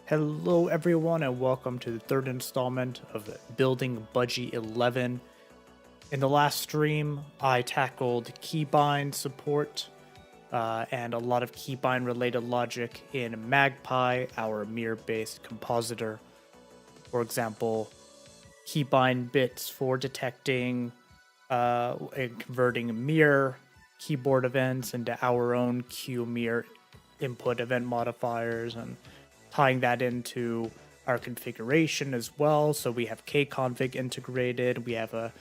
Hello everyone and welcome to the third installment of Building Budgie 11. In the last stream, I tackled keybind support and a lot of keybind related logic in Magpie, our mirror-based compositor. For example, keybind bits for detecting and converting mirror keyboard events into our own Q mirror input event modifiers and tying that into our configuration as well. So we have kconfig integrated. We have a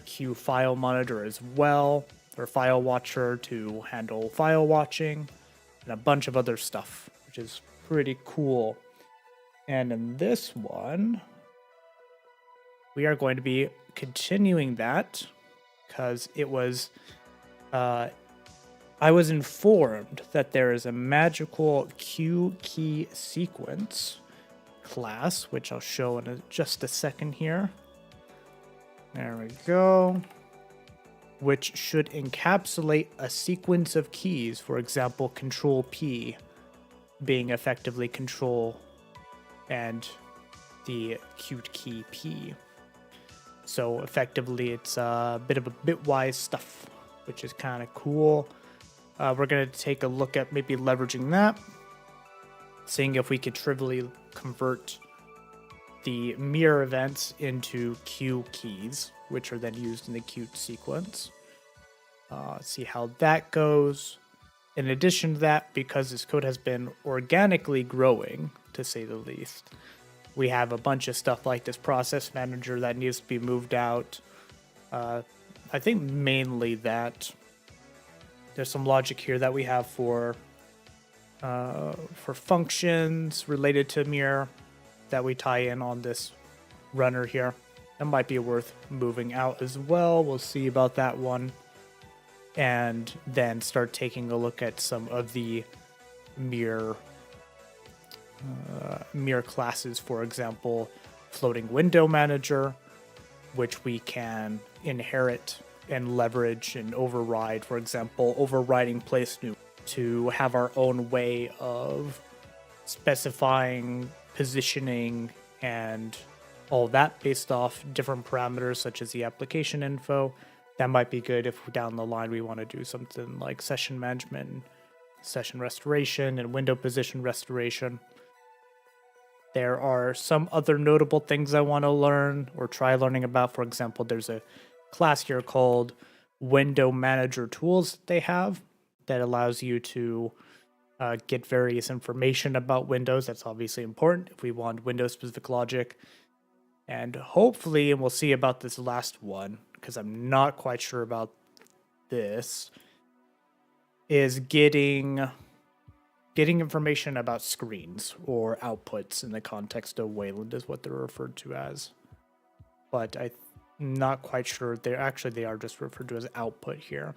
Q file monitor as well, or file watcher to handle file watching, and a bunch of other stuff, which is pretty cool. And in this one, we are going to be continuing that because it was I was informed that there is a magical QKeySequence class, which I'll show in just a second here. There we go. Which should encapsulate a sequence of keys, for example, Control P being effectively Control and the cute key P. So effectively, it's a bit of a bitwise stuff, which is kind of cool. We're going to take a look at maybe leveraging that, seeing if we could trivially convert the mirror events into Q keys, which are then used in the QKeySequence. See how that goes. In addition to that, because this code has been organically growing, to say the least, we have a bunch of stuff like this process manager that needs to be moved out. I think mainly that. There's some logic here that we have for functions related to mirror that we tie in on this runner here. That might be worth moving out as well. We'll see about that one. And then start taking a look at some of the mirror classes, for example, floating window manager, which we can inherit and leverage and override. For example, overriding place new to have our own way of specifying positioning and all that based off different parameters such as the application info. That might be good if down the line we want to do something like session management, session restoration, and window position restoration. There are some other notable things I want to learn or try learning about. For example, there's a class here called Window Manager Tools that they have that allows you to get various information about Windows. That's obviously important if we want Windows-specific logic. And hopefully, and we'll see about this last one, because I'm not quite sure about this, is getting information about screens or outputs in the context of Wayland is what they're referred to as. But I'm not quite sure. They are just referred to as output here.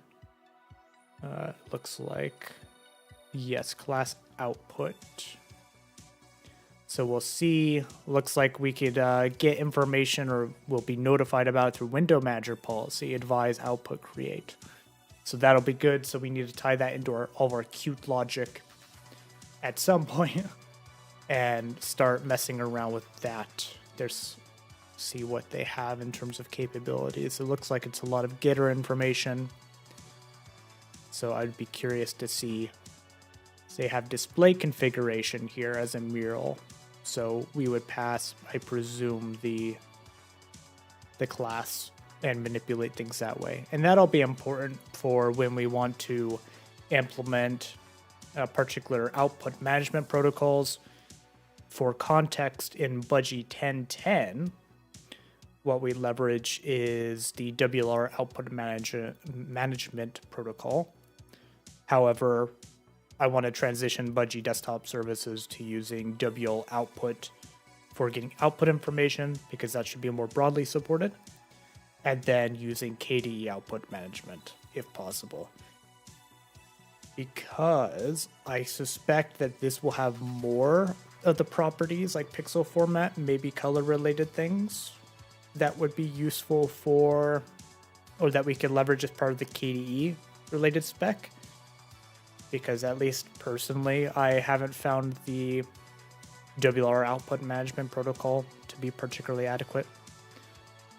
Looks like, yes, class output. So we'll see. Looks like we could get information or we'll be notified about it through window manager policy, advise output create. So that'll be good. So we need to tie that into all of our cute logic at some point and start messing around with that. See what they have in terms of capabilities. It looks like it's a lot of getter information. So I'd be curious to see. They have display configuration here as a mural. So we would pass, I presume, the class and manipulate things that way. And that'll be important for when we want to implement particular output management protocols. For context, in Budgie 10.10, what we leverage is the WLR output management protocol. However, I want to transition Budgie desktop services to using WL output for getting output information because that should be more broadly supported, and then using KDE output management if possible. Because I suspect that this will have more of the properties like pixel format, maybe color related things that would be useful for, or that we could leverage as part of the KDE related spec. Because at least personally, I haven't found the WLR output management protocol to be particularly adequate.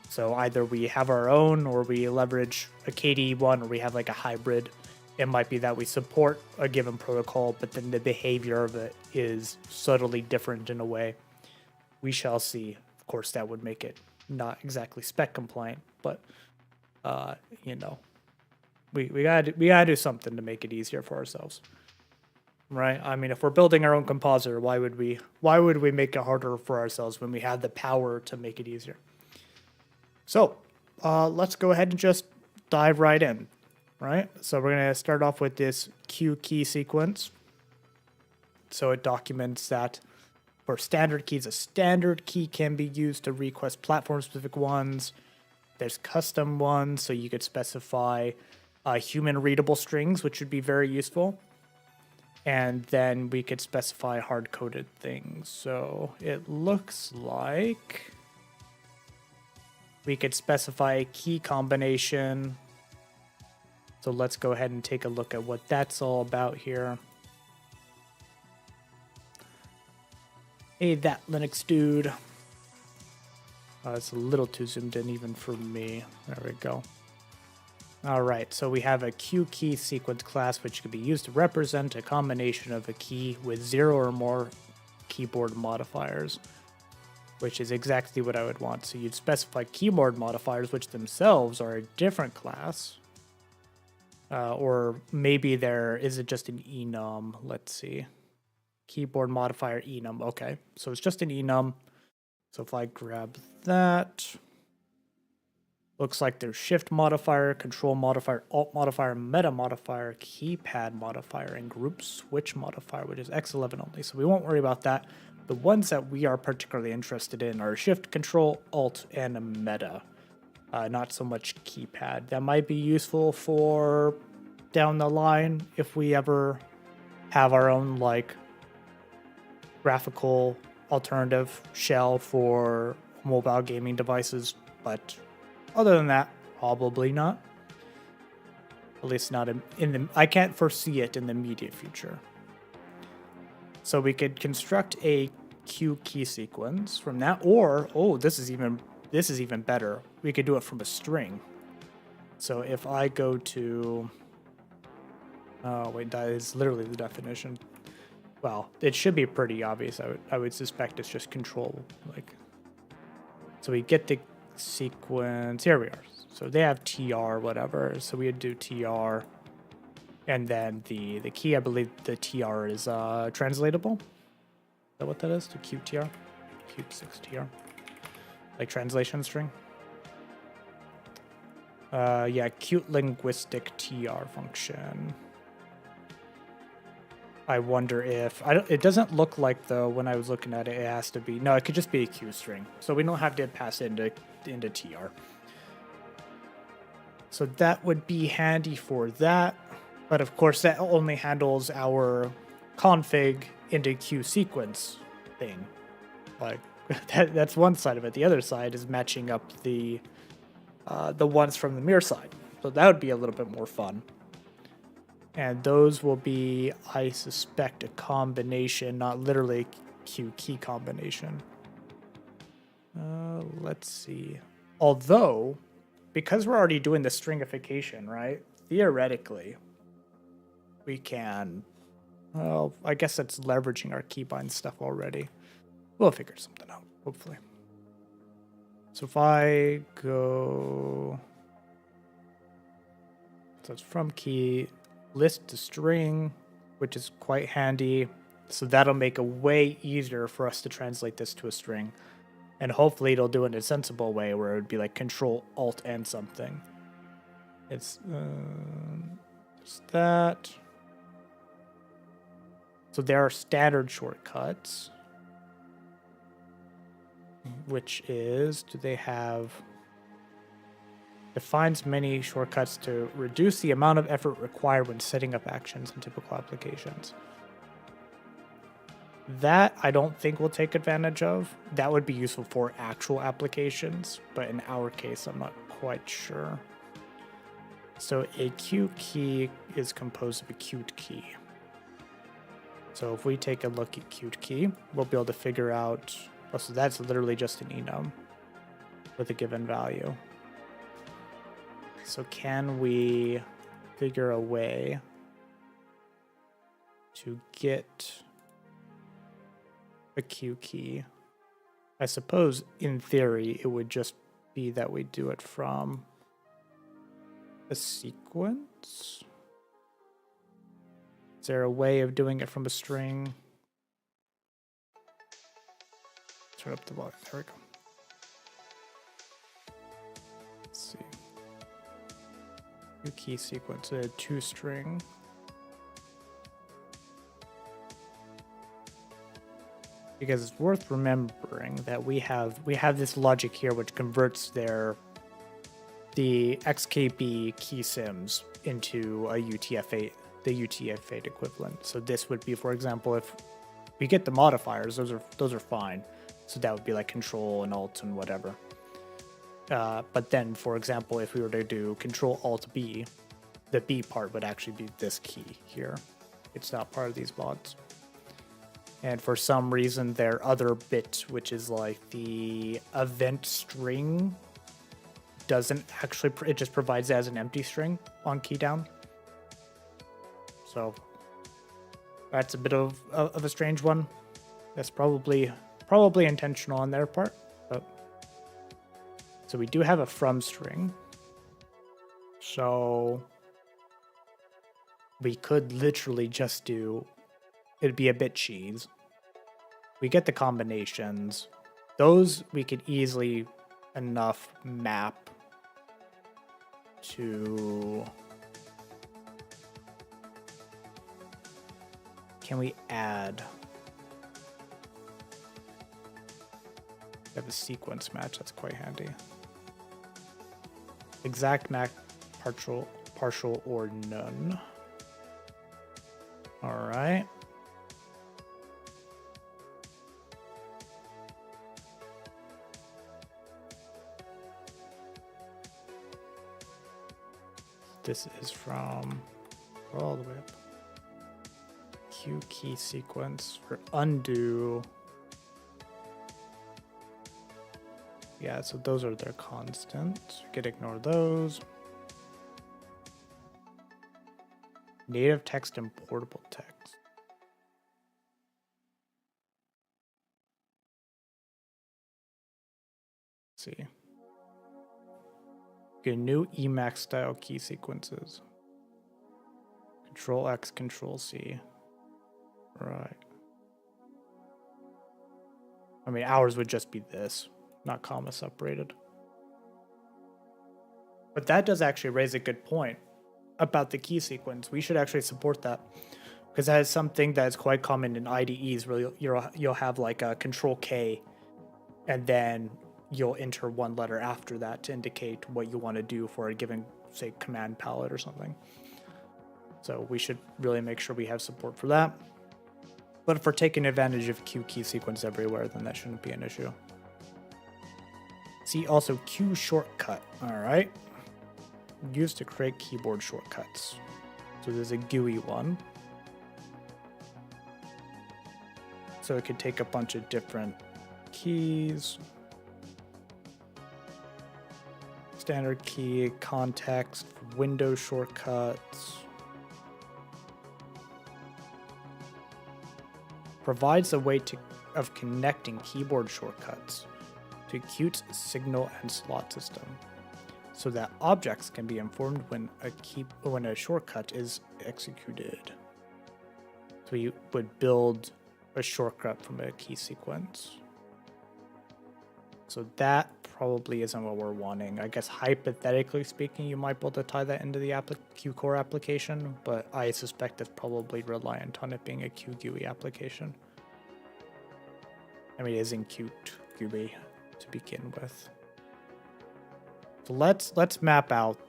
So either we have our own, or we leverage a KDE one, or we have like a hybrid. It might be that we support a given protocol, but then the behavior of it is subtly different in a way. We shall see. Of course, that would make it not exactly spec compliant, but you know, we gotta do something to make it easier for ourselves, right? I mean, if we're building our own compositor, why would we make it harder for ourselves when we have the power to make it easier? So let's go ahead and just dive right in, right? So we're gonna start off with this QKeySequence. So it documents that for standard keys, a standard key can be used to request platform-specific ones. There's custom ones, so you could specify human-readable strings, which would be very useful. And then we could specify hard-coded things. So it looks like we could specify a key combination. So let's go ahead and take a look at what that's all about here. Hey, that Linux dude. It's a little too zoomed in even for me. There we go. All right, so we have a QKeySequence class, which can be used to represent a combination of a key with 0 or more keyboard modifiers, which is exactly what I would want. So you'd specify keyboard modifiers, which themselves are a different class. Or maybe there is it just an enum. Let's see. Keyboard modifier enum. Okay, so it's just an enum. So if I grab that, looks like there's shift modifier, control modifier, alt modifier, meta modifier, keypad modifier, and group switch modifier, which is X11 only. So we won't worry about that. The ones that we are particularly interested in are shift, control, alt, and meta. Not so much keypad. That might be useful for down the line if we ever have our own like graphical alternative shell for mobile gaming devices, but other than that, probably not. At least not in the. I can't foresee it in the immediate future. So we could construct a QKeySequence from that, or this is even better. We could do it from a string. So if I go to, oh wait, that is literally the definition. Well, it should be pretty obvious. I would suspect it's just control. Like, so we get the sequence. Here we are. So they have TR, whatever. So we would do TR, and then the key. I believe the TR is translatable. Is that what that is? The QTR, Q6TR, like translation string. Yeah, cute linguistic TR function. I wonder if it doesn't look like though when I was looking at it, it has to be. No, it could just be a Q string, so we don't have to pass it into TR. So that would be handy for that, but of course that only handles our config into QKeySequence thing. Like that's one side of it. The other side is matching up the ones from the mirror side. So that would be a little bit more fun. And those will be, I suspect, a combination, not literally key combination. Let's see. Although, because we're already doing the stringification, right? Theoretically, we can, well, I guess that's leveraging our keybind stuff already. We'll figure something out, hopefully. So if I go, so it's from key, list to string, which is quite handy. So that'll make it way easier for us to translate this to a string. And hopefully it'll do it in a sensible way where it would be like control, alt, and something. It's that. So there are standard shortcuts, which is, do they have... defines many shortcuts to reduce the amount of effort required when setting up actions in typical applications. That I don't think we'll take advantage of. That would be useful for actual applications, but in our case, I'm not quite sure. So a Q key is composed of a Qt key. So if we take a look at Qt key, we'll be able to figure out, oh, so that's literally just an enum with a given value. So can we figure a way to get a Q key? I suppose in theory it would just be that we do it from a sequence. Is there a way of doing it from a string? Turn up the volume. There we go. Let's see. QKeySequence, a toString. Because it's worth remembering that we have this logic here which converts the XKB key sims into a UTF-8, the UTF-8 equivalent. So this would be, for example, if we get the modifiers, those are fine. So that would be like Control and Alt and whatever. But then, for example, if we were to do Control Alt B, the B part would actually be this key here. It's not part of these mods. And for some reason, their other bit, which is like the event string, doesn't actually, it just provides it as an empty string on key down. So that's a bit of a strange one. That's probably intentional on their part. But so we do have a from string. So we could literally just do, it'd be a bit cheese. We get the combinations. Those we could easily enough map to... Can we add? We have a sequence match, that's quite handy. Exact match, partial or none. All right. This is from all the way up. QKeySequence for undo. Yeah, so those are their constants. We could ignore those. Native text and portable text. Let's see. Get new Emacs style key sequences. Control X, Control C. Right. I mean, ours would just be this, not comma separated. But that does actually raise a good point about the key sequence. We should actually support that, because that is something that is quite common in IDEs where you'll have like a Control K, and then you'll enter one letter after that to indicate what you want to do for a given, say, command palette or something. So we should really make sure we have support for that. But if we're taking advantage of QKeySequence everywhere, then that shouldn't be an issue. See also Q shortcut. All right. Used to create keyboard shortcuts. So there's a GUI one. So it could take a bunch of different keys. Standard key, context, window shortcuts. Provides a way of connecting keyboard shortcuts to Qt's signal and slot system, so that objects can be informed when a shortcut is executed. So you would build a shortcut from a key sequence. So that probably isn't what we're wanting. I guess hypothetically speaking, you might be able to tie that into the QCore application, but I suspect it's probably reliant on it being a QGUI application. I mean, it is in QGUI to begin with. So let's map out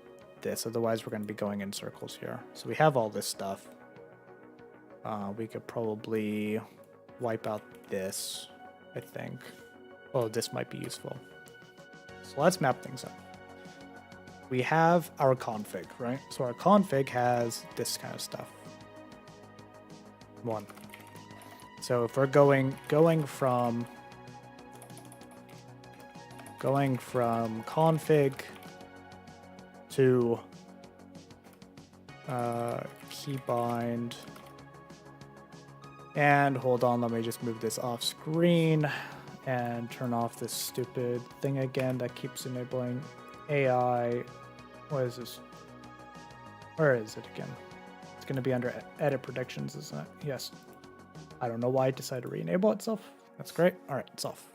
this, otherwise we're going to be going in circles here. So we have all this stuff. We could probably wipe out this, I think. Oh, this might be useful. So let's map things up. We have our config, right? So our config has this kind of stuff. 1. So if we're going from config to keybind, and hold on, let me just move this off screen and turn off this stupid thing again that keeps enabling AI. What is this? Where is it again? It's going to be under edit predictions, isn't it? Yes. I don't know why it decided to re-enable itself. That's great. All right, it's off.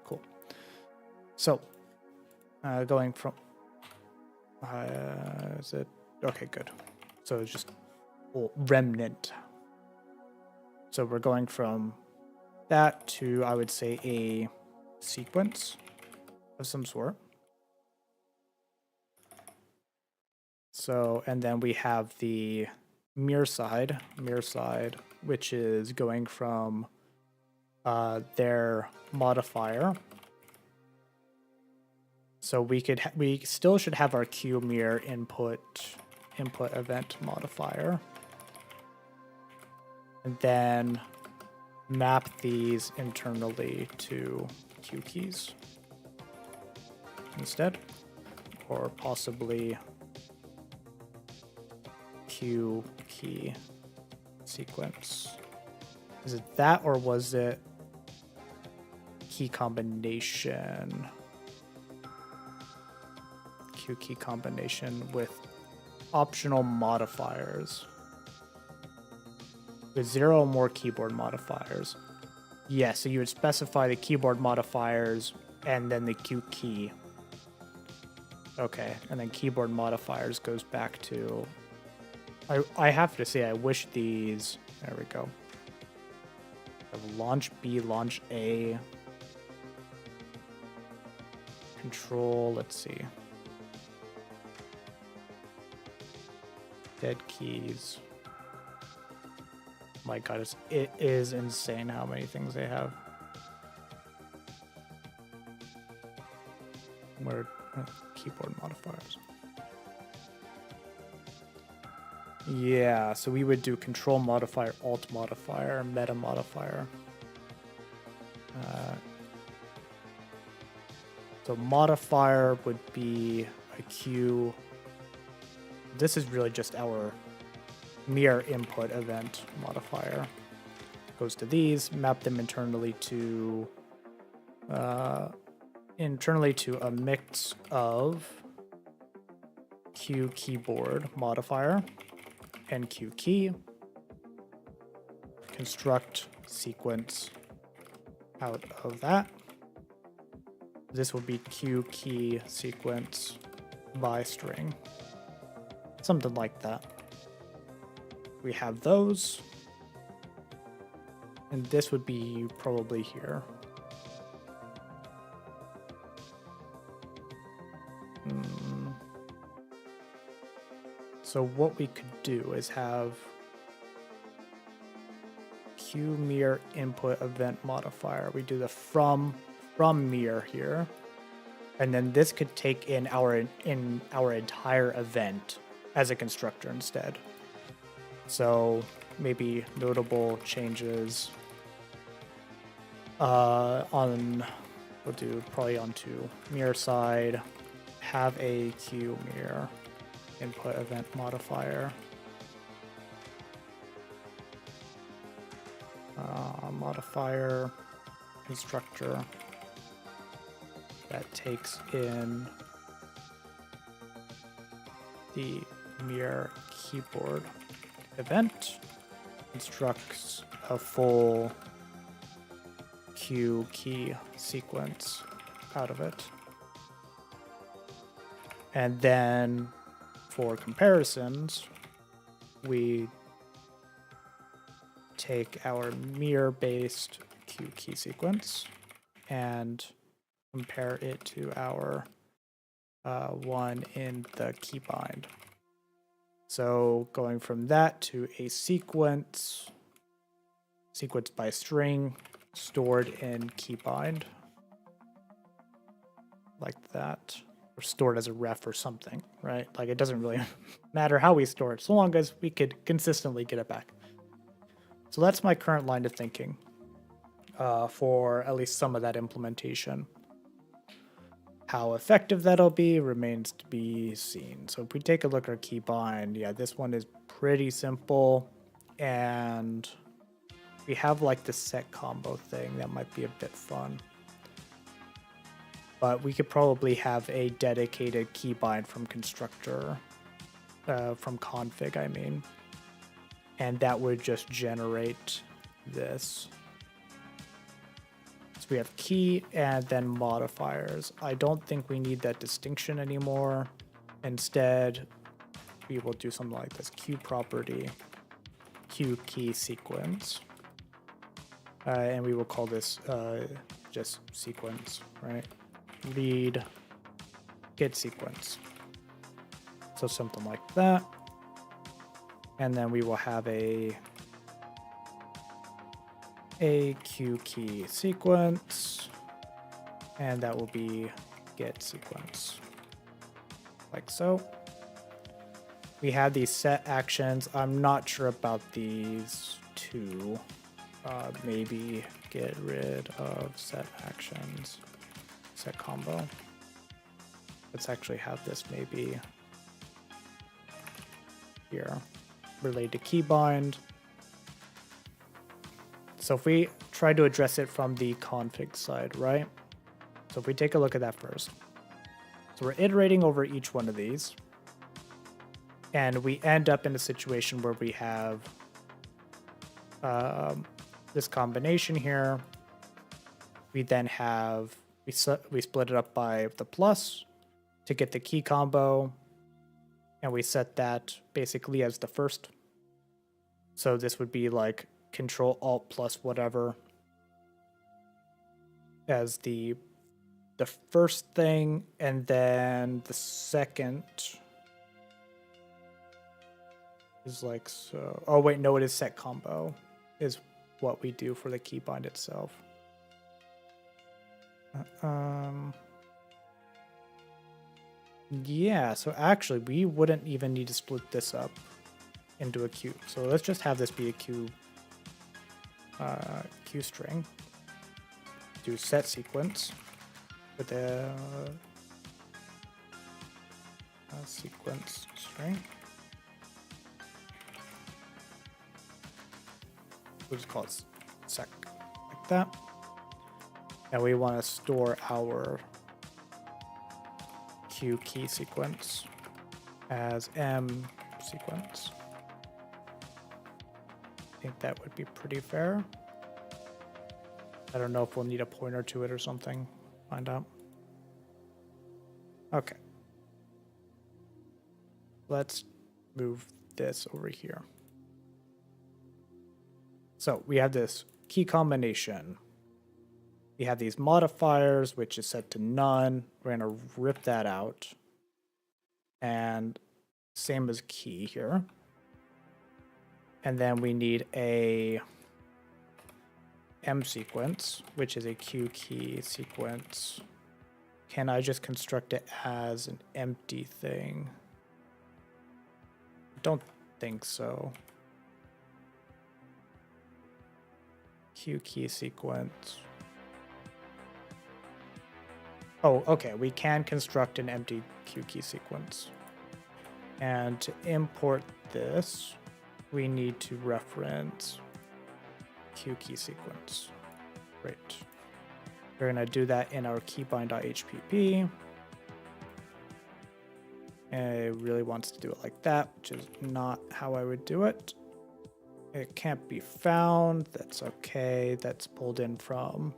Cool. So, going from... is it... Okay, good. So it's just remnant. So we're going from that to, I would say, a sequence of some sort. So, and then we have the mirror side, which is going from their modifier. So we still should have our Q mirror input event modifier, and then map these internally to Q keys instead, or possibly Q key sequence. Is it that, or was it key combination? Q key combination with optional modifiers. With 0 or more keyboard modifiers. Yeah, so you would specify the keyboard modifiers and then the Q key. Okay, and then keyboard modifiers goes back to... I have to say, I wish these... There we go. Launch B, launch A. Control, let's see. Dead keys. My God, it is insane how many things they have. Where keyboard modifiers. Yeah, so we would do control modifier, alt modifier, meta modifier. So modifier would be a Q. This is really just our mirror input event modifier. Goes to these, map them internally to a mix of Q keyboard modifier and Q key. Construct sequence out of that. This will be Q key sequence by string. Something like that. We have those. And this would be probably here. So what we could do is have Q mirror input event modifier. We do the from mirror here. And then this could take in our entire event as a constructor instead. So maybe notable changes we'll do probably onto mirror side, have a Q mirror input event modifier. Modifier constructor that takes in the mirror keyboard event, constructs a full Q key sequence out of it. And then for comparisons, we take our mirror-based Q key sequence and compare it to our one in the keybind. So going from that to a sequence by string, stored in keybind, like that, or stored as a ref or something, right? Like it doesn't really matter how we store it, so long as we could consistently get it back. So that's my current line of thinking. for at least some of that implementation. How effective that'll be remains to be seen. So if we take a look at our keybind, yeah, this one is pretty simple, and we have like the set combo thing that might be a bit fun. But we could probably have a dedicated keybind from constructor, from config, I mean. And that would just generate this. So we have key and then modifiers. I don't think we need that distinction anymore. Instead, we will do something like this. Q property, QKeySequence. And we will call this just sequence, right? Read get sequence. So something like that. And then we will have a QKeySequence, and that will be get sequence, like so. We have these set actions. I'm not sure about these two. Maybe get rid of set actions, set combo. Let's actually have this maybe here, related to keybind. So if we try to address it from the config side, right? So if we take a look at that first. So we're iterating over each one of these. And we end up in a situation where we have this combination here. We then have, we split it up by the plus to get the key combo. And we set that basically as the first. So this would be like Control Alt plus whatever as the first thing, and then the second is like so. Oh wait, no, it is set combo is what we do for the keybind itself. Yeah, so actually we wouldn't even need to split this up into a queue. So let's just have this be a queue string. Do set sequence with a sequence string. We'll just call it sec like that. And we want to store our QKeySequence as M sequence. I think that would be pretty fair. I don't know if we'll need a pointer to it or something. Find out. Okay. Let's move this over here. So we have this key combination. We have these modifiers, which is set to none. We're going to rip that out. And same as key here. And then we need a M sequence, which is a QKeySequence. Can I just construct it as an empty thing? Don't think so. QKeySequence. Oh, okay. We can construct an empty QKeySequence. And to import this, we need to reference QKeySequence. Great. We're going to do that in our keybind.hpp. And it really wants to do it like that, which is not how I would do it. It can't be found. That's okay. That's pulled in from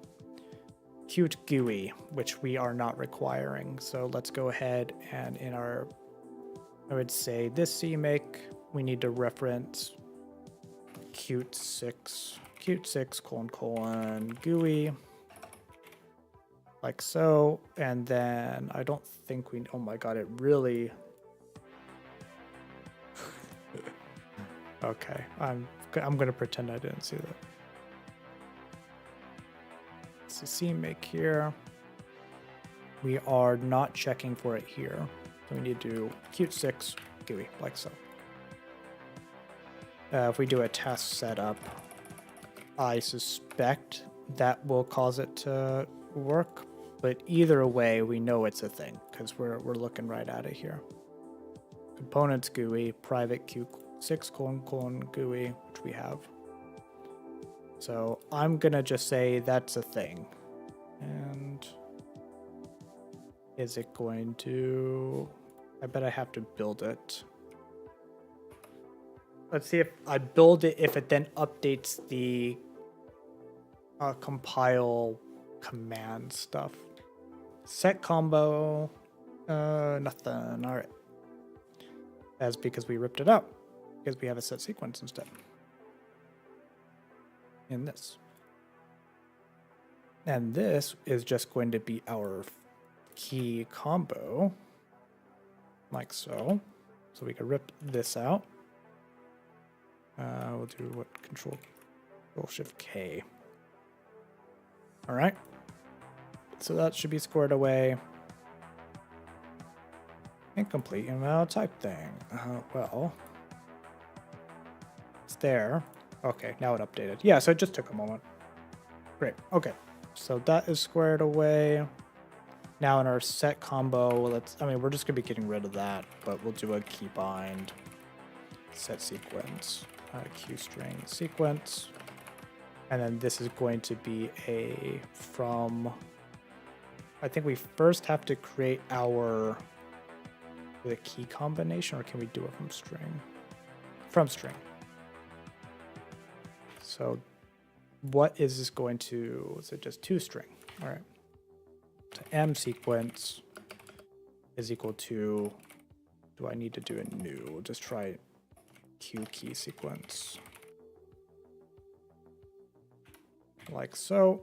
Qt GUI, which we are not requiring. So let's go ahead and in our, I would say this CMake, we need to reference Qt6 ::GUI, like so. And then I don't think we, oh my God, it really, okay, I'm going to pretend I didn't see that. It's a CMake here. We are not checking for it here. So we need to do Qt6 GUI, like so. If we do a test setup, I suspect that will cause it to work. But either way, we know it's a thing because we're looking right at it here. Components GUI, private Q6 : GUI, which we have. So I'm gonna just say that's a thing. And is it going to, I bet I have to build it. Let's see if I build it, if it then updates the compile command stuff. Set combo, nothing. All right. That's because we ripped it out, because we have a set sequence instead. In this. And this is just going to be our key combo, like so. So we can rip this out. We'll do what? Control Shift K. All right. So that should be squared away. Incomplete email type thing. Well, it's there. Okay, now it updated. Yeah, so it just took a moment. Great. Okay, so that is squared away. Now in our set combo, we're just gonna be getting rid of that, but we'll do a keybind set sequence, Q string sequence. And then this is going to be a from, I think we first have to create the key combination, or can we do it from string? From string. So what is this going to, is it just toString? All right. So M sequence is equal to, do I need to do a new? We'll just try QKeySequence. Like so.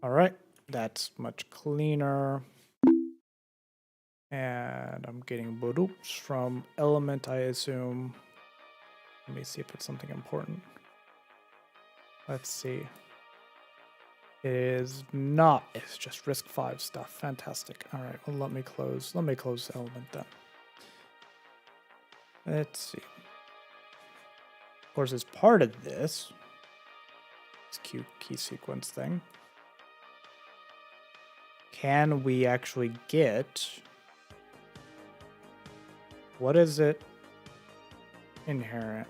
All right, that's much cleaner. And I'm getting bodoops from element, I assume. Let me see if it's something important. Let's see. It is not. It's just RISC-V stuff. Fantastic. All right. Well, let me close the element then. Let's see. Of course, as part of this QKeySequence thing, can we actually get, what is it inherent?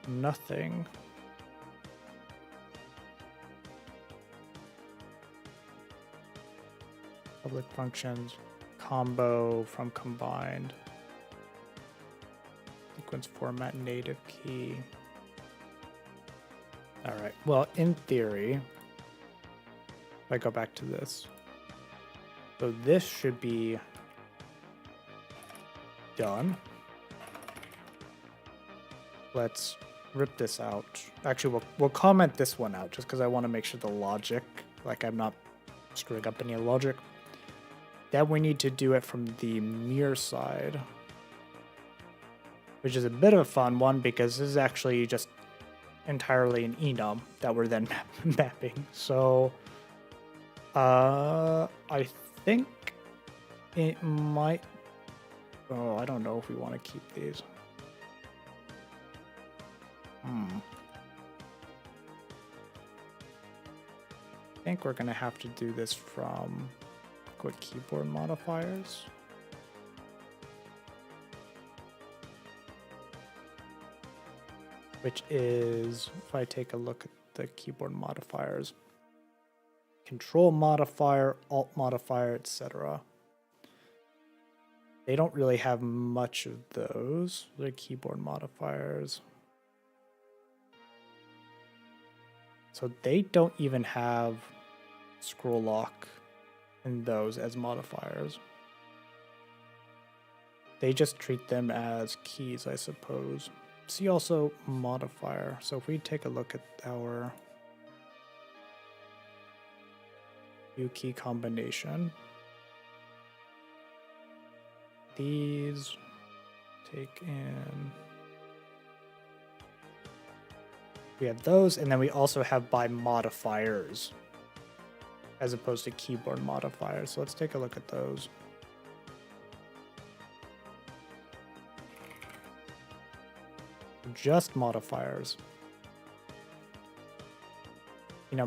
Nothing. Public functions, combo from combined, sequence format, native key. All right, well, in theory, if I go back to this, so this should be done. Let's rip this out. Actually, we'll comment this one out just because I want to make sure the logic, like I'm not screwing up any logic. Then we need to do it from the mirror side, which is a bit of a fun one because this is actually just entirely an enum that we're then mapping. So I think it might, oh, I don't know if we want to keep these. I think we're gonna have to do this from quick keyboard modifiers. Which is, if I take a look at the keyboard modifiers, control modifier, alt modifier, etc. They don't really have much of those. They're keyboard modifiers. So they don't even have scroll lock in those as modifiers. They just treat them as keys, I suppose. See also modifier. So if we take a look at our key combination, these take in, we have those, and then we also have by modifiers as opposed to keyboard modifiers. So let's take a look at those. Just modifiers.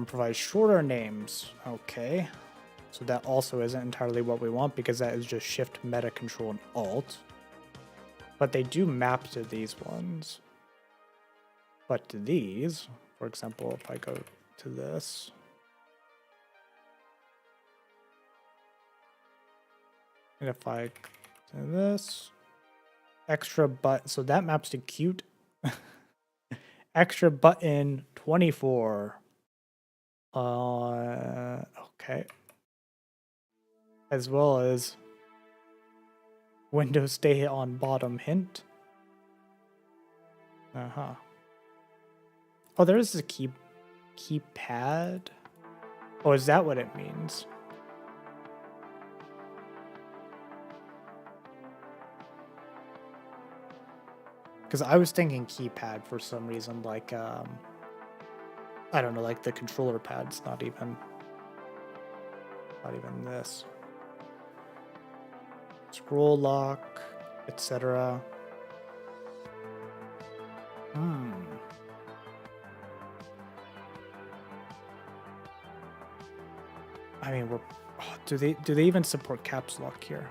Provide shorter names. Okay. So that also isn't entirely what we want because that is just Shift, Meta, Control, and Alt. But they do map to these ones. But to these, for example, if I go to this, and if I do this, extra button, so that maps to cute. Extra button 24. Okay. As well as Windows stay on bottom hint. Uh-huh. Oh, there is a keypad. Oh, is that what it means? Because I was thinking keypad for some reason, like, I don't know, like the controller pad's not even this. Scroll lock, etc. I mean, do they even support caps lock here?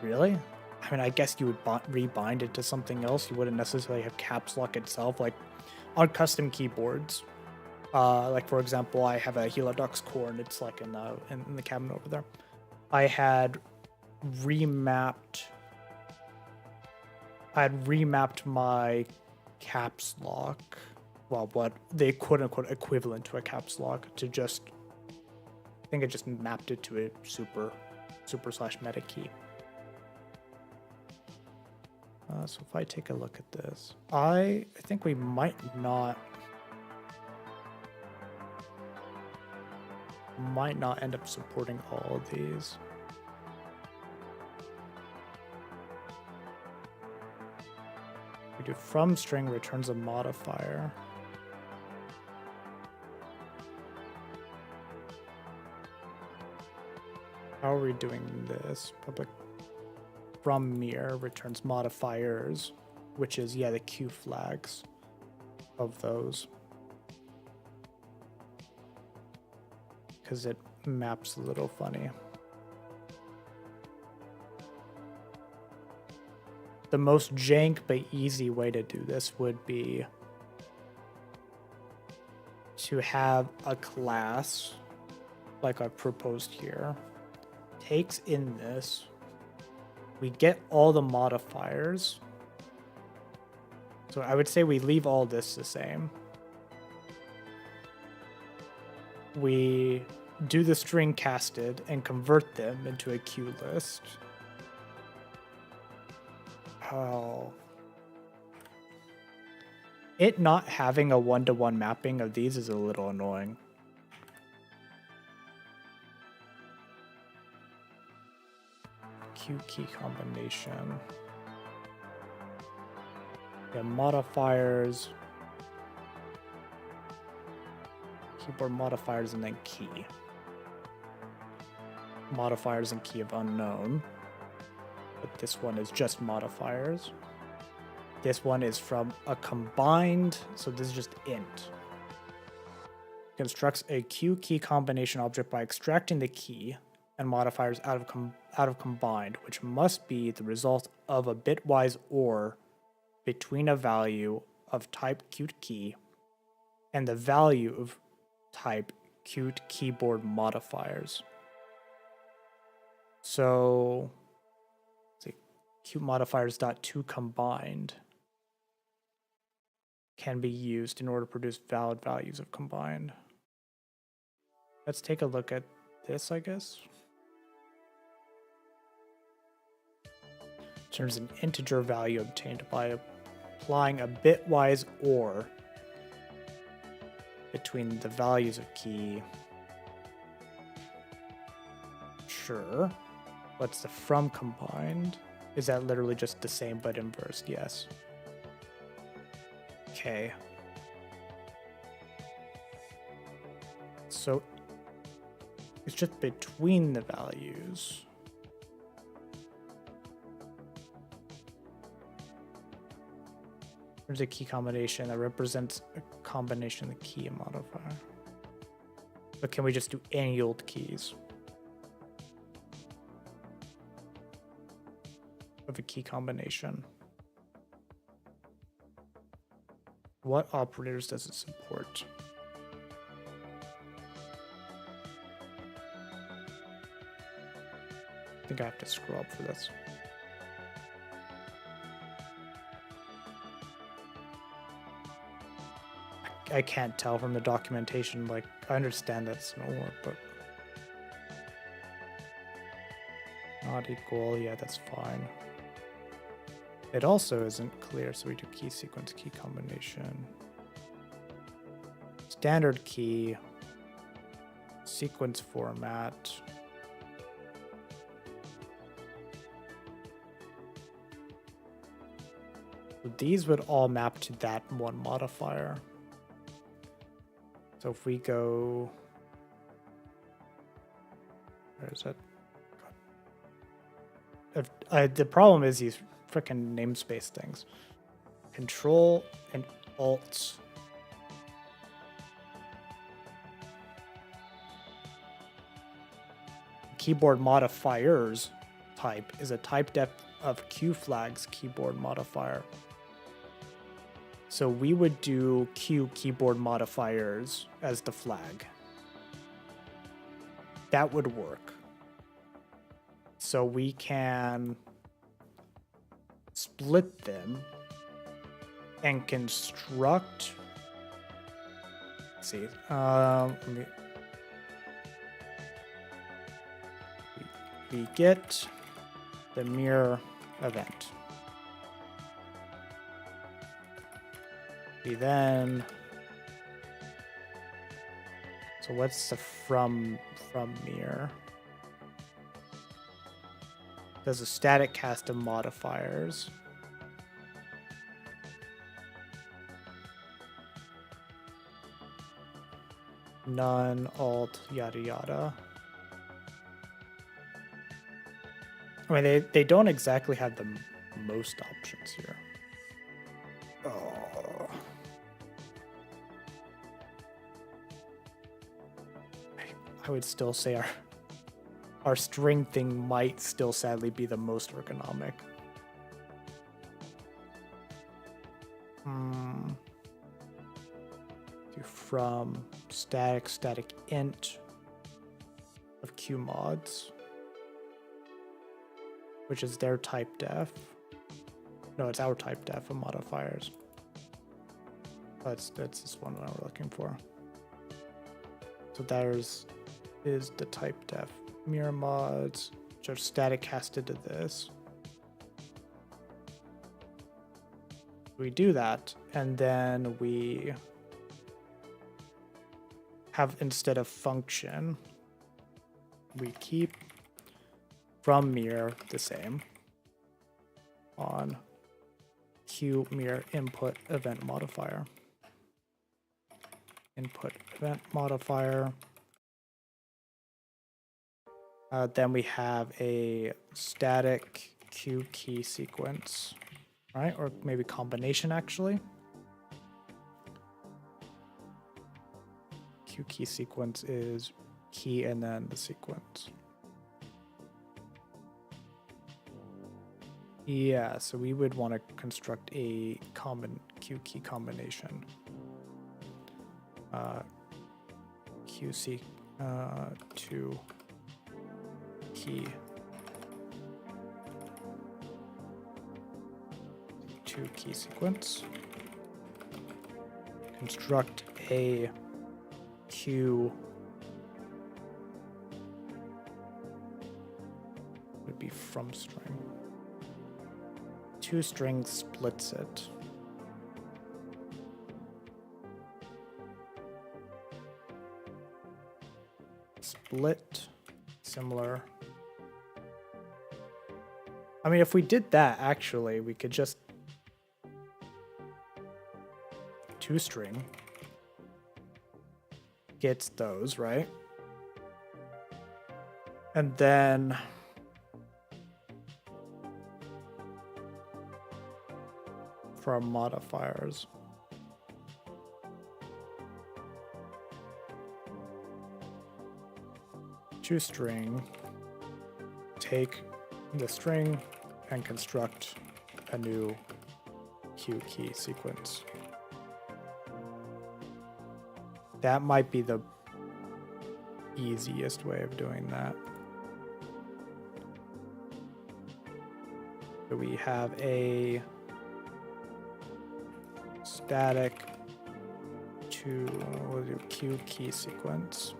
Really? I mean, I guess you would rebind it to something else. You wouldn't necessarily have caps lock itself, like on custom keyboards. Like for example, I have a Helidux core, and it's like in the cabinet over there. I had remapped my caps lock, well, what they quote unquote equivalent to a caps lock, to just, I think I just mapped it to a super/meta key. So if I take a look at this, I think we might not end up supporting all of these. We do from string returns a modifier. How are we doing this? Public from mirror returns modifiers, which is, yeah, the Q flags of those. Because it maps a little funny. The most jank but easy way to do this would be to have a class, like I've proposed here, takes in this, we get all the modifiers. So I would say we leave all this the same. We do the string casted and convert them into a queue list. Oh. It not having a one-to-one mapping of these is a little annoying. Q key combination. Yeah, modifiers. Keyboard modifiers and then key. Modifiers and key of unknown. But this one is just modifiers. This one is from a combined, so this is just int. Constructs a Q key combination object by extracting the key and modifiers out of combined, which must be the result of a bitwise OR between a value of type Qt key and the value of type Qt keyboard modifiers. So, let's see, Qt modifiers.to combined can be used in order to produce valid values of combined. Let's take a look at this, I guess. Turns an integer value obtained by applying a bitwise OR between the values of key. Sure. What's the from combined? Is that literally just the same but inversed? Yes. Okay. So it's just between the values. There's a key combination that represents a combination of the key and modifier. But can we just do any old keys of a key combination? What operators does it support? I think I have to scroll up for this. I can't tell from the documentation. Like, I understand that's no work, but not equal. Yeah, that's fine. It also isn't clear, so we do key sequence, key combination, standard key, sequence format. So these would all map to that one modifier. So if we go, where is it? The problem is these freaking namespace things. Control and Alt. Keyboard modifiers type is a type def of Q flags keyboard modifier. So we would do Q keyboard modifiers as the flag. That would work. So we can split them and construct. Let's see. We get the mirror event. We then. So what's the from mirror? There's a static cast of modifiers. None, alt, yada yada. I mean, they don't exactly have the most options here. Oh. I would still say our string thing might still sadly be the most ergonomic. Do from static int of QMods, which is their type def. No, it's our type def of modifiers. That's this one that we're looking for. So there's is the type def mirror mods, which are static casted to this. We do that, and then we have, instead of function, we keep from mirror the same on Q mirror input event modifier. Input event modifier. Then we have a static QKeySequence, right? Or maybe combination actually. QKeySequence is key and then the sequence. Yeah, so we would want to construct a common Q-key combination. QC to key to KeySequence. Construct a Q would be from string. ToString splits it. Split, similar. I mean, if we did that, actually, we could just ToString gets those, right? And then for our modifiers. ToString, take the string and construct a new QKeySequence. That might be the easiest way of doing that. So we have a static we'll do QKeySequence,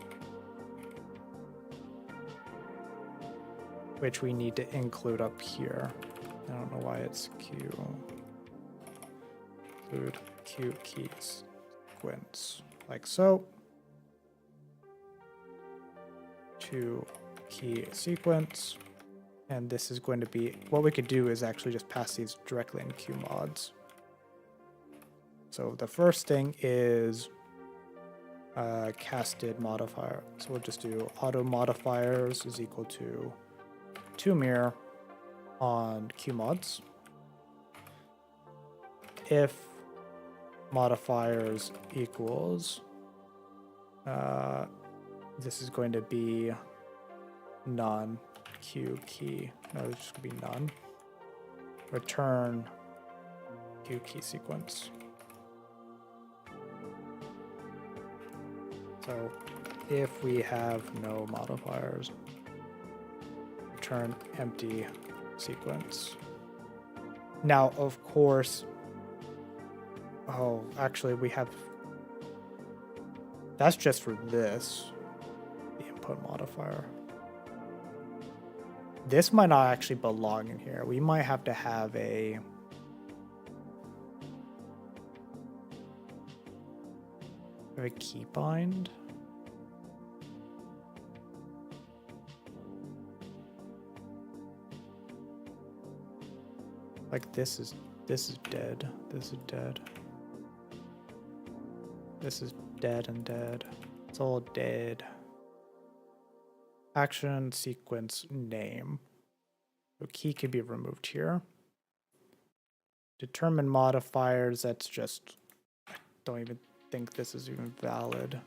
which we need to include up here. I don't know why it's include QKeySequence, like so. To QKeySequence, and this is going to be, what we could do is actually just pass these directly in QMods. So the first thing is casted modifier. So we'll just do auto modifiers is equal to toMirror on QMods. If modifiers equals, this is going to be none, QKey, no, it's just going to be none. Return QKeySequence. So if we have no modifiers, return empty sequence. Now, of course, oh, actually we have, that's just for this, the input modifier. This might not actually belong in here. We might have to have a keybind. Like this is dead. This is dead. This is dead and dead. It's all dead. Action sequence name. So key can be removed here. Determine modifiers. That's just, I don't even think this is even valid.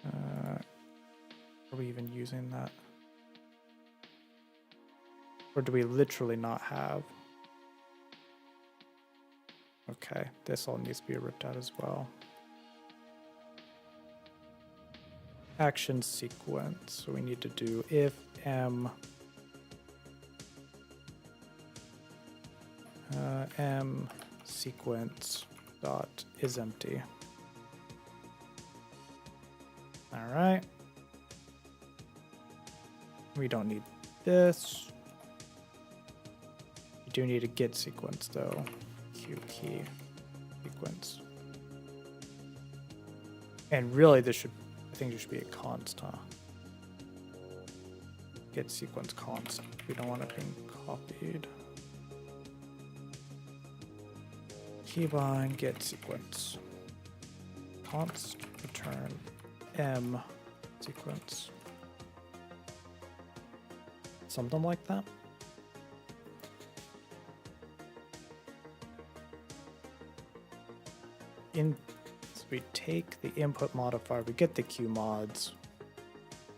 Are we even using that? Or do we literally not have? Okay, this all needs to be ripped out as well. Action sequence. So we need to do if m sequence dot is empty. All right. We don't need this. We do need a get sequence though. QKeySequence. And really this should, I think there should be a const, huh? Get sequence const. We don't want it being copied. Keybind get sequence. Const return m sequence. Something like that. So we take the input modifier, we get the QMods.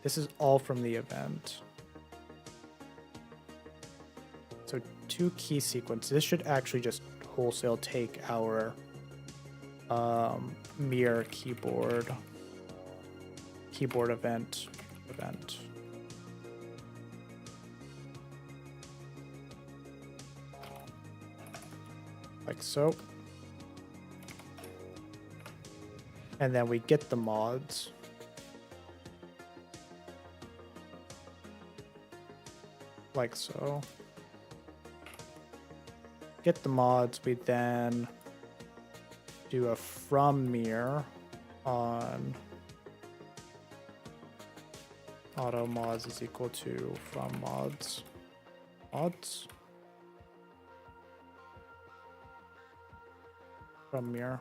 This is all from the event. So to QKeySequence, this should actually just wholesale take our mirror keyboard event. Like so. And then we get the mods. Like so. Get the mods, we then do a from mirror on auto mods is equal to from mods. From mirror.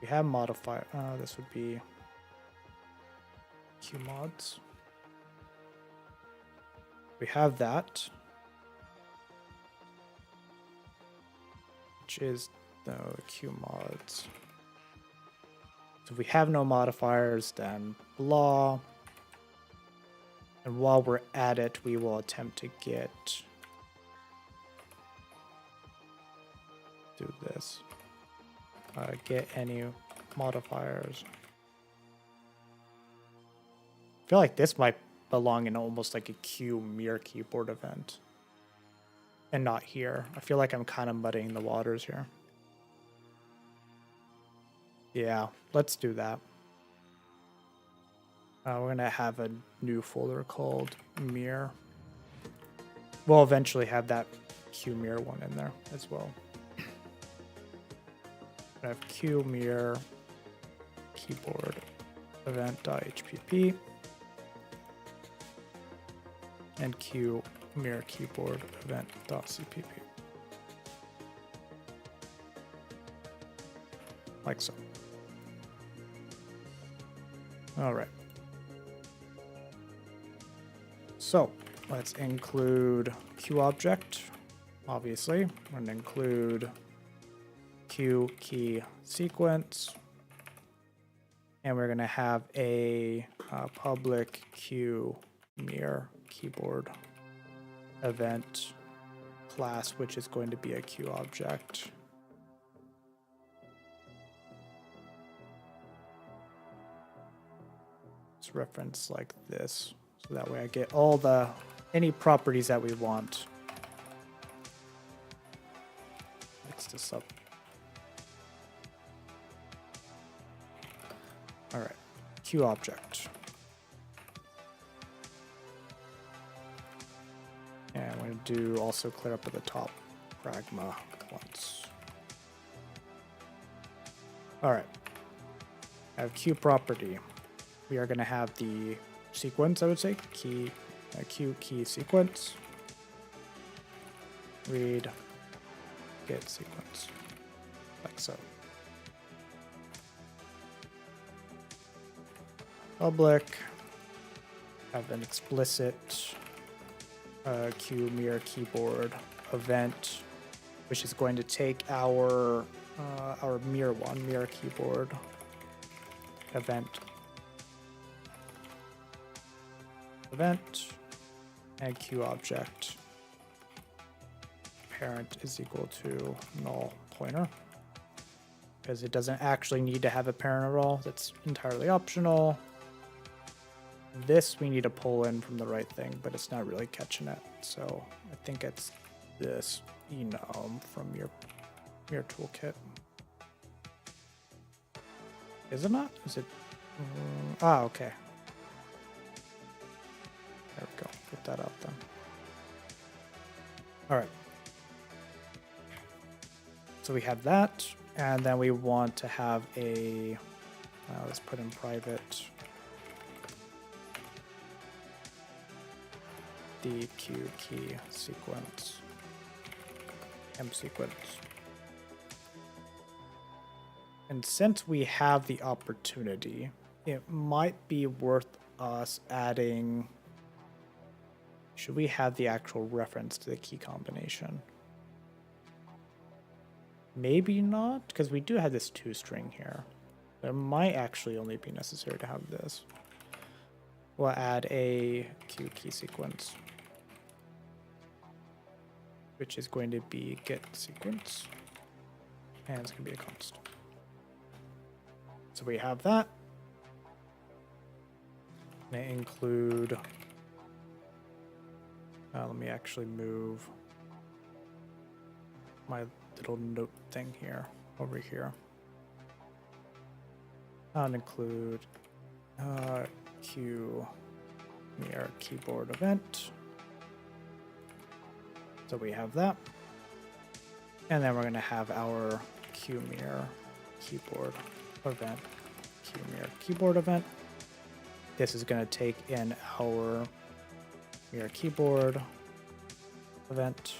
We have modifier. This would be QMods. We have that, which is the QMods. So if we have no modifiers, then blah. And while we're at it, we will attempt to do this. Get any modifiers. I feel like this might belong in almost like a Q mirror keyboard event. And not here. I feel like I'm kind of muddying the waters here. Yeah, let's do that. We're going to have a new folder called mirror. We'll eventually have that Q mirror one in there as well. I have Q mirror keyboard event.hpp and Q mirror keyboard event.cpp. Like so. All right. So let's include QObject, obviously. We're going to include QKeySequence. And we're going to have a public Q mirror keyboard event class, which is going to be a QObject. Let's reference like this. So that way I get all any properties that we want. Mix this up. All right, QObject. And I'm going to do also clear up at the top, pragma once. All right, I have Q property. We are going to have the sequence, I would say, QKeySequence, read, get sequence, like so. Public, have an explicit Q mirror keyboard event, which is going to take our mirror keyboard event and QObject parent is equal to null pointer, because it doesn't actually need to have a parent at all. That's entirely optional. This we need to pull in from the right thing, but it's not really catching it. So I think it's this enum from your toolkit. Is it not? Is it? Okay. There we go. Put that out then. All right. So we have that, and then we want to have a. Let's put in private. The QKeySequence mSequence. And since we have the opportunity, it might be worth us adding. Should we have the actual reference to the key combination? Maybe not, because we do have this toString here. It might actually only be necessary to have this. We'll add a QKeySequence, which is going to be get sequence, and it's going to be a const. So we have that. May include. Let me actually move my little note thing here over here. I'll include Q mirror keyboard event. So we have that. And then we're going to have our Q mirror keyboard event. Q mirror keyboard event. This is going to take in our mirror keyboard event.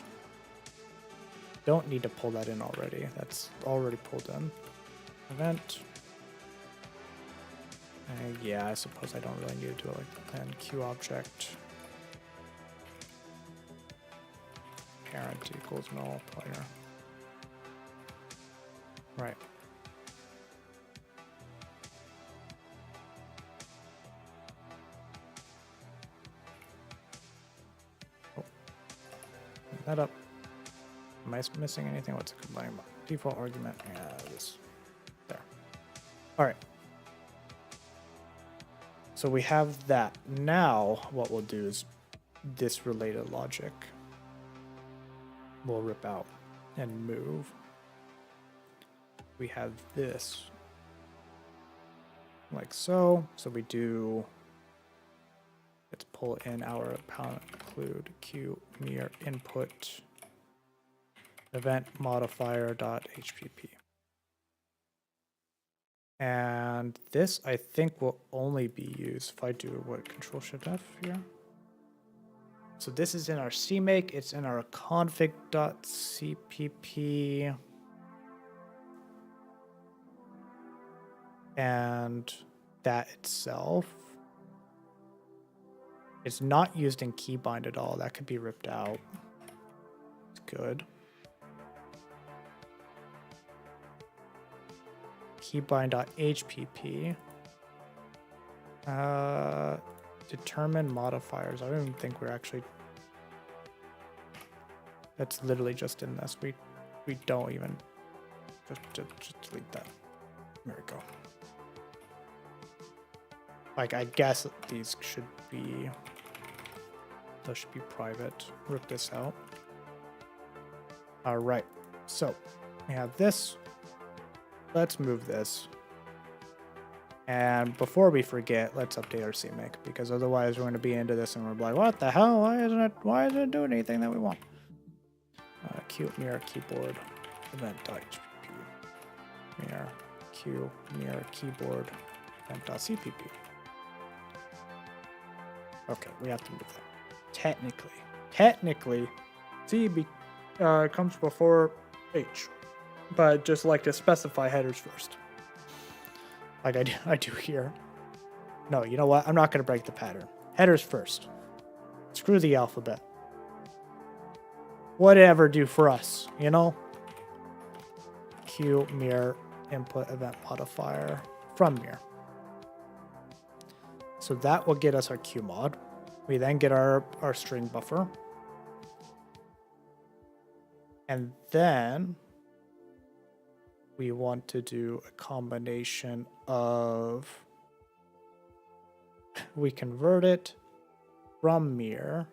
Don't need to pull that in already. That's already pulled in. Event. Yeah, I suppose I don't really need to do it like that. And QObject parent equals null player. Right. Oh. That up. Am I missing anything? What's it complaining about? Default argument. Yeah, this. There. All right. So we have that. Now what we'll do is this related logic we'll rip out and move. We have this like so. So we do, let's pull in our pound include q mirror input event modifier dot hpp. And this, I think, will only be used if I do what Control Shift F here. So this is in our CMake. It's in our config.cpp. And that itself is not used in keybind at all. That could be ripped out. It's good. Keybind.hpp. Determine modifiers. I don't even think we're actually. That's literally just in this. We don't even. Just delete that. There we go. Like, I guess these should be. Those should be private. Rip this out. All right. So we have this. Let's move this. And before we forget, let's update our CMake, because otherwise we're going to be into this and we're like, what the hell? Why isn't it doing anything that we want? Q mirror keyboard event.hpp. Mirror q mirror keyboard event.cpp. Okay, we have to move that. Technically, C comes before H. But I'd just like to specify headers first. Like I do here. No, you know what? I'm not going to break the pattern. Headers first. Screw the alphabet. Whatever do for us, you know? Q mirror input event modifier from mirror. So that will get us our Q mod. We then get our string buffer. And then we want to do a combination of, we convert it from mirror,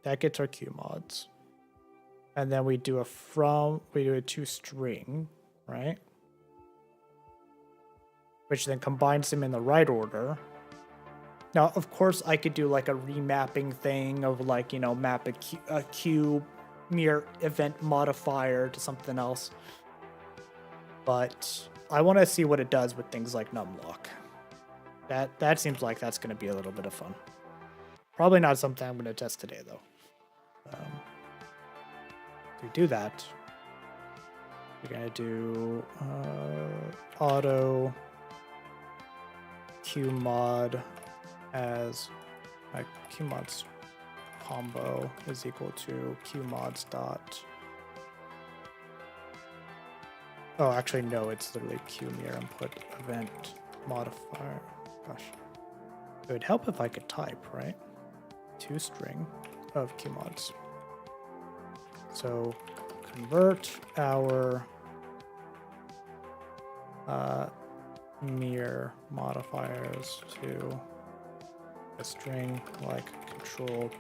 that gets our Q mods, and then we do a to string, right? Which then combines them in the right order. Now, of course, I could do like a remapping thing of like, you know, map a Q mirror event modifier to something else. But I want to see what it does with things like numlock. That seems like that's going to be a little bit of fun. Probably not something I'm going to test today, though. To do that, we're going to do auto qmod as qmods combo is equal to qmods dot. Oh, actually, no, it's literally q mirror input event modifier. Gosh. It would help if I could type, right? To string of qmods. So convert our mirror modifiers to a string like control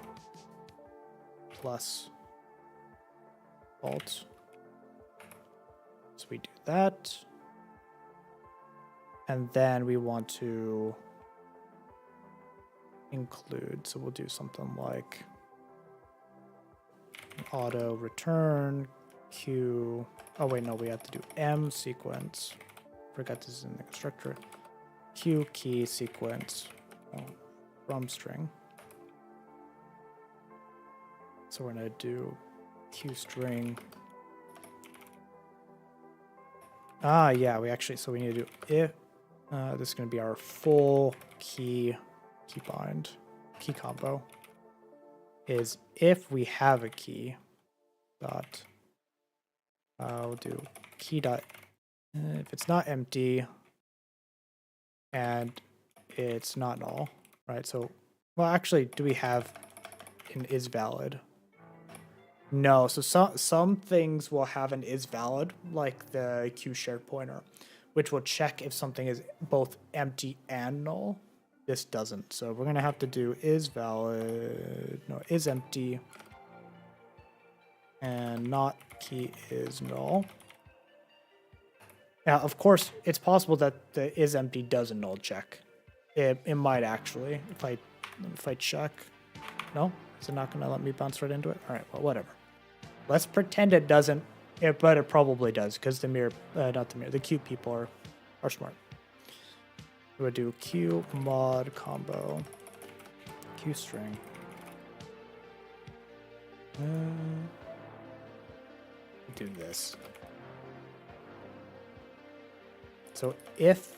plus alt. So we do that. And then we want to include, so we'll do something like auto return q. Oh wait, no, we have to do m sequence. Forgot this is in the constructor. QKeySequence from string. So we're gonna do qstring. Yeah, we need to do if This is going to be our full keybind, key combo. Is if we have a key dot, we'll do key dot, if it's not empty and it's not null, right? So, well, actually, do we have an is valid? No, so some things will have an is valid, like the Q shared pointer, which will check if something is both empty and null. This doesn't, so we're gonna have to do is valid, no, is empty, and not key is null. Now, of course, it's possible that the is empty does a null check. It might actually, if I check. No, is it not gonna let me bounce right into it? All right, well, whatever. Let's pretend it doesn't, but it probably does, because the mirror, not the mirror, the Q people are smart. We would do Q mod combo, Q string. Do this. So if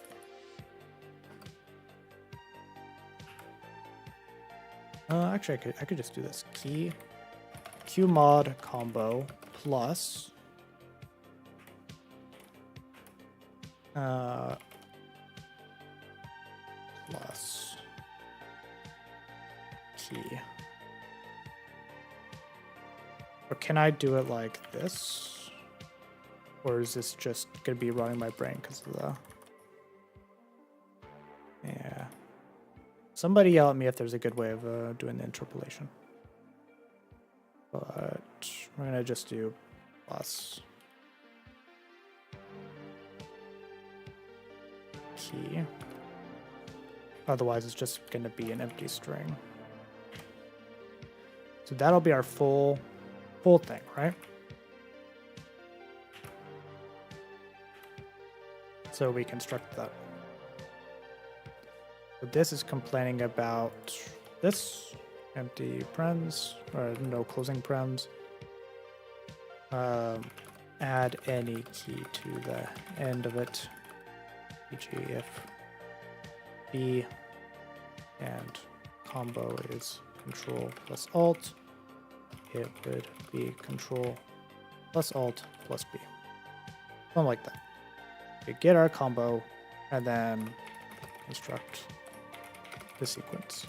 actually I could just do this. Q mod combo plus plus key. Or can I do it like this? Or is this just gonna be running my brain because of the... Yeah. Somebody yell at me if there's a good way of doing the interpolation. But we're gonna just do plus key. Otherwise, it's just gonna be an empty string. So that'll be our full thing, right? So we construct that. So this is complaining about this empty prems or no closing prems. Add any key to the end of it. E.g. if B and combo is control plus alt, it would be control plus alt plus B. Something like that. We get our combo and then construct the sequence.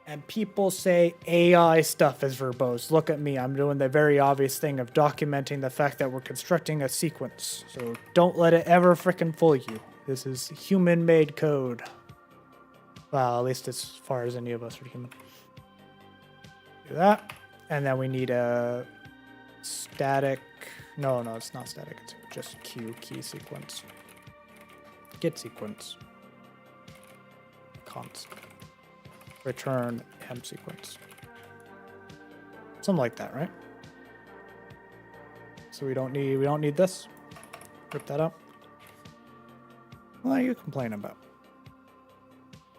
And people say AI stuff is verbose. Look at me, I'm doing the very obvious thing of documenting the fact that we're constructing a sequence. So don't let it ever frickin' fool you. This is human-made code. Well, at least as far as any of us are human. Do that. And then we need a static... No, it's not static. It's just QKeySequence. Get sequence. Const. Return M sequence. Something like that, right? So we don't need this. Rip that up. What are you complaining about?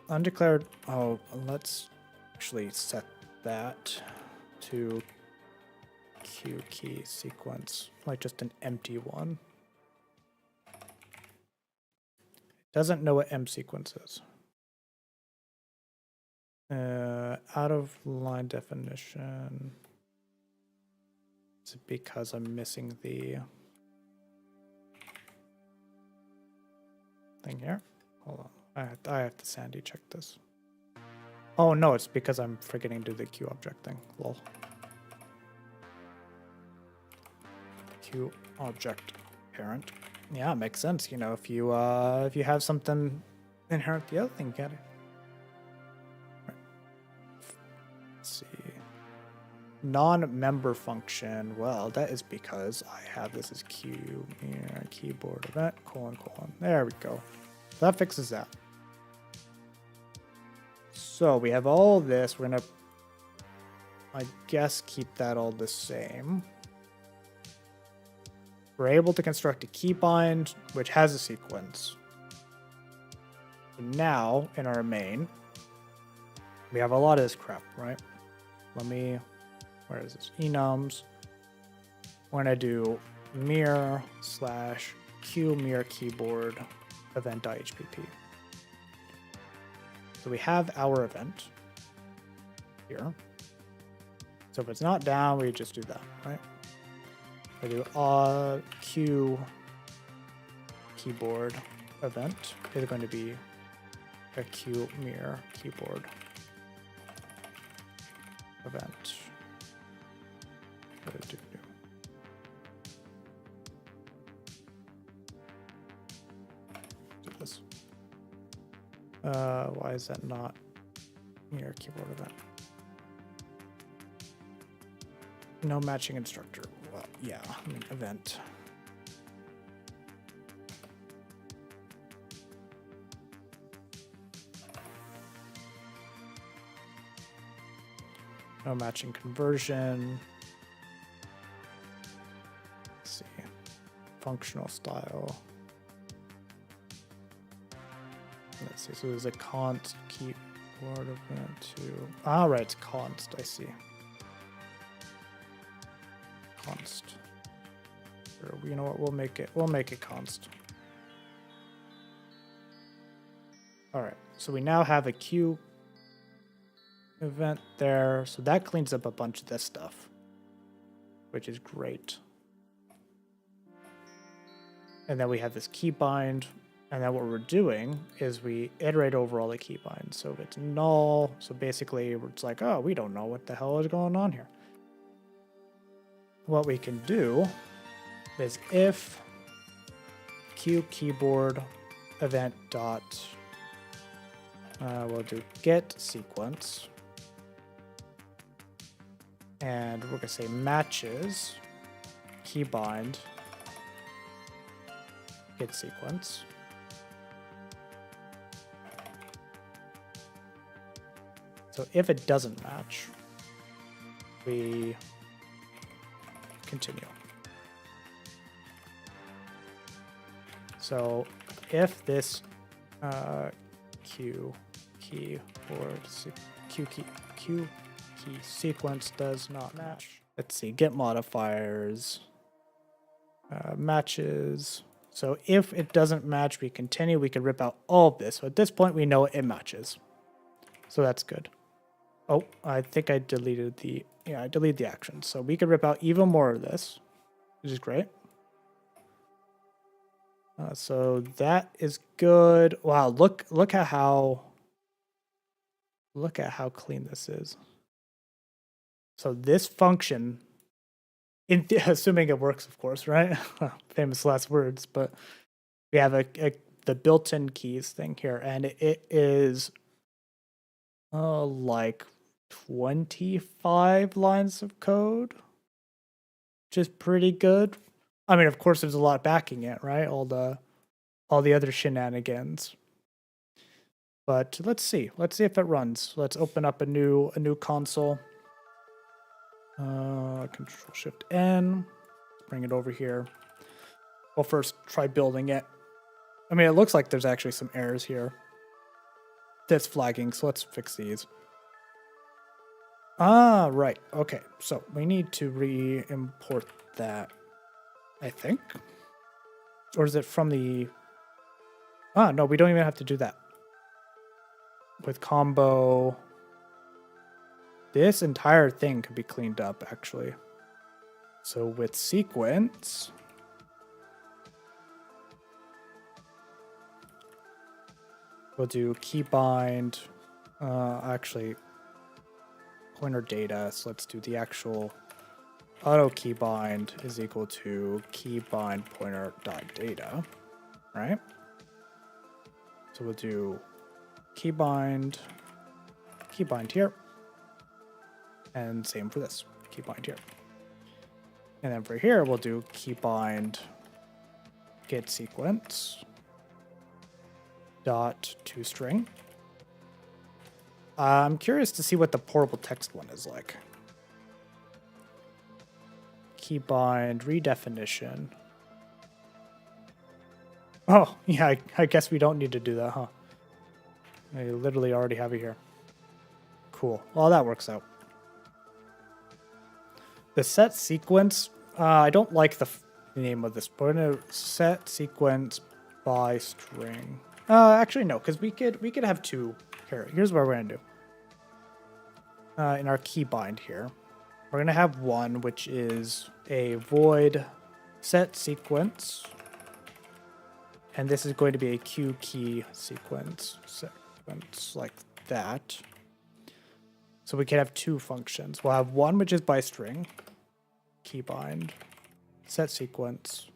Undeclared. Oh, let's actually set that to QKeySequence, like just an empty one. Doesn't know what M sequence is. Out of line definition. Is it because I'm missing the thing here? Hold on. I have to sandy check this. Oh no, it's because I'm forgetting to do the Q object thing. Lol. Q object parent. Yeah, it makes sense. You know, if you have something inherent, the other thing get it. See, non-member function. Well, that is because I have this as Q keyboard event : There we go. So that fixes that. So we have all this. We're gonna, I guess, keep that all the same. We're able to construct a keybind which has a sequence. So now in our main, we have a lot of this crap, right? Where is this? Enums. We're gonna do mirror / Q mirror keyboard event.hpp. So we have our event here. So if it's not down, we just do that, right? We do Q keyboard event is going to be a Q mirror keyboard event. What do we do? Do this. Why is that not mirror keyboard event? No matching instructor. Well, yeah, I mean event. No matching conversion. Let's see. Functional style. Let's see. So there's a const keyboard event too. Ah, right. It's const. I see. Const. Or, you know what? We'll make it const. All right. So we now have a Q event there. So that cleans up a bunch of this stuff, which is great. And then we have this keybind. And then what we're doing is we iterate over all the keybinds. So if it's null, so basically it's like, oh, we don't know what the hell is going on here. What we can do is if Q keyboard event dot, we'll do get sequence. And we're going to say matches keybind get sequence. So if it doesn't match, we continue. So if this Q key sequence does not match, let's see, get modifiers, matches. So if it doesn't match, we continue. We can rip out all of this. So at this point, we know it matches. So that's good. Oh, I think I deleted the, yeah, I deleted the action. So we could rip out even more of this, which is great. So that is good. Wow, look at how clean this is. So this function, assuming it works, of course, right? Famous last words, but we have the built-in keys thing here, and it is like 25 lines of code, which is pretty good. I mean, of course, there's a lot backing it, right? All the other shenanigans. But let's see if it runs. Let's open up a new console. Control Shift N. Bring it over here. We'll first try building it. I mean, it looks like there's actually some errors here that's flagging, so let's fix these. Ah, right. Okay, so we need to re-import that, I think. Or is it from the... Ah, no, we don't even have to do that. With combo, this entire thing could be cleaned up, actually. So with sequence, we'll do keybind, actually, pointer data. So let's do the actual auto keybind is equal to keybind pointer dot data, right? So we'll do keybind here, and same for this, keybind here. And then for here, we'll do keybind get sequence dot toString. I'm curious to see what the portable text one is like. Keybind redefinition. Oh, yeah, I guess we don't need to do that, huh? I literally already have it here. Cool. Well, that works out. The set sequence, I don't like the the name of this? We're gonna set sequence by string. Actually no, because we could have two. Here's what we're gonna do. In our keybind here, we're gonna have one which is a void set sequence, and this is going to be a QKeySequence sequence like that. So we can have two functions. We'll have one which is by string, keybind, set sequence,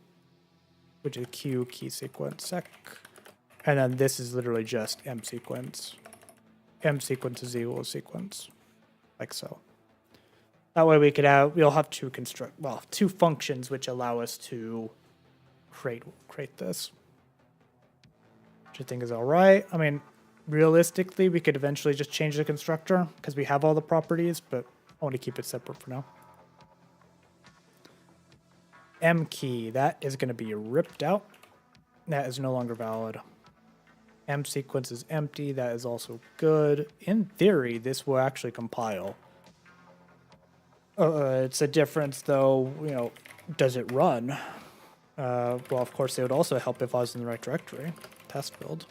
which is QKeySequence sec, and then this is literally just M sequence. M sequence is equal to sequence, like so. That way we'll have two functions which allow us to create this, which I think is all right. I mean, realistically, we could eventually just change the constructor because we have all the properties, but I want to keep it separate for now. M key, that is going to be ripped out. That is no longer valid. M sequence is empty. That is also good. In theory, this will actually compile. It's a difference, though, does it run? Well, of course, it would also help if I was in the right directory. Test build.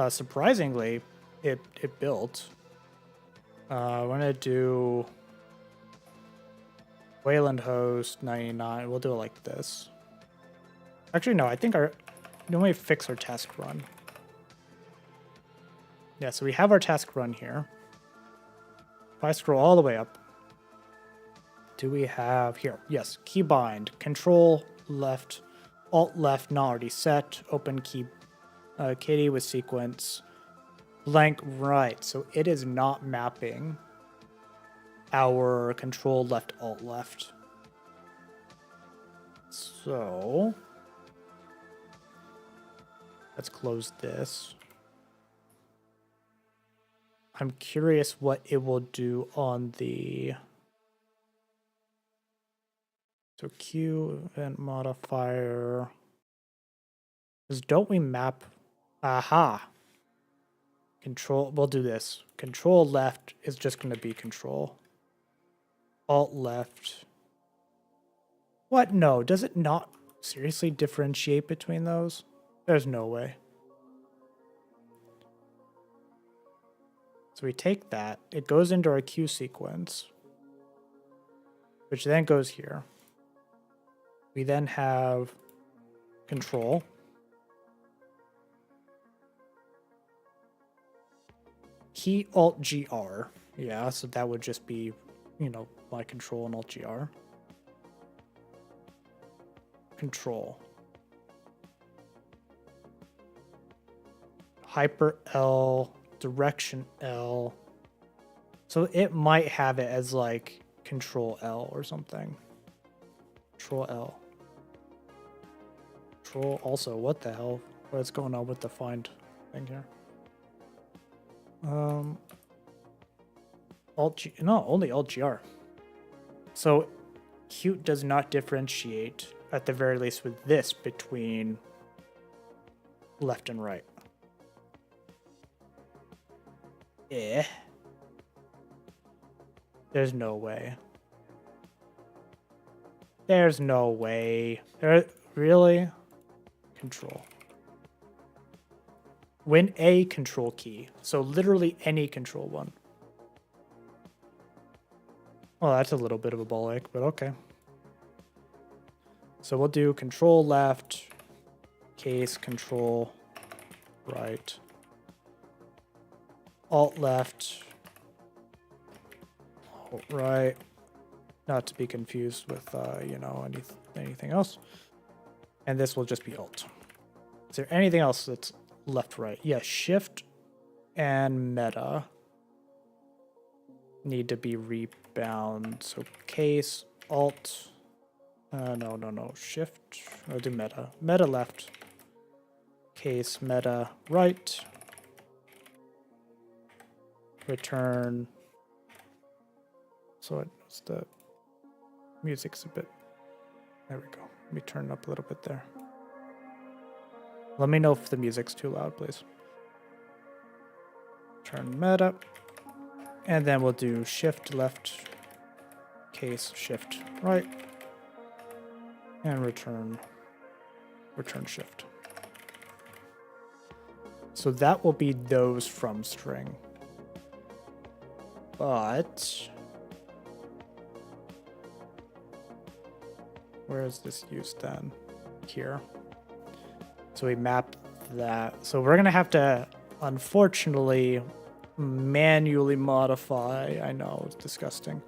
Surprisingly, it built. We're going to do Wayland host 99. We'll do it like this. Actually, no, I think let me fix our task run. Yeah, so we have our task run here. If I scroll all the way up, do we have here? Yes, keybind, control left, alt left, not already set, open key, Katie with sequence, blank right. So it is not mapping our control left, alt left. So let's close this. I'm curious what it will do on the Q event modifier. Because don't we map? Aha. Control. We'll do this. Control left is just going to be control. Alt left. What? No. Does it not seriously differentiate between those? There's no way. So we take that, it goes into our Q sequence, which then goes here. We then have control. Key alt GR. Yeah, so that would just be, my control and alt GR. Control. Hyper L. Direction L. So it might have it as like Control L or something. Control L. Control also, what the hell? What's going on with the find thing here? Alt G, no, only Alt GR. So Qt does not differentiate, at the very least with this, between left and right. There's no way. There's no way. Really? Control. When a control key. So literally any control one. Well, that's a little bit of a ball ache, but okay. So we'll do control left, case control right. Alt left, alt right, not to be confused with, anything else. And this will just be alt. Is there anything else that's left, right? Yeah, shift and meta need to be rebound. So case, alt, no, shift, I'll do meta. Meta left, case, meta right. Return. So it's the music's a bit. There we go. Let me turn it up a little bit there. Let me know if the music's too loud, please. Turn meta. And then we'll do shift left, case shift right, and return shift. So that will be those from string. But where is this used then? Here. So we map that. So we're gonna have to, unfortunately, manually modify. I know, it's disgusting.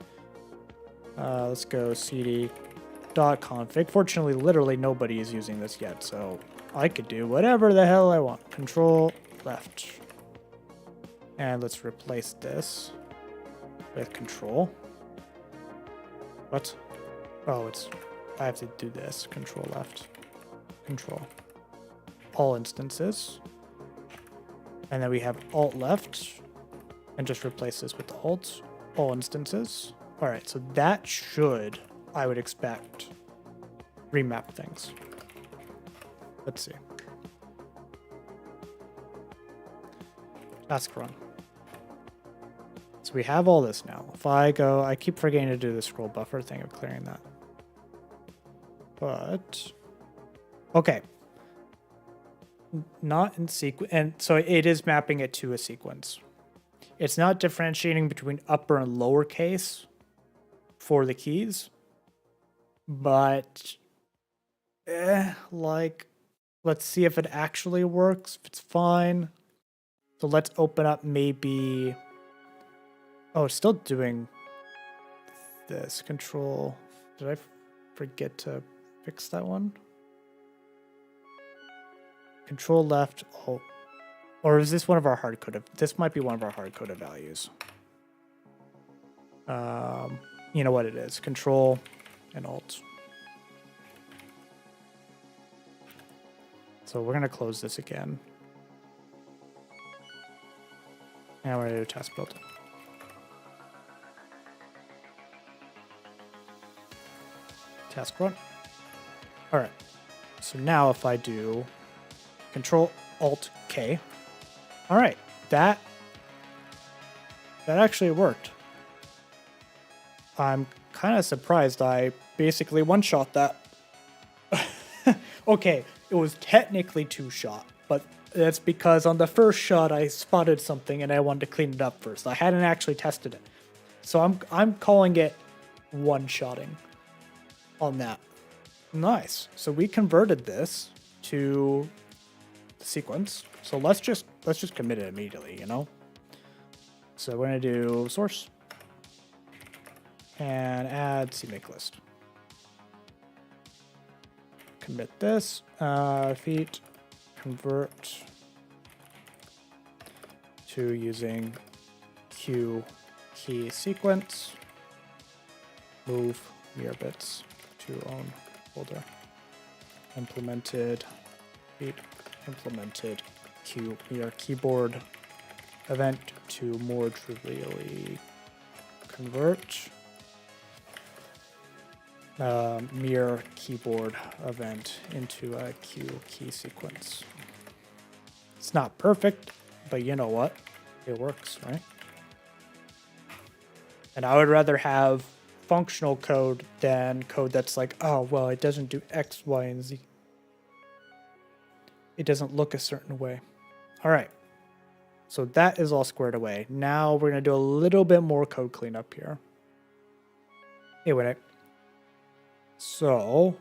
Let's go cd.config. Fortunately, literally nobody is using this yet, so I could do whatever the hell I want. Control left. And let's replace this with control. What? Oh, I have to do this. Control left. Control. All instances. And then we have alt left. And just replace this with alt. All instances. All right, so that should, I would expect, remap things. Let's see. Task run. So we have all this now. If I go, I keep forgetting to do the scroll buffer thing of clearing that. But, okay. Not in sequence, and so it is mapping it to a sequence. It's not differentiating between upper and lower case for the keys, but like, let's see if it actually works, if it's fine. So let's open up maybe, oh, it's still doing this. Control, did I forget to fix that one? Control left, alt. Or is this one of our hard-coded? This might be one of our hard-coded values. You know what it is. Control and alt. So we're going to close this again. And we're going to do test build. Task run. All right. So now if I do Control Alt K. All right, that actually worked. I'm kind of surprised I basically one-shot that. Okay, it was technically two-shot, but that's because on the first shot I spotted something and I wanted to clean it up first. I hadn't actually tested it. So I'm calling it one-shotting on that. Nice. So we converted this to the sequence. So let's just commit it immediately, you know? So we're gonna do source and add cmake list. Commit this, feat convert to using QKeySequence, move mirror bits to own folder, implemented feat implemented mirror keyboard event to more trivially convert mirror keyboard event into a QKeySequence. It's not perfect, but you know what? It works, right? And I would rather have functional code than code that's like, oh, well, it doesn't do X, Y, and Z. It doesn't look a certain way. All right. So that is all squared away. Now we're going to do a little bit more code cleanup here. Hey, wait. So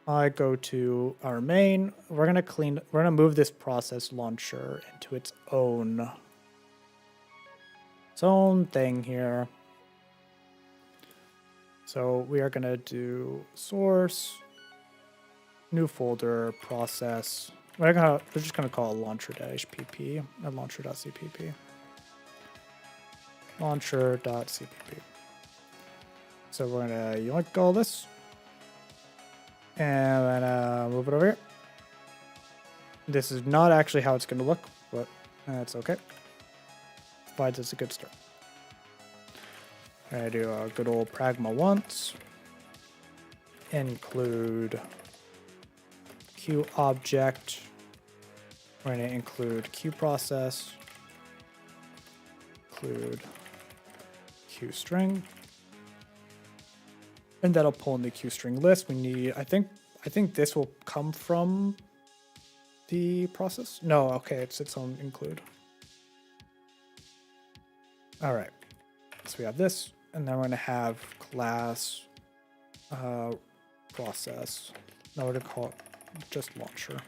I go to our main. We're going to move this process launcher into its own thing here. So we are going to do source, new folder, process. We're just going to call it launcher-pp and launcher.cpp. Launcher.cpp. So we're going to yoink all this. And then move it over here. This is not actually how it's going to look, but that's okay. Provides us a good start. I'm going to do a good old pragma once. Include QObject. We're going to include QProcess. include Q string. And that'll pull in the Q string list. We need, I think this will come from the process. No, okay, it's its own include. All right, so we have this, and then we're gonna have class process. Now we're gonna call it just launcher.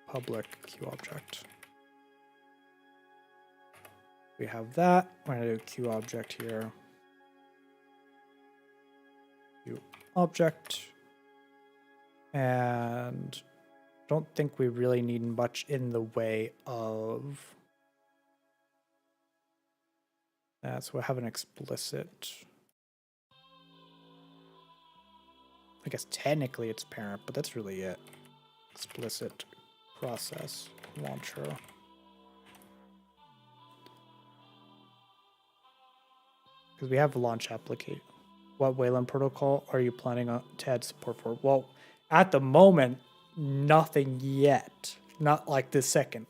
Public Q object. We have that. We're gonna do Q object here. Q object. And don't think we really need much in the way of that. So we'll have an explicit. I guess technically it's parent, but that's really it. Explicit process launcher. Because we have launch applicate. What Wayland protocol are you planning on to add support for? Well, at the moment, nothing yet. Not like the second.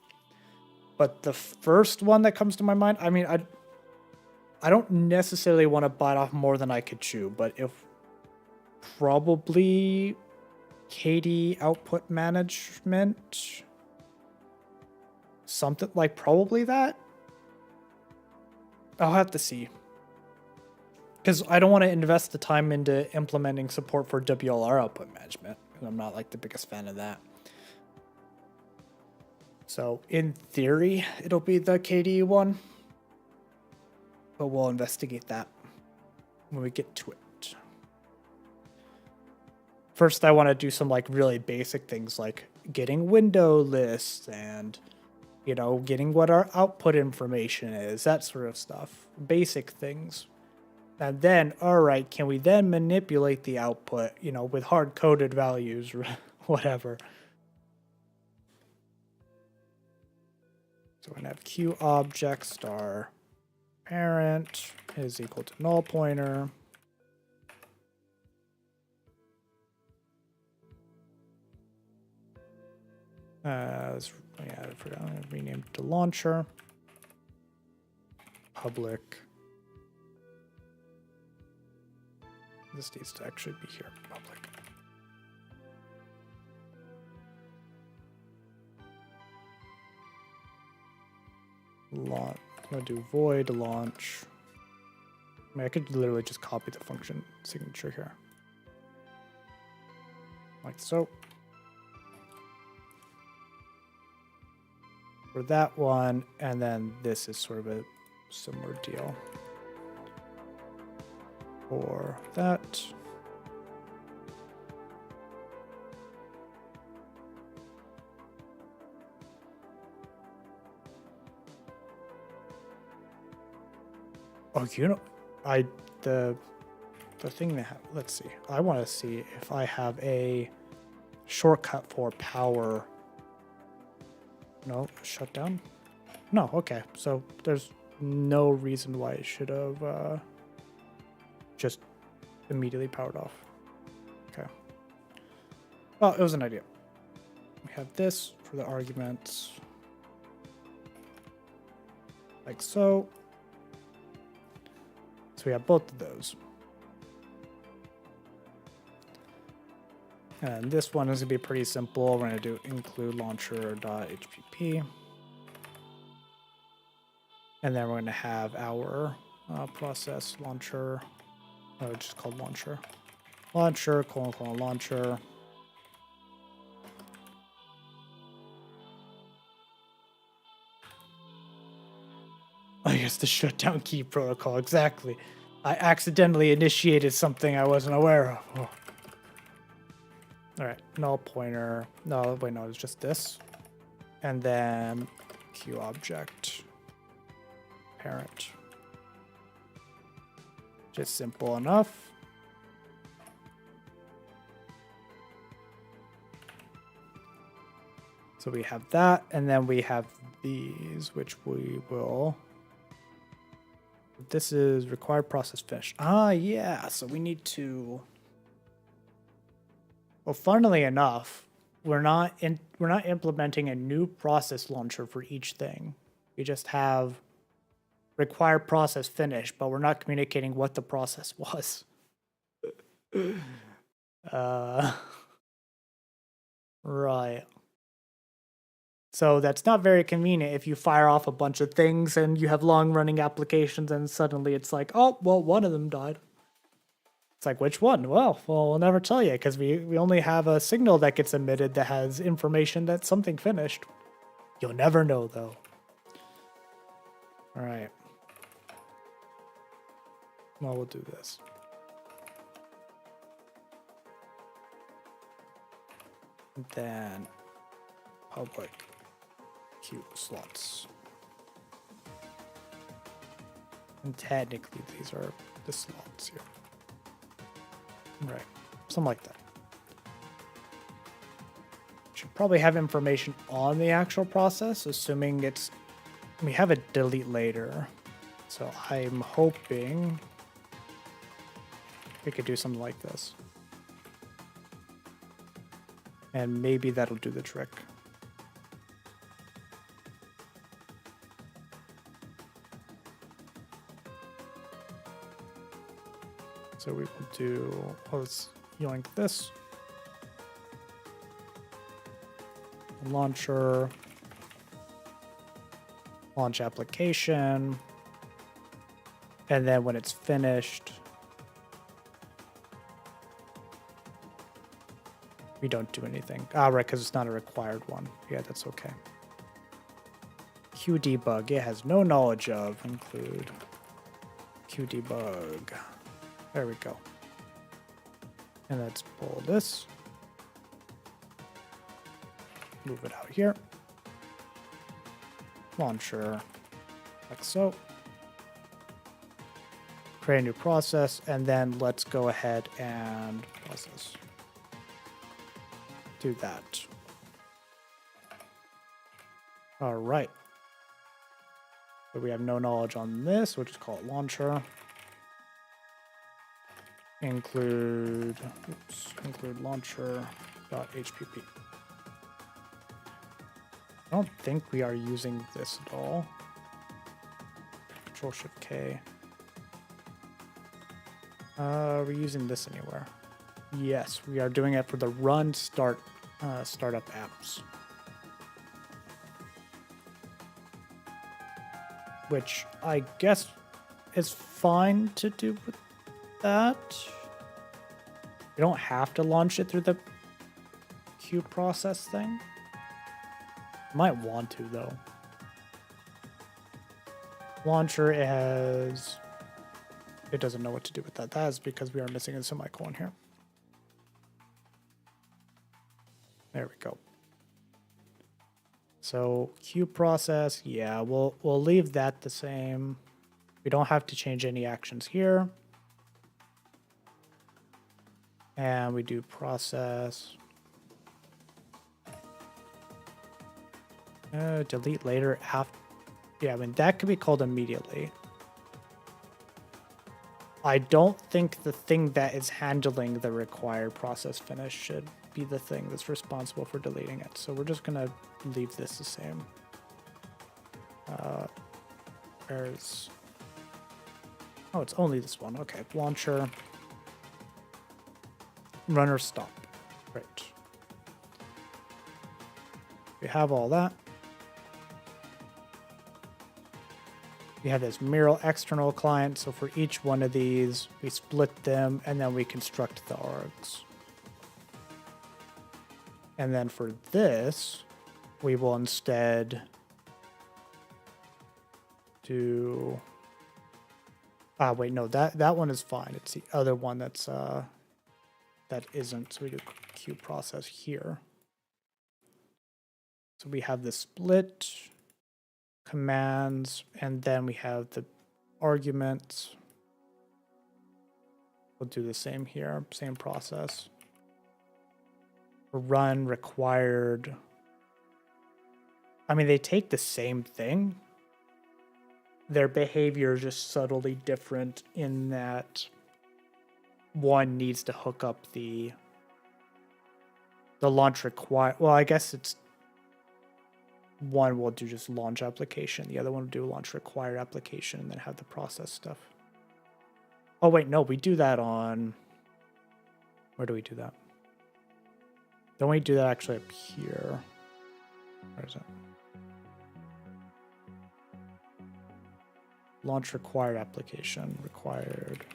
But the first one that comes to my mind, I mean, I don't necessarily want to bite off more than I could chew, but if probably KD output management, something like probably that. I'll have to see. Because I don't want to invest the time into implementing support for WLR output management. I'm not like the biggest fan of that. So in theory, it'll be the KDE one. But we'll investigate that when we get to it. First, I want to do some like really basic things like getting window lists and, you know, getting what our output information is, that sort of stuff. Basic things. And then, all right, can we then manipulate the output, you know, with hard-coded values or whatever. So we're going to have Q object star parent is equal to null pointer. Yeah, I forgot. I'm going to rename it to launcher. Public. This needs to actually be here. Public. Launch. I'm going to do void launch. I mean, I could literally just copy the function signature here. Like so. For that one, and then this is sort of a similar deal for that. Oh, you know, the thing that, let's see. I want to see if I have a shortcut for power. No, shut down? No, okay. So there's no reason why it should have just immediately powered off. Okay. Well, it was an idea. We have this for the arguments. Like so. So we have both of those. And this one is going to be pretty simple. We're going to do include launcher.hpp. And then we're going to have our process launcher, just called launcher. Launcher, colon, launcher. I guess the shutdown key protocol, exactly. I accidentally initiated something I wasn't aware of. Oh. All right, null pointer. No, wait, no, it's just this. And then Q object parent. Just simple enough. So we have that, and then we have these, which we will. This is required process finish. Ah, yeah. So we need to. Well, funnily enough, we're not implementing a new process launcher for each thing. We just have require process finish, but we're not communicating what the process was. Right. So that's not very convenient if you fire off a bunch of things and you have long-running applications and suddenly it's like, oh, well, one of them died. It's like, which one? Well, we'll never tell you because we only have a signal that gets emitted that has information that something finished. You'll never know, though. All right. Well, we'll do this. And then public queue slots. And technically, these are the slots here. Right, something like that. Should probably have information on the actual process, assuming it's... We have a delete later. So I'm hoping we could do something like this. And maybe that'll do the trick. So we will do, let's yoink this. Launcher. Launch application. And then when it's finished, we don't do anything. Ah, right, because it's not a required one. Yeah, that's okay. QDebug, it has no knowledge of. Include QDebug. There we go. And let's pull this. Move it out here. Launcher, like so. Create a new process, and then let's go ahead and process. Do that. All right. So we have no knowledge on this. We'll just call it launcher. Include launcher.hpp. I don't think we are using this at all. Control-Shift-K. Are we using this anywhere? Yes, we are doing it for the run startup apps. Which I guess is fine to do with that. You don't have to launch it through the queue process thing. Might want to, though. Launcher, it doesn't know what to do with that. That is because we are missing a semicolon here. There we go. So queue process, yeah, we'll leave that the same. We don't have to change any actions here. And we do process. Delete later after. Yeah, I mean, that could be called immediately. I don't think the thing that is handling the required process finish should be the thing that's responsible for deleting it. So we're just going to leave this the same. There's... Oh, it's only this one. Okay, launcher. Runner stop. Great. We have all that. We have this Miro external client, so for each one of these, we split them, and then we construct the args. And then for this, we will instead do... Ah, wait, no, that one is fine. It's the other one that's that isn't, so we do queue process here. So we have the split commands, and then we have the arguments. We'll do the same here, same process. Run required. I mean, they take the same thing. Their behavior is just subtly different in that one needs to hook up the launch require. Well, I guess it's one will do just launch application. The other one will do launch required application and then have the process stuff. Oh, wait, no, we do that on... Where do we do that? Don't we do that actually up here? Where is it? Launch required application. Required.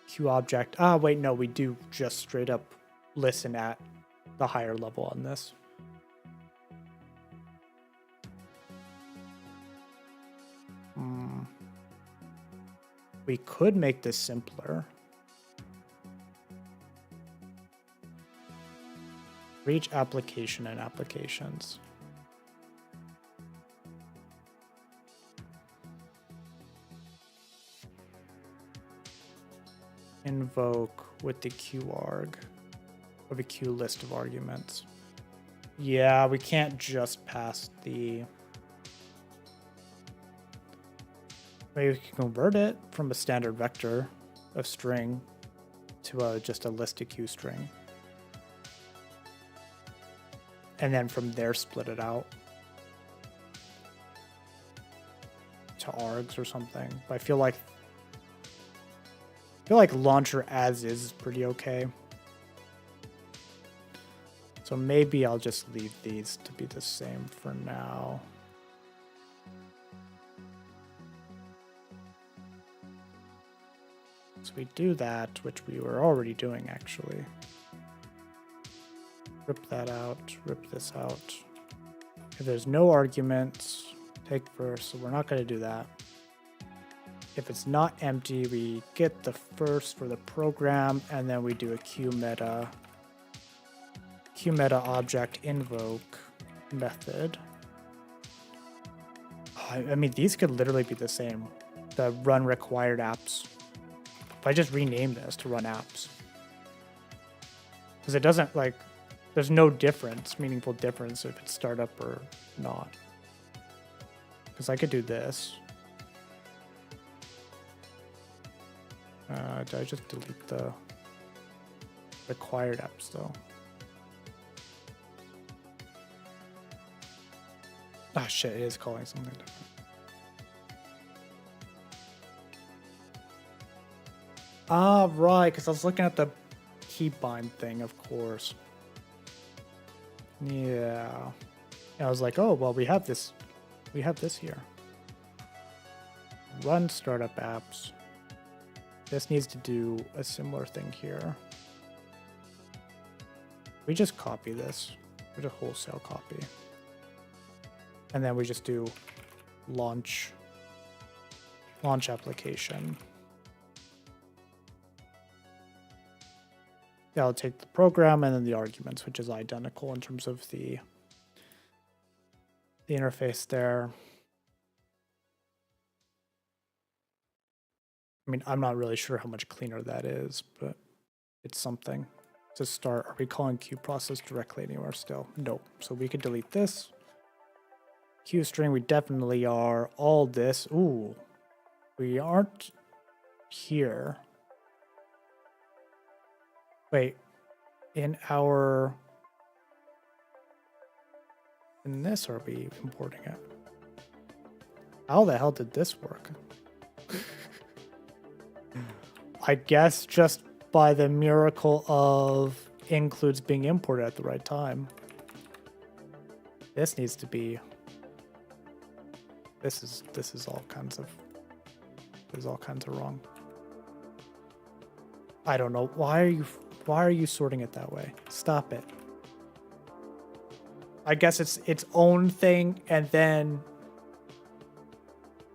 Q object. Ah, wait, no, we do just straight up listen at the higher level on this. We could make this simpler. Reach application and applications. Invoke with the QArg or the Q list of arguments. Yeah, we can't just pass the... Maybe we can convert it from a standard vector of string to just a list of Q string. And then from there split it out to args or something. But I feel like launcher as is pretty okay. So maybe I'll just leave these to be the same for now. So we do that, which we were already doing actually. Rip that out, rip this out. If there's no arguments, take first, so we're not going to do that. If it's not empty, we get the first for the program, and then we do a QMeta object invoke method. Oh, I mean, these could literally be the same. The run required apps. If I just rename this to run apps. Because it doesn't, like, there's no difference, meaningful difference if it's startup or not. Because I could do this. Did I just delete the required apps though? Ah, shit, it is calling something different. Ah, right, because I was looking at the keybind thing, of course. Yeah. And I was like, oh, well, we have this here. Run startup apps. This needs to do a similar thing here. We just copy this. We just wholesale copy. And then we just do launch application. Yeah, I'll take the program and then the arguments, which is identical in terms of the interface there. I mean, I'm not really sure how much cleaner that is, but it's something. To start, are we calling QProcess directly anywhere still? Nope. So we could delete this. QString, we definitely are. All this. Ooh. We aren't here. Wait. In this, are we importing it? How the hell did this work? I guess just by the miracle of includes being imported at the right time. This needs to be. This is all kinds of wrong. I don't know. Why are you sorting it that way? Stop it. I guess it's its own thing, and then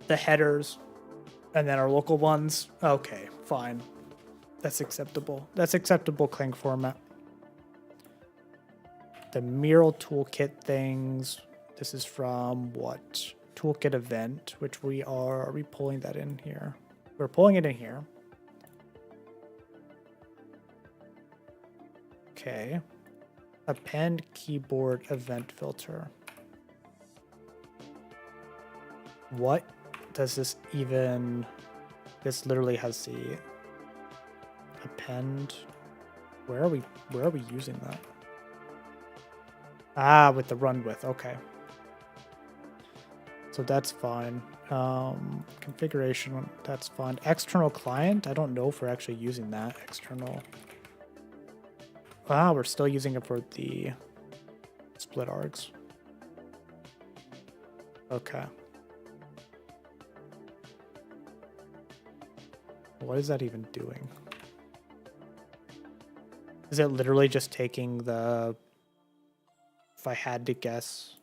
the headers, and then our local ones. Okay, fine. That's acceptable. That's acceptable Clang format. The mural toolkit things. This is from what? Toolkit event, which are we pulling that in here? We're pulling it in here. Okay. Append keyboard event filter. What does this even... This literally has the append. Where are we using that? Ah, with the run width. Okay. So that's fine. Configuration, that's fine. External client, I don't know if we're actually using that. External. Ah, we're still using it for the split args. Okay. What is that even doing? Is it literally just taking the... If I had to guess,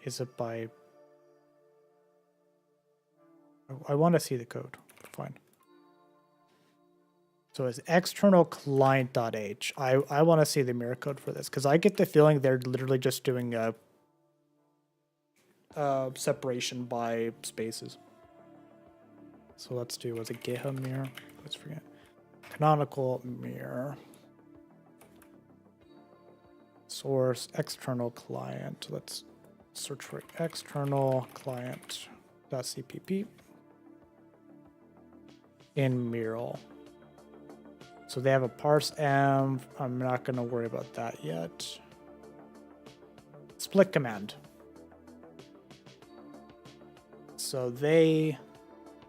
is it by... I want to see the code. Fine. So it's external client.h. I want to see the mirror code for this because I get the feeling they're literally just doing a separation by spaces. So let's do, was it GitHub mirror? Let's forget. Canonical mirror. Source, external client. Let's search for external client.cpp. In Mural. So they have a parse env. I'm not going to worry about that yet. Split command. So they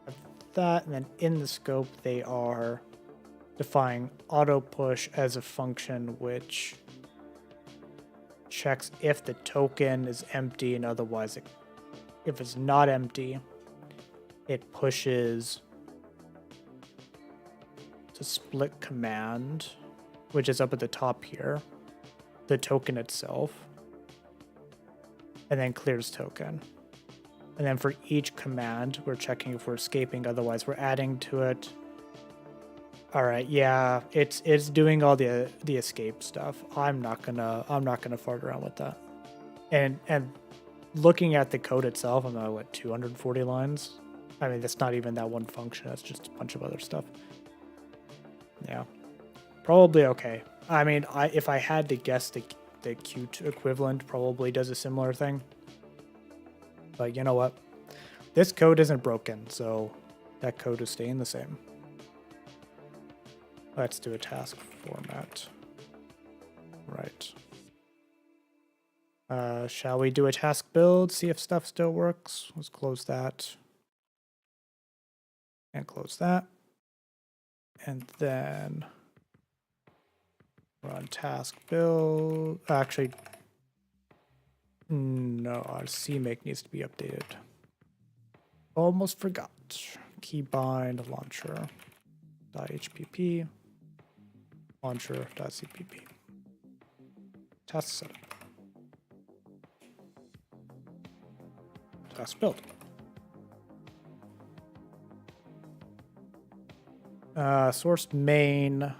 have that, and then in the scope they are defining auto push as a function which checks if the token is empty, and otherwise if it's not empty, it pushes to split command, which is up at the top here, the token itself, and then clears token. And then for each command, we're checking if we're escaping, otherwise we're adding to it. All right, yeah, it's doing all the escape stuff. I'm not gonna fart around with that. And looking at the code itself, I'm at what, 240 lines? I mean, that's not even that one function. That's just a bunch of other stuff. Yeah, probably okay. I mean, if I had to guess, the Qt equivalent probably does a similar thing. But you know what? This code isn't broken, so that code is staying the same. Let's do a task format. Right. Shall we do a task build, see if stuff still works? Let's close that. And close that. And then run task build. Actually, no, our CMake needs to be updated. Almost forgot. Keybind launcher.hpp. Launcher.cpp. Task setup. Task build. Source main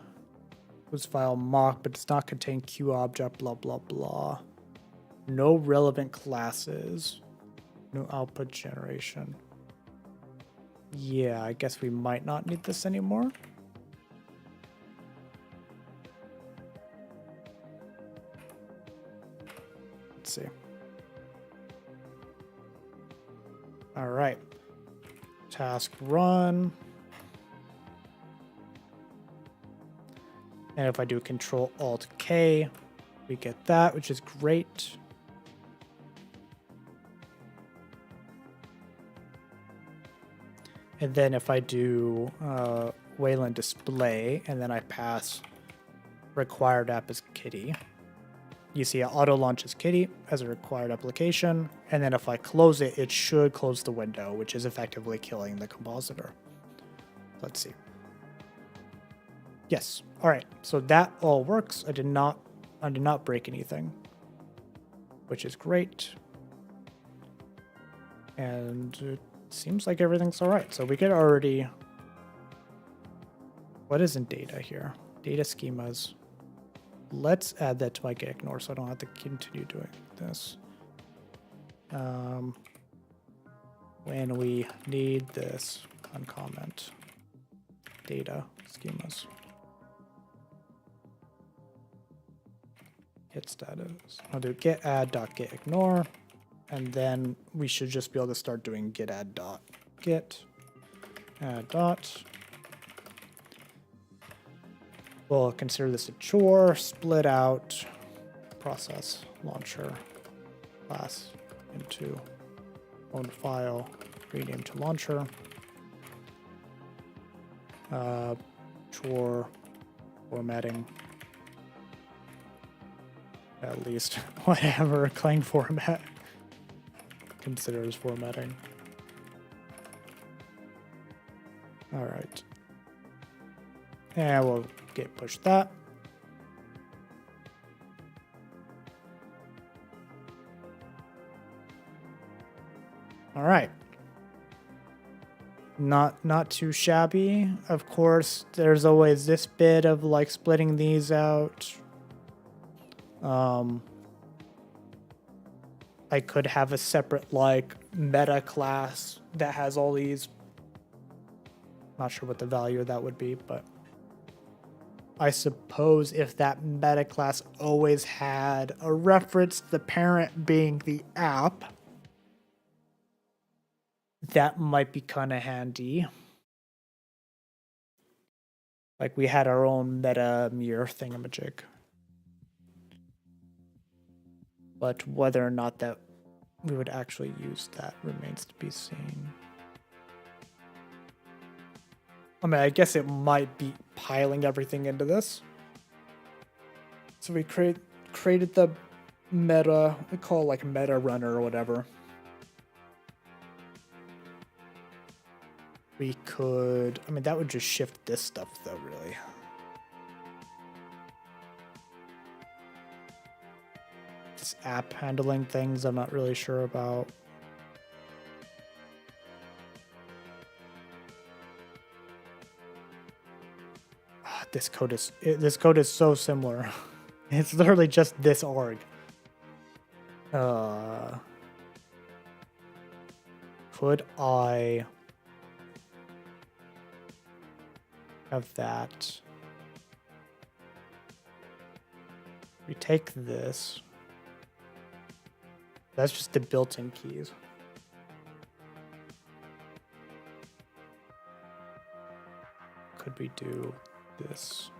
was file mock, but does not contain QObject, blah, blah, blah. No relevant classes. No output generation. Yeah, I guess we might not need this anymore. Let's see. All right. Task run. And if I do Control-Alt-K, we get that, which is great. And then if I do Wayland display, and then I pass required app as Kitty, you see it auto launches Kitty as a required application. And then if I close it, it should close the window, which is effectively killing the compositor. Let's see. Yes. All right. So that all works. I did not break anything, which is great. And it seems like everything's all right. So we could already... What is in data here? Data schemas. Let's add that to my gitignore so I don't have to continue doing this. When we need this, uncomment data schemas. Git status. I'll do git add.gitignore, and then we should just be able to start doing git add dot git add dot. We'll consider this a chore, split out process launcher class into own file, rename to launcher. Chore formatting. At least whatever Clang format considers formatting. All right. And we'll git push that. All right. Not too shabby. Of course, there's always this bit of like splitting these out. I could have a separate like meta class that has all these. Not sure what the value of that would be, but I suppose if that meta class always had a reference to the parent being the app, that might be kind of handy. Like we had our own meta mirror thingamajig. But whether or not that we would actually use that remains to be seen. I mean, I guess it might be piling everything into this. So we created the meta, we call it like meta runner or whatever. We could, I mean, that would just shift this stuff though, really. This app handling things, I'm not really sure about. This code is so similar. It's literally just this org. Could I have that? We take this. That's just the built-in keys. Could we do this?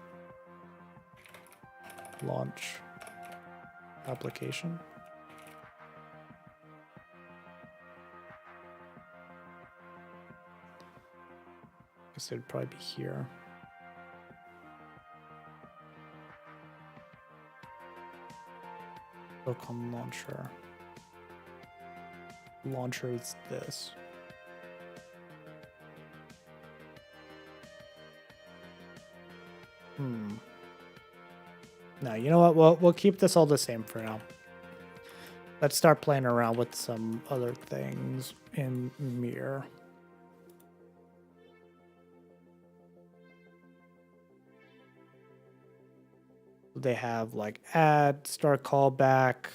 Launch application. I guess it'd probably be here. Welcome launcher. Launcher is this. No, you know what? We'll keep this all the same for now. Let's start playing around with some other things in Mirror. They have like add, start callback.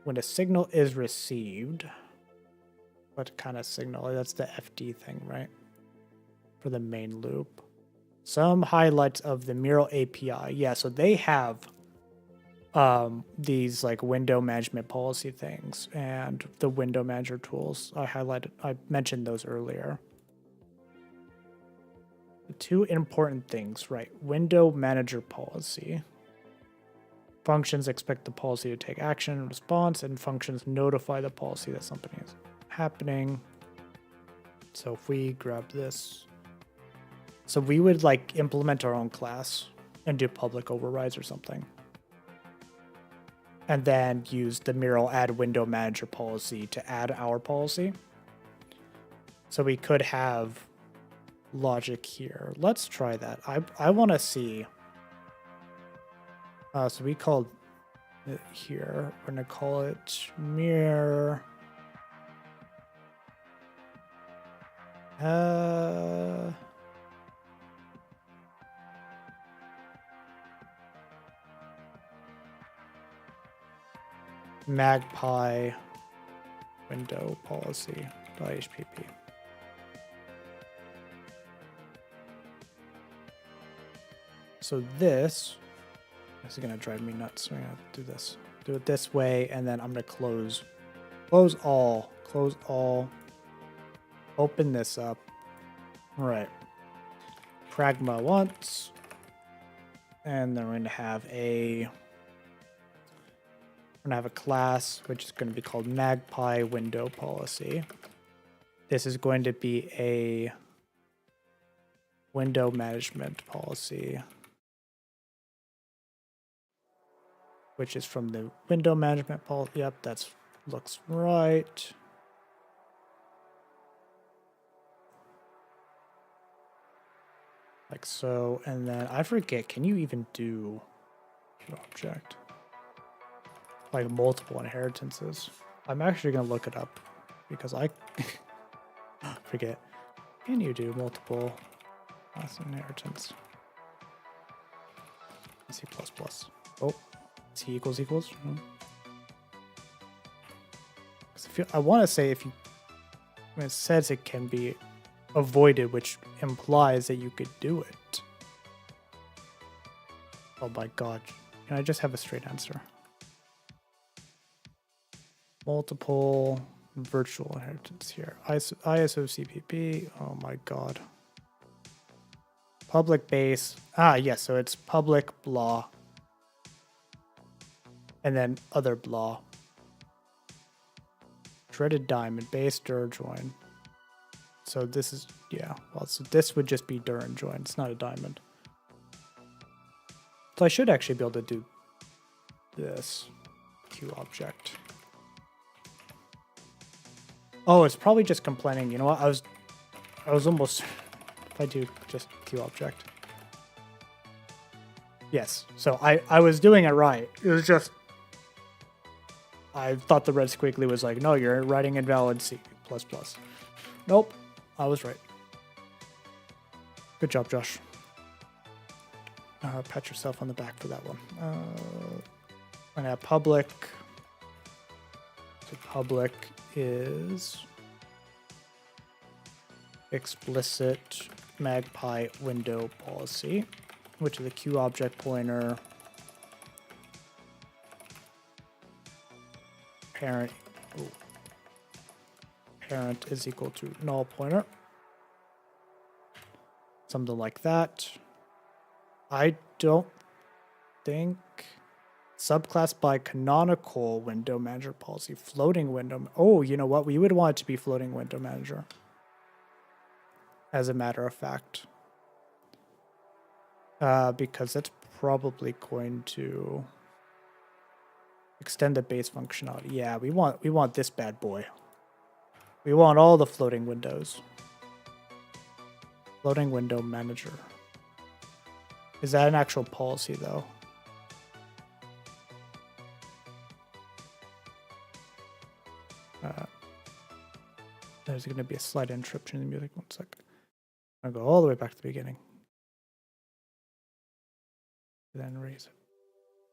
When a signal is received, what kind of signal? That's the FD thing, right? For the main loop. Some highlights of the Mural API. Yeah, so they have these like window management policy things and the window manager tools. I mentioned those earlier. The two important things, right? Window manager policy. Functions expect the policy to take action in response, and functions notify the policy that something is happening. So if we grab this, so we would like implement our own class and do public overrides or something. And then use the Mural add window manager policy to add our policy. So we could have logic here. Let's try that. I want to see. So we called it here. We're going to call it mirror. Magpie window policy.hpp. So this is going to drive me nuts. So I'm going to do this. Do it this way, and then I'm going to close all, open this up. All right. Pragma once, and then we're going to have a We're gonna have a class which is going to be called Magpie Window Policy. This is going to be a window management policy, which is from the window management policy. Yep, that looks right. Like so, and then I forget, can you even do object? Like multiple inheritances. I'm actually gonna look it up because I forget. Can you do multiple class inheritance? C++. Oh, C equals. I want to say if you, when it says it can be avoided, which implies that you could do it. Oh my god. Can I just have a straight answer? Multiple virtual inheritance here. ISO CPP. Oh my god. Public base. Ah, yes. So it's public blah. And then other blah. Dreaded diamond. Base dir join. So this is, yeah. Well, so this would just be dir and join. It's not a diamond. So I should actually be able to do this. Q object. Oh, it's probably just complaining. You know what? I was almost, if I do just Q object. Yes. So I was doing it right. It was just, I thought the red squiggly was like, no, you're writing invalid C++. Nope. I was right. Good job, Josh. Pat yourself on the back for that one. And at public. So public is explicit magpie window policy, which is a Q object pointer. Parent is equal to null pointer. Something like that. I don't think subclass by canonical window manager policy, floating window. Oh, you know what? We would want it to be floating window manager. As a matter of fact. Because that's probably going to extend the base functionality. Yeah, we want this bad boy. We want all the floating windows. Floating window manager. Is that an actual policy though? There's going to be a slight interruption in the music. 1 sec. I'll go all the way back to the beginning. Then raise it.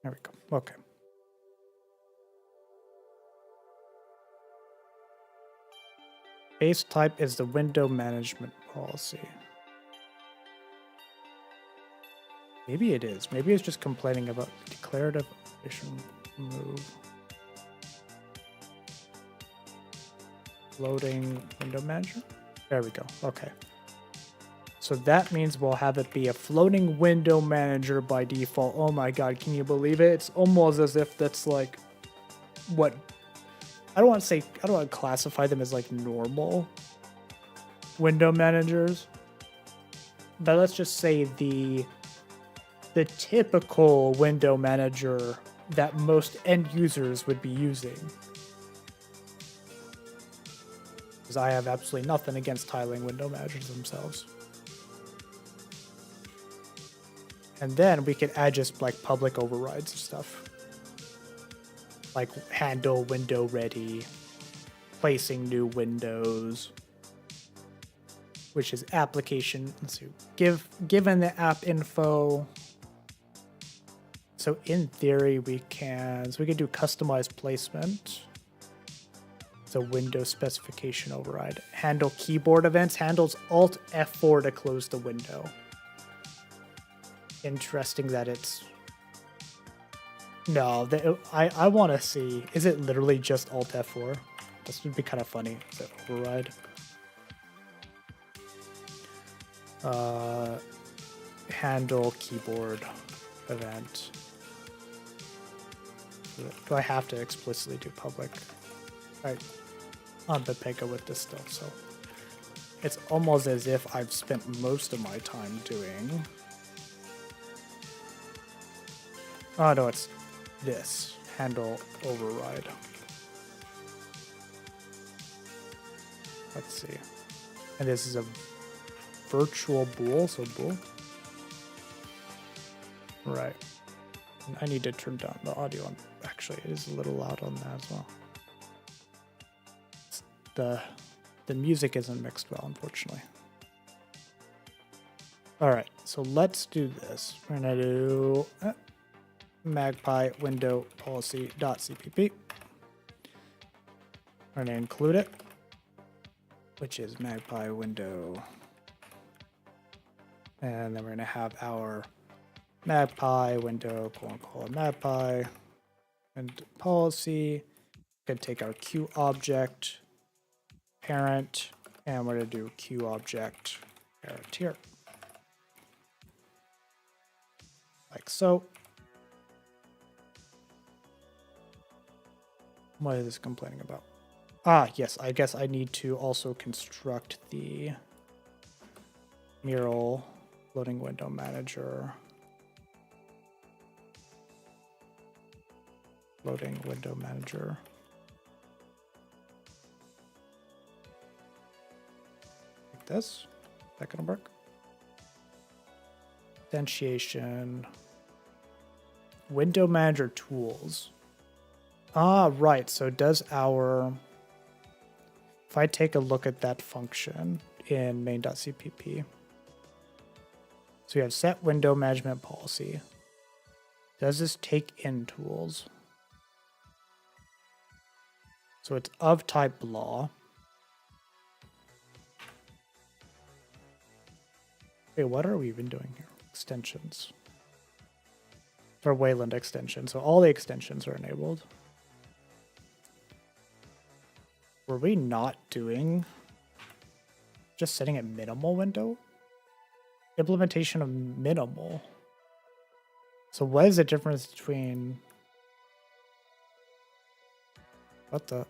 There we go. Okay. Base type is the window management policy. Maybe it is. Maybe it's just complaining about declarative operation move. Floating window manager. There we go. Okay. So that means we'll have it be a floating window manager by default. Oh my god, can you believe it? It's almost as if that's like what I don't want to classify them as like normal window managers. But let's just say the typical window manager that most end users would be using. Because I have absolutely nothing against tiling window managers themselves. And then we could add just like public overrides and stuff. Like handle window ready, placing new windows, which is application. Let's see, given the app info. So in theory, we could do customized placement. So window specification override. Handle keyboard events, handles Alt F4 to close the window. Interesting that it's... No, I want to see, is it literally just Alt F4? This would be kind of funny. Is it override? Handle keyboard event. Do I have to explicitly do public? All right, on the Pega with this still, so it's almost as if I've spent most of my time doing. Oh no, it's this handle override. Let's see, and this is a virtual bool, so bool. Right. I need to turn down the audio on. Actually, it is a little loud on that as well. The music isn't mixed well, unfortunately. All right, so let's do this. We're gonna do magpie window policy.cpp. We're gonna include it, which is magpie window, and then we're gonna have our magpie window colon magpie and policy. We're gonna take our Q object parent, and we're gonna do Q object parent here, like so. What is this complaining about? Ah, yes, I guess I need to also construct the mural loading window manager. Loading window manager. Like this. Is that gonna work? Instantiation. Window manager tools. Ah, right. So does our... If I take a look at that function in main.cpp. So we have set window management policy. Does this take in tools? So it's of type law. Wait, what are we even doing here? Extensions. For Wayland extension. So all the extensions are enabled. Were we not doing just setting a minimal window? Implementation of minimal. So what is the difference between... What the?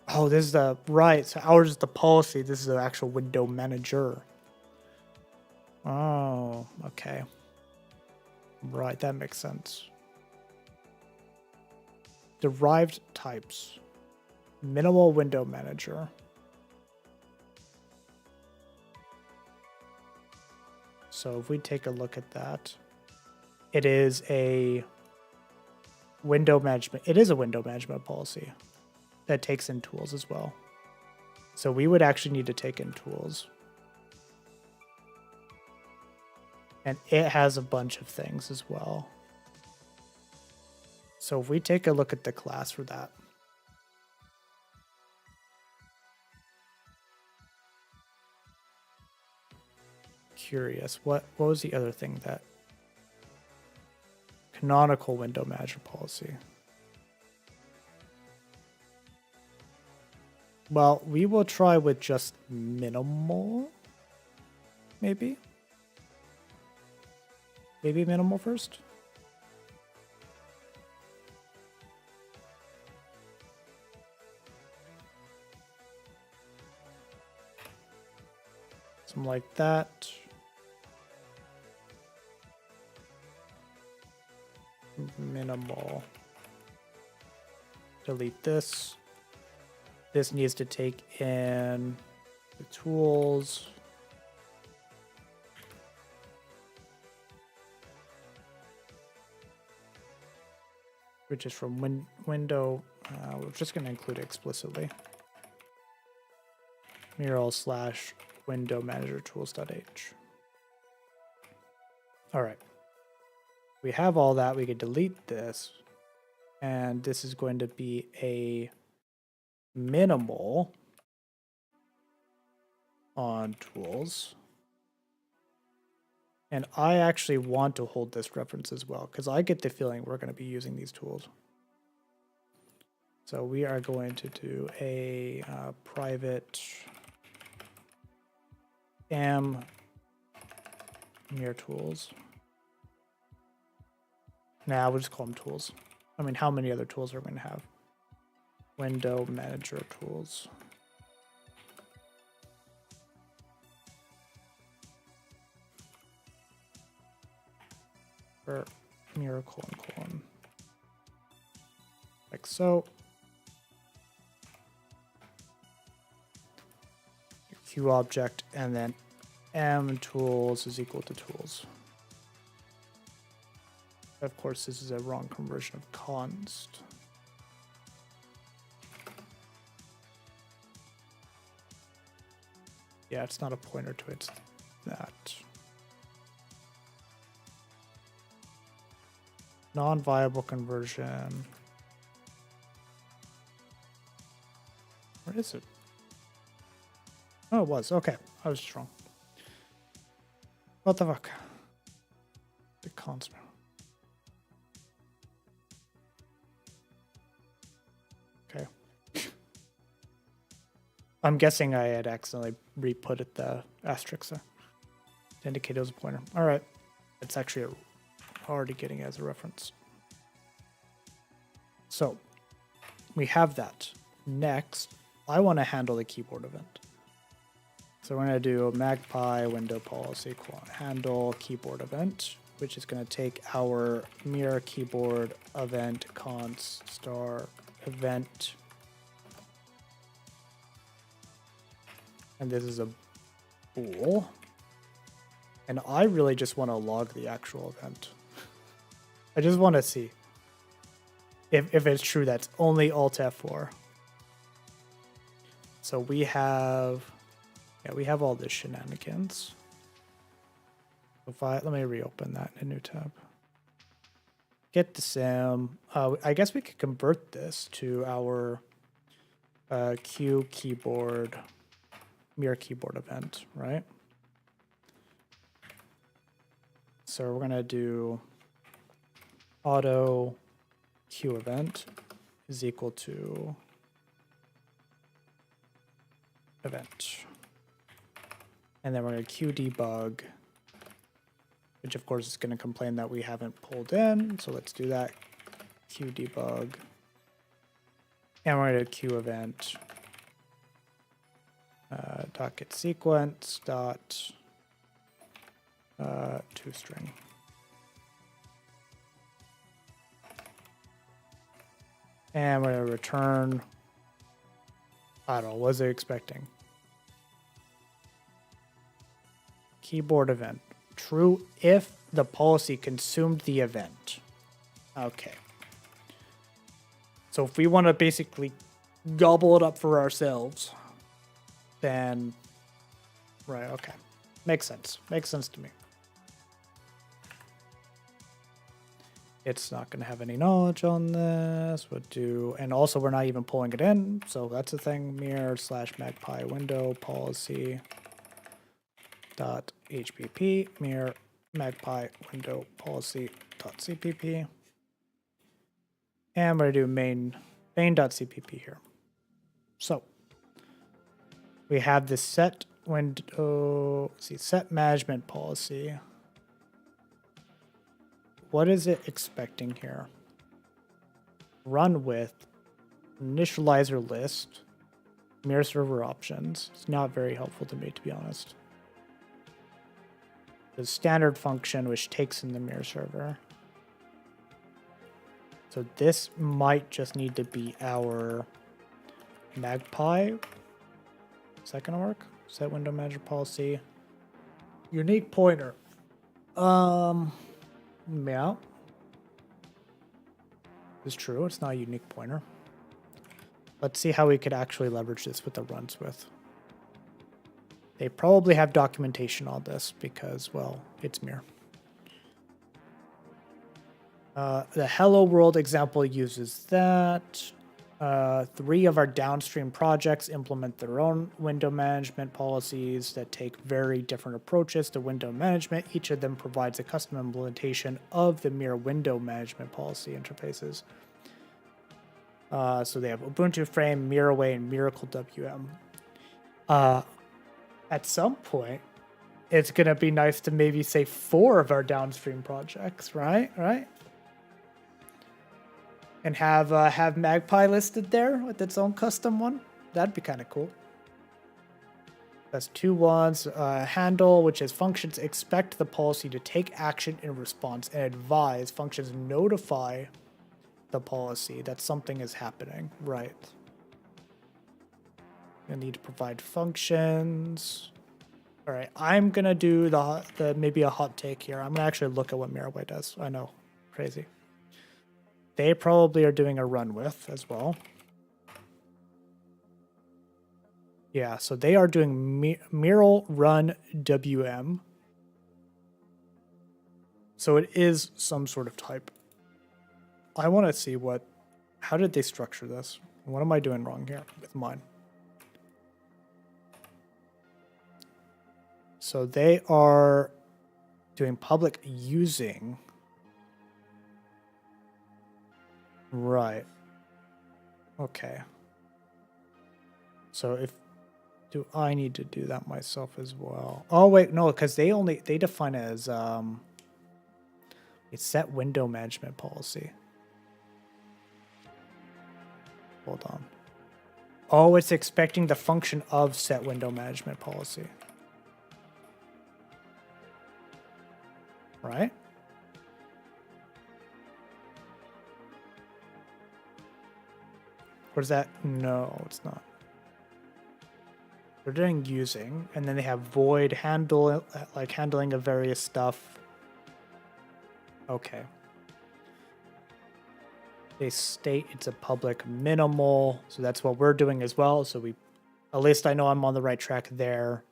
Oh, this is the... Right, so ours is the policy. This is the actual window manager. Oh, okay. Right, that makes sense. Derived types. Minimal window manager. So if we take a look at that, it is a window management. It is a window management policy that takes in tools as well. So we would actually need to take in tools. And it has a bunch of things as well. So if we take a look at the class for that. Curious, what was the other thing that... Canonical window manager policy. Well, we will try with just minimal, maybe? Maybe minimal first? Something like that. Minimal. Delete this. This needs to take in the tools. Which is from window. We're just going to include it explicitly. Mural / window manager tools.h. All right. We have all that. We could delete this. And this is going to be a minimal on tools. And I actually want to hold this reference as well, because I get the feeling we're going to be using these tools. So we are going to do a private am near tools. Nah, we'll just call them tools. I mean, how many other tools are we going to have? Window manager tools. Or mirror colon. Like so. Q object, and then M tools is equal to tools. Of course, this is a wrong conversion of const. Yeah, it's not a pointer to it, it's that. Non-viable conversion. Where is it? Oh, it was. Okay, I was just wrong. What the fuck? The constant. Okay. I'm guessing I had accidentally re-put it the asterisk there to indicate it was a pointer. All right. It's actually already getting it as a reference. So we have that. Next, I want to handle the keyboard event. So we're going to do a magpie window policy handle keyboard event, which is going to take our mirror keyboard event const star event. And this is a bool. And I really just want to log the actual event. I just want to see if it's true that's only Alt F4. So we have, yeah, we have all this shenanigans. Let me reopen that in a new tab. Get the sim. I guess we could convert this to our Q keyboard, mirror keyboard event, right? So we're gonna do auto Q event is equal to event. And then we're going to Q debug, which of course is going to complain that we haven't pulled in. So let's do that. Q debug. And we're going to Q event dot get sequence dot toString. And we're going to return, I don't know, what was it expecting? Keyboard event. True if the policy consumed the event. Okay. So if we want to basically gobble it up for ourselves, then, right, okay. Makes sense. Makes sense to me. It's not going to have any knowledge on this. We'll do, and also we're not even pulling it in. So that's the thing. Mirror / magpie window policy dot HPP mirror magpie window policy dot CPP. And we're going to do main.cpp here. So we have this set window, set management policy. What is it expecting here? Run with initializer list, mirror server options. It's not very helpful to me, to be honest. The standard function, which takes in the mirror server. So this might just need to be our magpie. Is that gonna work? Set window manager policy. Unique pointer. Yeah. It's true, it's not a unique pointer. Let's see how we could actually leverage this with the runs with. They probably have documentation on this because, well, it's mirror. The hello world example uses that. 3 of our downstream projects implement their own window management policies that take very different approaches to window management. Each of them provides a custom implementation of the mirror window management policy interfaces. So they have Ubuntu Frame, Mirrorway, and Miracle WM. At some point, it's going to be nice to maybe say 4 of our downstream projects, right? And have Magpie listed there with its own custom one. That'd be kind of cool. That's 2 ones. Handle, which is functions expect the policy to take action in response, and advise functions notify the policy that something is happening. Right. I need to provide functions. All right, I'm gonna do the maybe a hot take here. I'm gonna actually look at what Miraway does. I know, crazy. They probably are doing a run with as well. Yeah, so they are doing Miral run WM. So it is some sort of type. I want to see how did they structure this? What am I doing wrong here with mine? So they are doing public using. Right. Okay. So do I need to do that myself as well? Oh wait, no, because they define it as it's set window management policy. Hold on. Oh, it's expecting the function of set window management policy. Right? Or is that? No, it's not. They're doing using, and then they have void handle, like handling of various stuff. Okay. They state it's a public minimal, so that's what we're doing as well. So at least I know I'm on the right track there.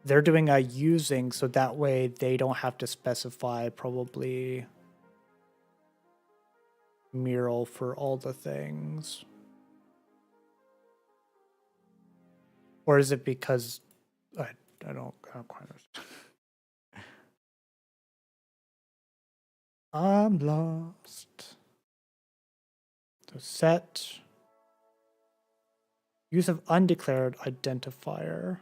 They're doing a using, so that way they don't have to specify probably Mural for all the things. Or is it because I don't quite understand. I'm lost. So set use of undeclared identifier.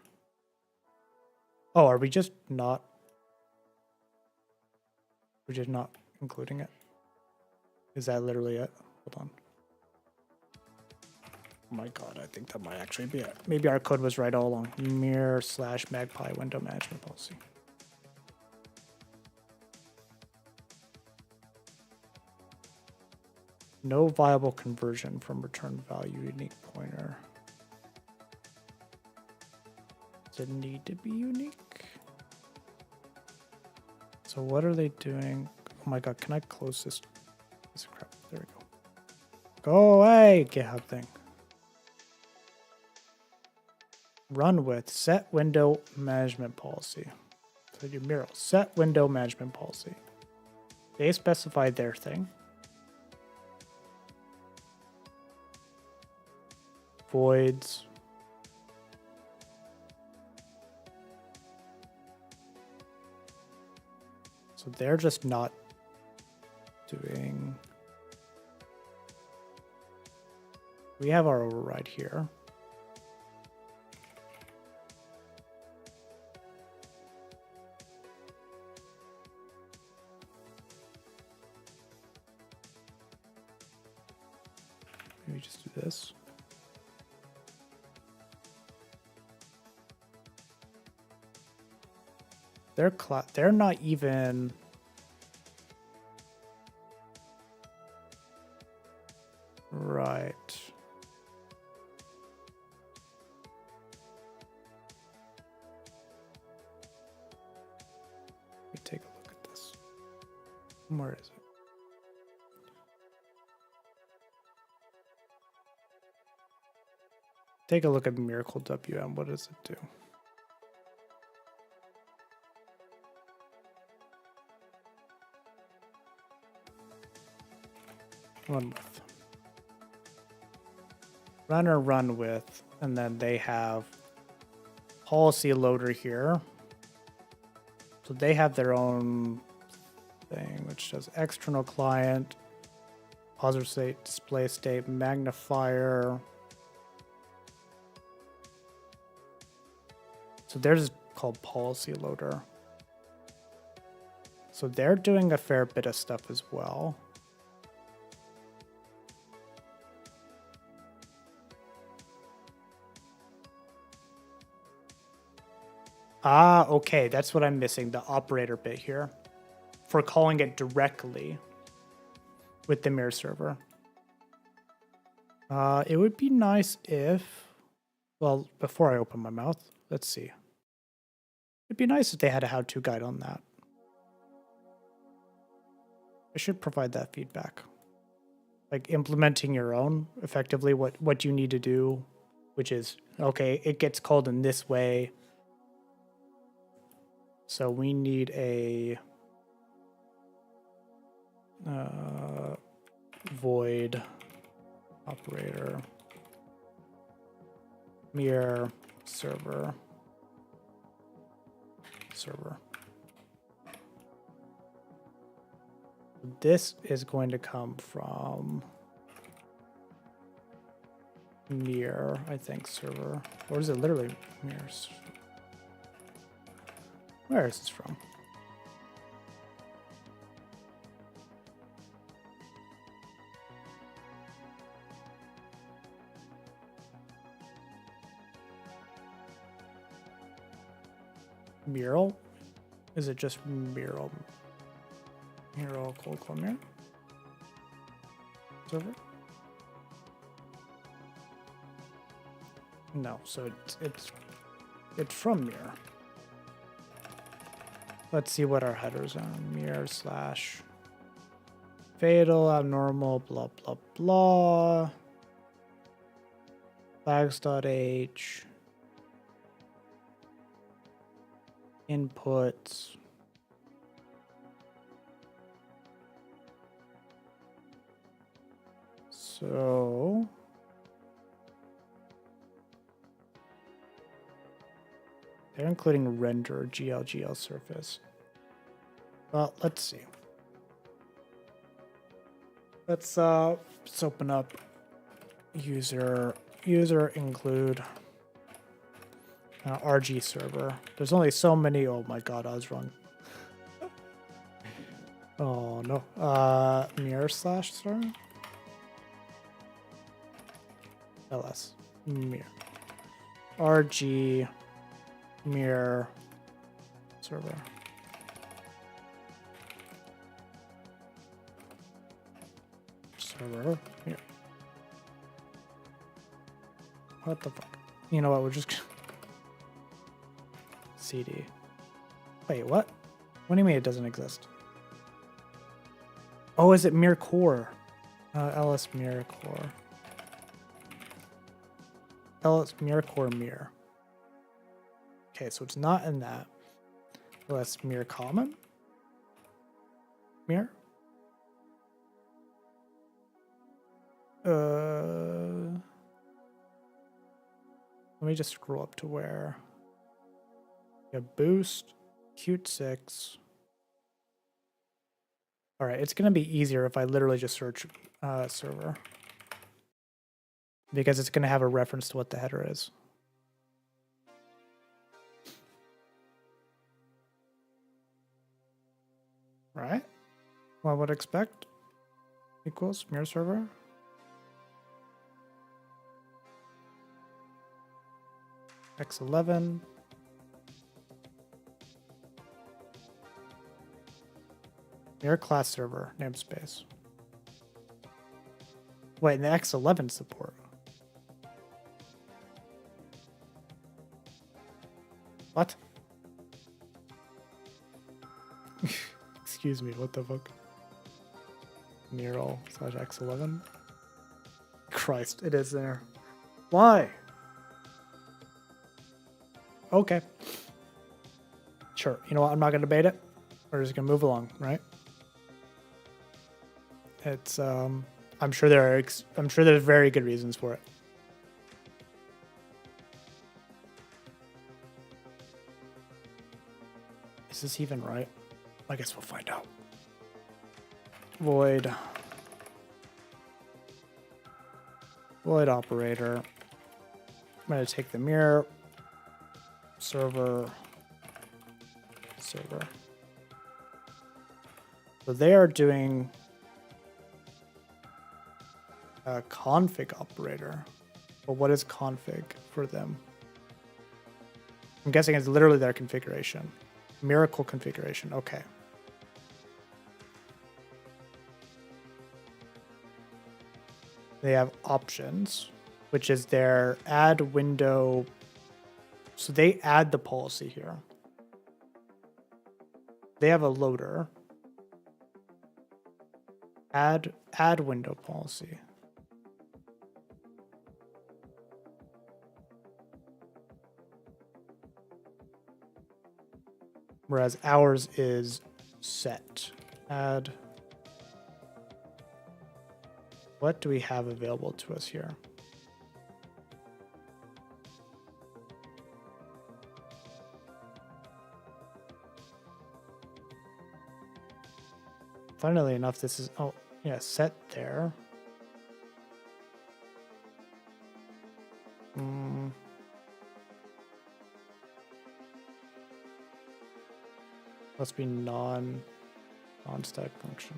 Oh, are we just not? We're just not including it. Is that literally it? Hold on. Oh my god, I think that might actually be it. Maybe our code was right all along. Mir/magpie window management policy. No viable conversion from return value unique pointer. Does it need to be unique? So what are they doing? Oh my god, can I close this? Crap. There we go. Go away, GitHub thing. Run with set window management policy. So do Mural set window management policy. They specify their thing. Voids. So they're just not doing. We have our override here. Maybe just do this. They're not even. Right. Let me take a look at this. Where is it? Take a look at Miracle WM. What does it do? Run with. Runner run with, and then they have policy loader here. So they have their own thing, which does external client, positive state, display state, magnifier. So theirs is called policy loader. So they're doing a fair bit of stuff as well. Ah, okay, that's what I'm missing, the operator bit here. For calling it directly with the mirror server. It would be nice if, well, before I open my mouth, let's see. It'd be nice if they had a how-to guide on that. I should provide that feedback. Like implementing your own, effectively what you need to do, which is, okay, it gets called in this way. So we need a void operator mirror server. This is going to come from mirror, I think, server. Or is it literally mirrors? Where is this from? Mural? Is it just mural? Mural cold core mirror? Server? No, so it's from mirror. Let's see what our headers are. Mirror / fatal, abnormal, blah, blah, blah. Flags.h. Inputs. So they're including render GLGL surface. Well, let's see. Let's open up user include RG server. There's only so many. Oh my god, I was wrong. Oh no. Mirror / sorry. ls mirror RG mirror server. Here. What the fuck? You know what? We're just CD. Wait, what? What do you mean it doesn't exist? Oh, is it mirror core? ls mirror core. ls mirror core mirror. Okay, so it's not in that. ls mirror common mirror. Let me just scroll up to where boost Qt 6. All right, it's gonna be easier if I literally just search server, because it's gonna have a reference to what the header is. Right? What I would expect equals mirror server. X11. Mirror class server namespace. Wait, and the X11 support. What? Excuse me, what the fuck? Mural / X11. Christ, it is there. Why? Okay. Sure. You know what? I'm not going to debate it. We're just going to move along, right? It's I'm sure there's very good reasons for it. Is this even right? I guess we'll find out. Void operator. I'm going to take the mirror server. So they are doing a config operator. But what is config for them? I'm guessing it's literally their configuration. Miracle configuration. Okay. They have options, which is their add window. So they add the policy here. They have a loader. Add window policy. Whereas ours is set. Add. What do we have available to us here? Funnily enough, this is, oh, yeah, set there. Must be non-static function.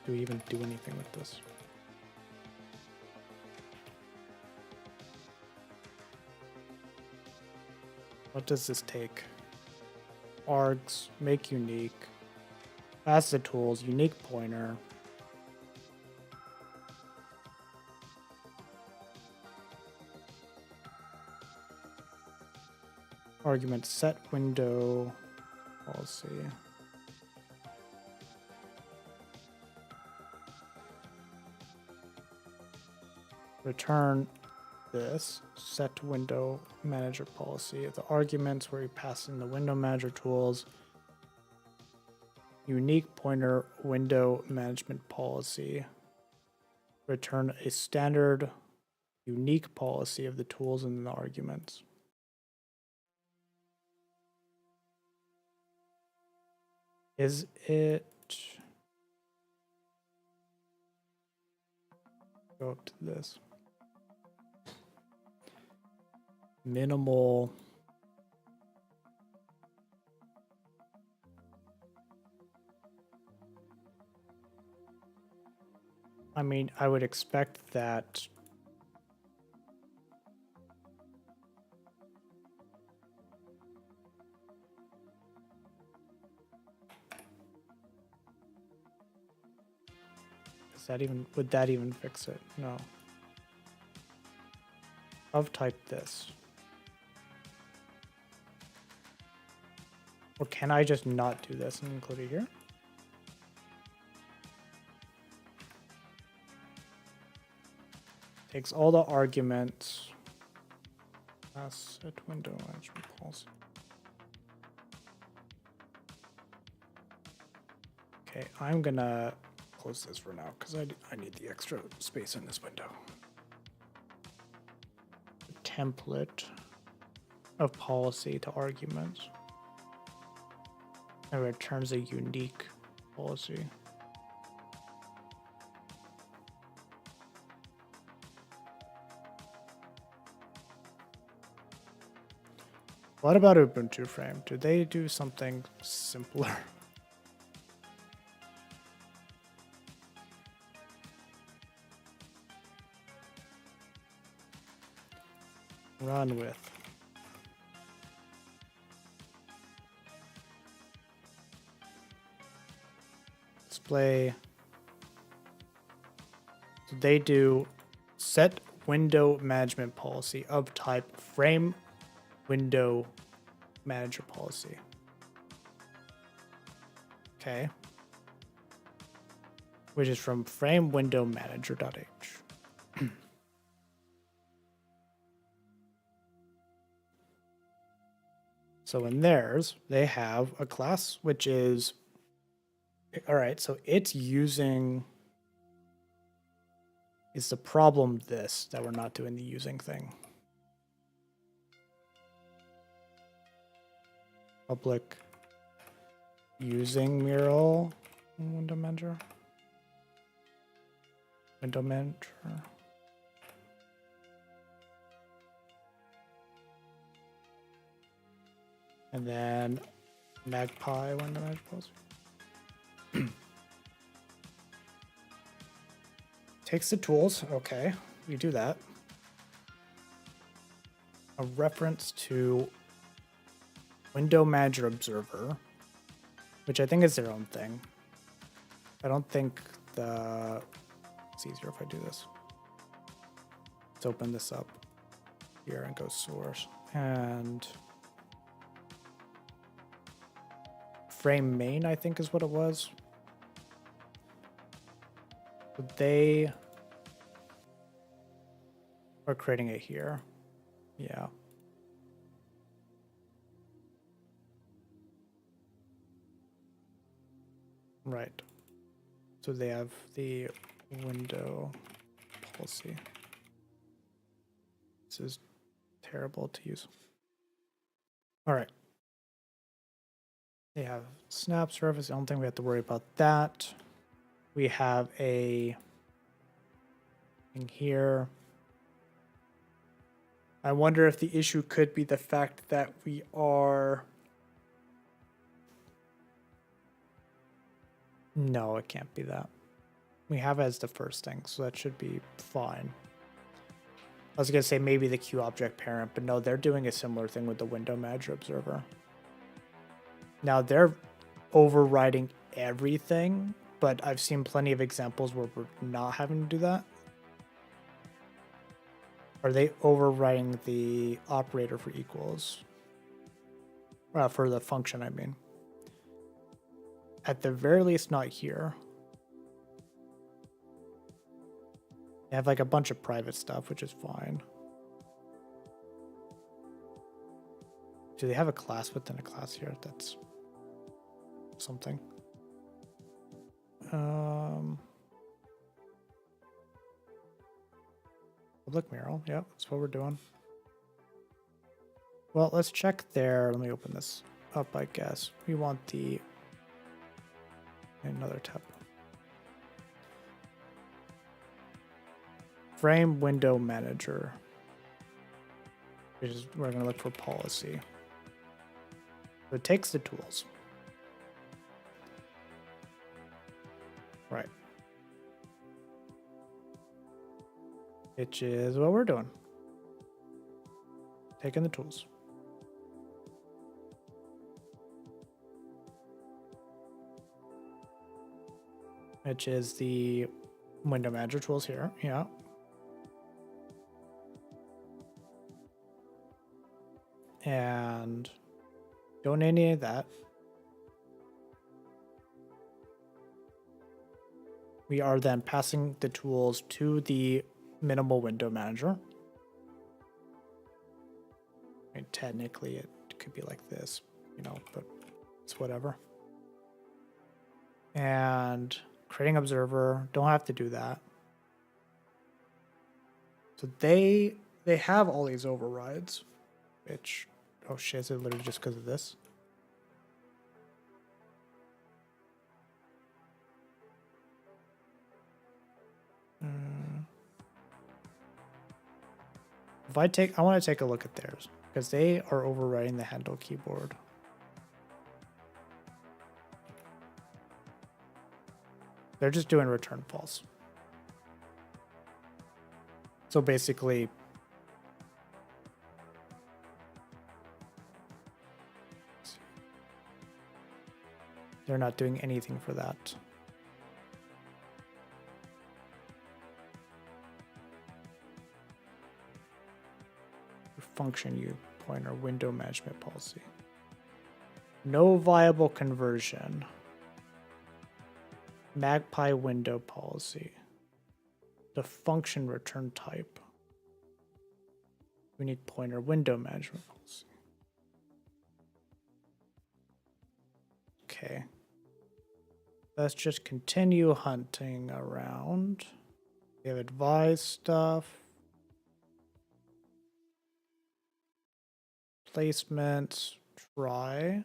Do we even do anything with this? What does this take? Args, make unique. Pass the tools, unique pointer. Argument set window policy. Return this set window manager policy. The arguments where you pass in the window manager tools. Unique pointer window management policy. Return a standard unique policy of the tools and the arguments. Is it? Go up to this. Minimal. I mean, I would expect that. Is that even, would that even fix it? No. Of type this. Or can I just not do this and include it here? Takes all the arguments. Set window management policy. Okay, I'm gonna close this for now because I need the extra space in this window. Template of policy to arguments. And returns a unique policy. What about Ubuntu Frame? Do they do something simpler? Run with. Display. So they do set window management policy of type frame window manager policy. Okay. Which is from frame window manager.h. So in theirs, they have a class which is, all right, so it's using, is the problem this, that we're not doing the using thing? Public using mural window manager. Window manager. And then magpie window manager policy. Takes the tools, okay. we do that, a reference to window manager observer, which I think is their own thing. I don't think it's easier if I do this. Let's open this up here and go source and frame main, I think is what it was. They are creating it here. Yeah. Right. So they have the window policy. This is terrible to use. All right. They have snap surface. I don't think we have to worry about that. We have a thing here. I wonder if the issue could be the fact that we are... No, it can't be that. We have it as the first thing, so that should be fine. I was going to say maybe the QObject parent, but no, they're doing a similar thing with the window manager observer. Now they're overriding everything, but I've seen plenty of examples where we're not having to do that. Are they overriding the operator for equals? For the function, I mean. At the very least, not here. They have like a bunch of private stuff, which is fine. Do they have a class within a class here? That's something. Public mural, yeah, that's what we're doing. Well, let's check there. Let me open this up, I guess. We want the another tab. Frame window manager. Which is we're gonna look for policy. So it takes the tools. Right. Which is what we're doing. Taking the tools. Which is the window manager tools here. Yeah. And don't need any of that. We are then passing the tools to the minimal window manager. I mean, technically it could be like this, you know, but it's whatever. And creating observer, don't have to do that. So they have all these overrides, which, oh shit, is it literally just because of this? If I want to take a look at theirs because they are overriding the handle keyboard. They're just doing return false. So basically, they're not doing anything for that. Function U pointer window management policy. No viable conversion. Magpie window policy. The function return type. We need pointer window management policy. Okay. Let's just continue hunting around. We have advised stuff. Placement, try.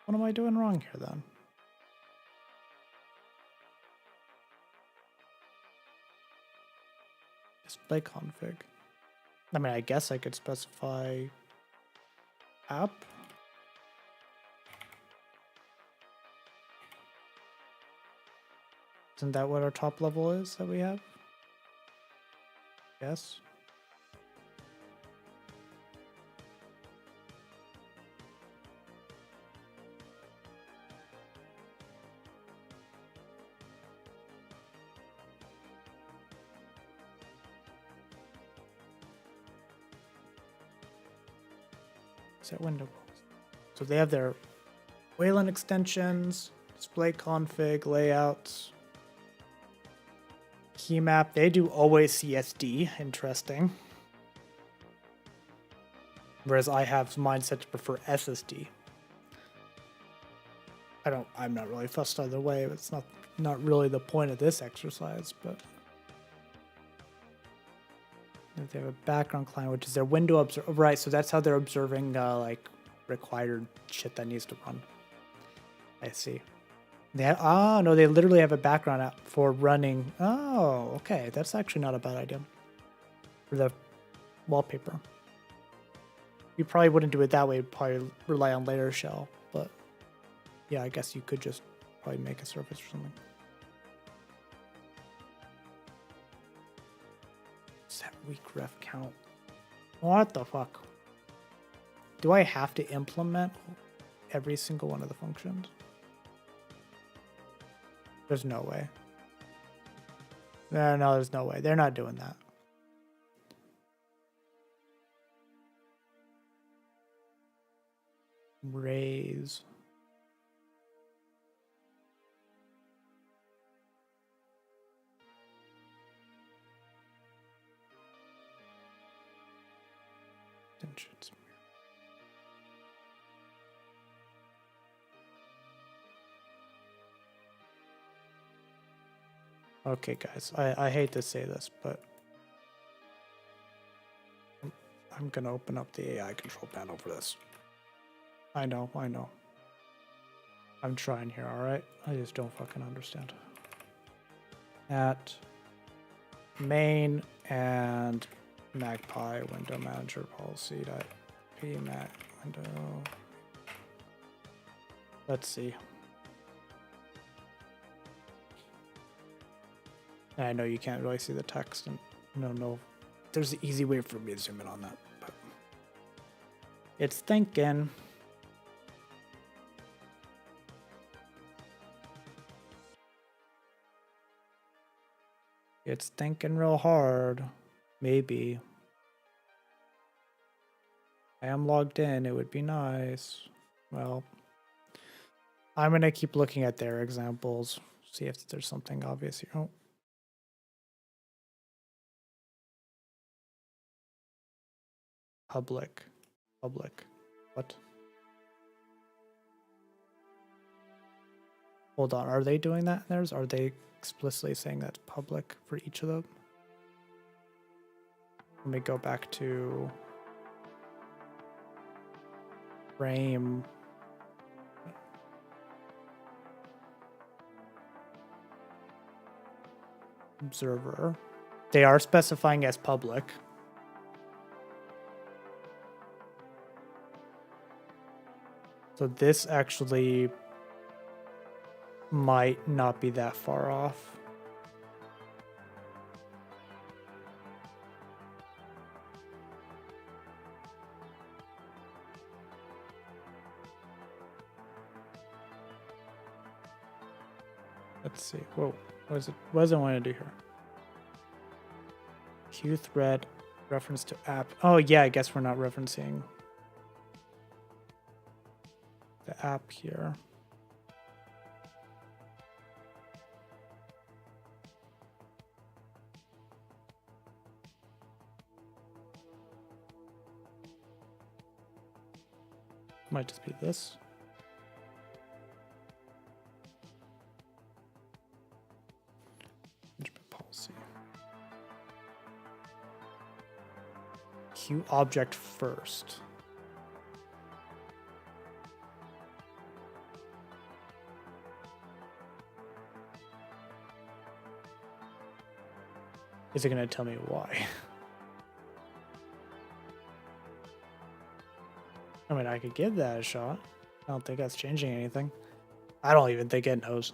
What am I doing wrong here then? Display config. I mean, I guess I could specify app. Isn't that what our top level is that we have? Yes. Set window. So they have their Wayland extensions, display config, layouts, key map. They do always CSD. Interesting. Whereas I have mine set to prefer SSD. I'm not really fussed either way. It's not really the point of this exercise, but they have a background client, which is their window right? So that's how they're observing like required shit that needs to run. I see. They have, no, they literally have a background app for running. Oh, okay, that's actually not a bad idea for the wallpaper. You probably wouldn't do it that way. You'd probably rely on layer shell, but yeah, I guess you could just probably make a service or something. Set weak ref count. What the fuck? Do I have to implement every single one of the functions? There's no way. No, there's no way. They're not doing that. Raise. Extensions. Okay, guys, I hate to say this, but I'm gonna open up the AI control panel for this. I know. I'm trying here, alright? I just don't fucking understand. At main and magpie window manager policy .pmac window. Let's see. I know you can't really see the text, and no, there's an easy way for me to zoom in on that, but it's thinking. It's thinking real hard. Maybe. I am logged in. It would be nice. Well, I'm going to keep looking at their examples. See if there's something obvious here. Oh. Public. What? Hold on. Are they doing that in theirs? Are they explicitly saying that's public for each of them? Let me go back to frame. Observer. They are specifying as public. So this actually might not be that far off. Let's see. Whoa. What does it want to do here? Q thread reference to app. Oh yeah, I guess we're not referencing the app here. Might just be this. Policy. Q object first. Is it going to tell me why? I mean, I could give that a shot. I don't think that's changing anything. I don't even think it knows.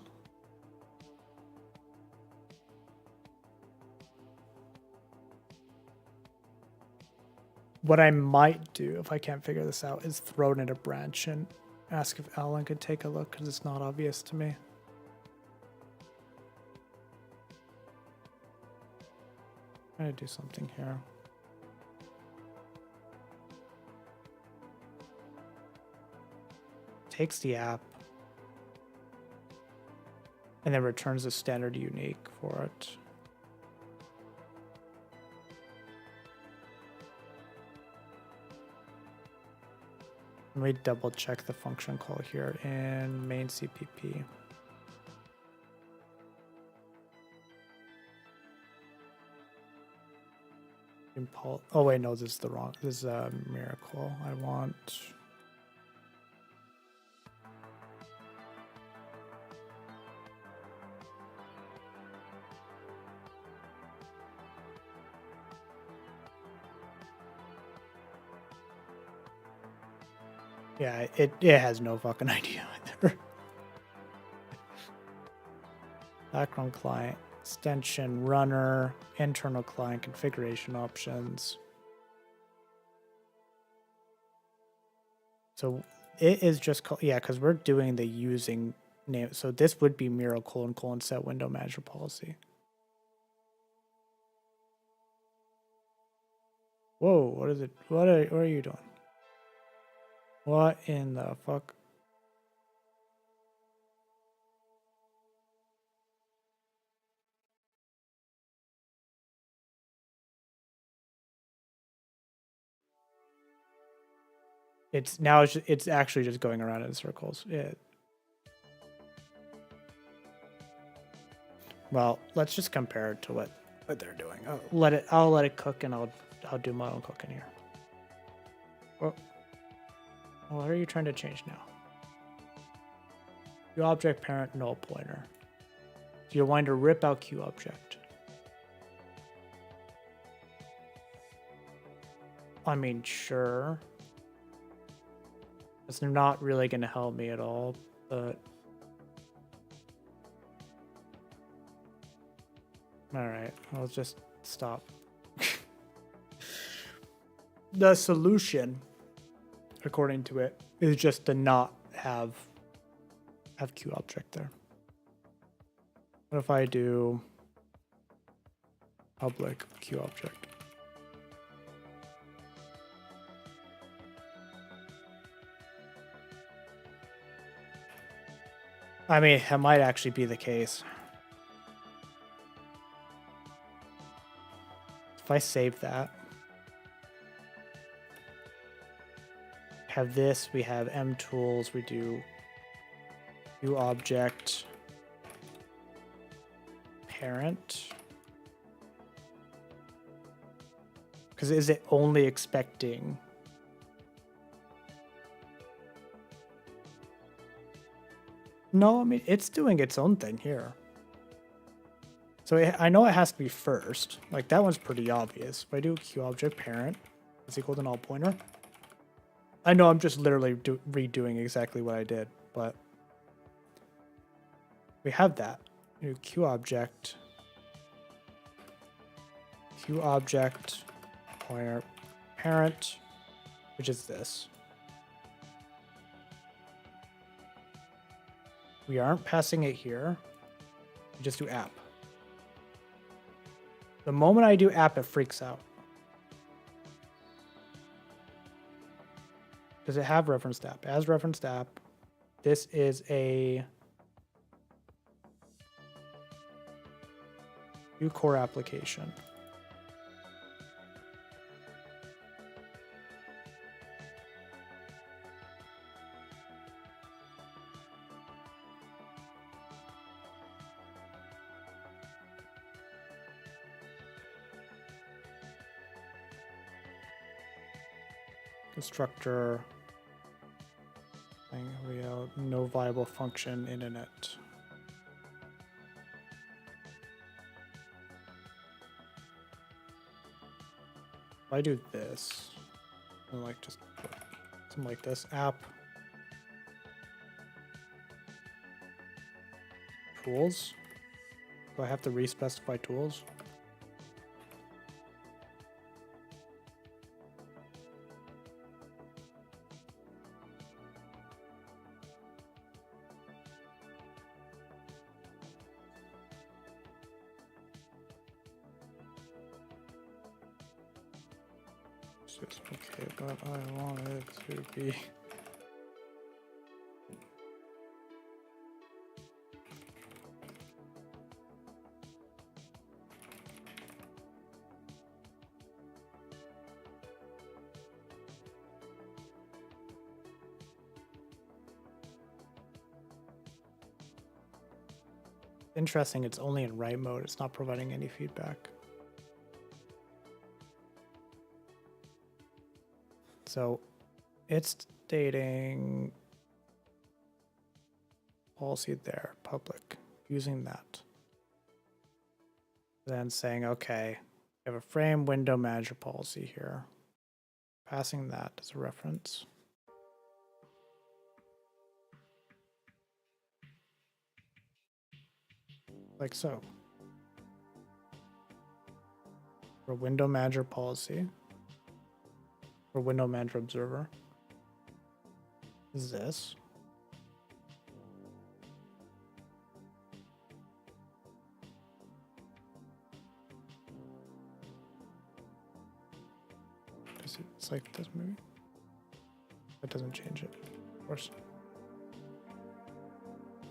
What I might do if I can't figure this out is throw it in a branch and ask if Alan could take a look because it's not obvious to me. I'm gonna do something here. Takes the app and then returns a standard unique for it. Let me double check the function call here in main CPP. Impulse. Oh wait, no, this is the wrong. This is a miracle. I want. Yeah, it has no fucking idea either. Background client, extension, runner, internal client configuration options. So it is just called, yeah, because we're doing the using name. So this would be miracle : set window manager policy. Whoa, what is it? What are you doing? What in the fuck? It's now it's actually just going around in circles. Well, let's just compare it to what they're doing. I'll let it cook and I'll do my own cooking here. Well, what are you trying to change now? Q object parent null pointer. So you're wanting to rip out Q object. I mean, sure. It's not really going to help me at all, but... Alright, I'll just stop. The solution, according to it, is just to not have Q object there. What if I do public Q object? I mean, it might actually be the case. If I save that, have this, we have M tools, we do Q object parent. Because is it only expecting? No, I mean, it's doing its own thing here. So I know it has to be first. Like, that one's pretty obvious. If I do Q object parent is equal to null pointer. I know I'm just literally redoing exactly what I did, but we have that. We do Q object pointer parent, which is this. We aren't passing it here. We just do app. The moment I do app, it freaks out. Does it have referenced app? As referenced app, this is a new core application. Constructor, we have no viable function in init. If I do this, like just something like this, app tools. Do I have to respecify tools? exactly what I want it to be. Interesting, it's only in write mode. It's not providing any feedback. So it's stating policy there, public, using that. Then saying, okay, we have a frame window manager policy here. Passing that as a reference. Like so. For window manager policy. For window manager observer. Is this. It's like this maybe. That doesn't change it, of course.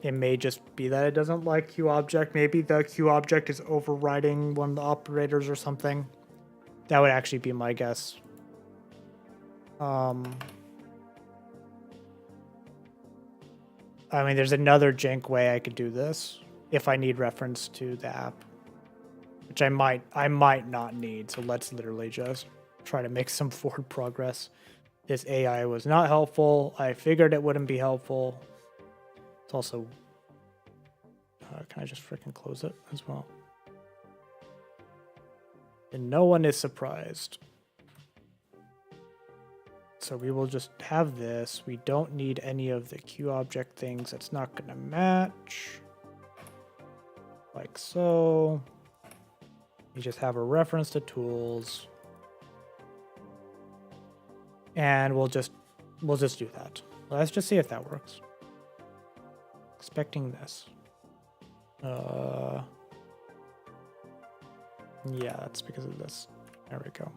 It may just be that it doesn't like QObject. Maybe the QObject is overriding one of the operators or something. That would actually be my guess. I mean, there's another jank way I could do this if I need reference to the app, which I might not need. So let's literally just try to make some forward progress. This AI was not helpful. I figured it wouldn't be helpful. It's also, can I just freaking close it as well? And no one is surprised. So we will just have this. We don't need any of the QObject things. That's not going to match. Like so. You just have a reference to tools. And we'll just do that. Let's just see if that works. Expecting this. Yeah, that's because of this. There we go.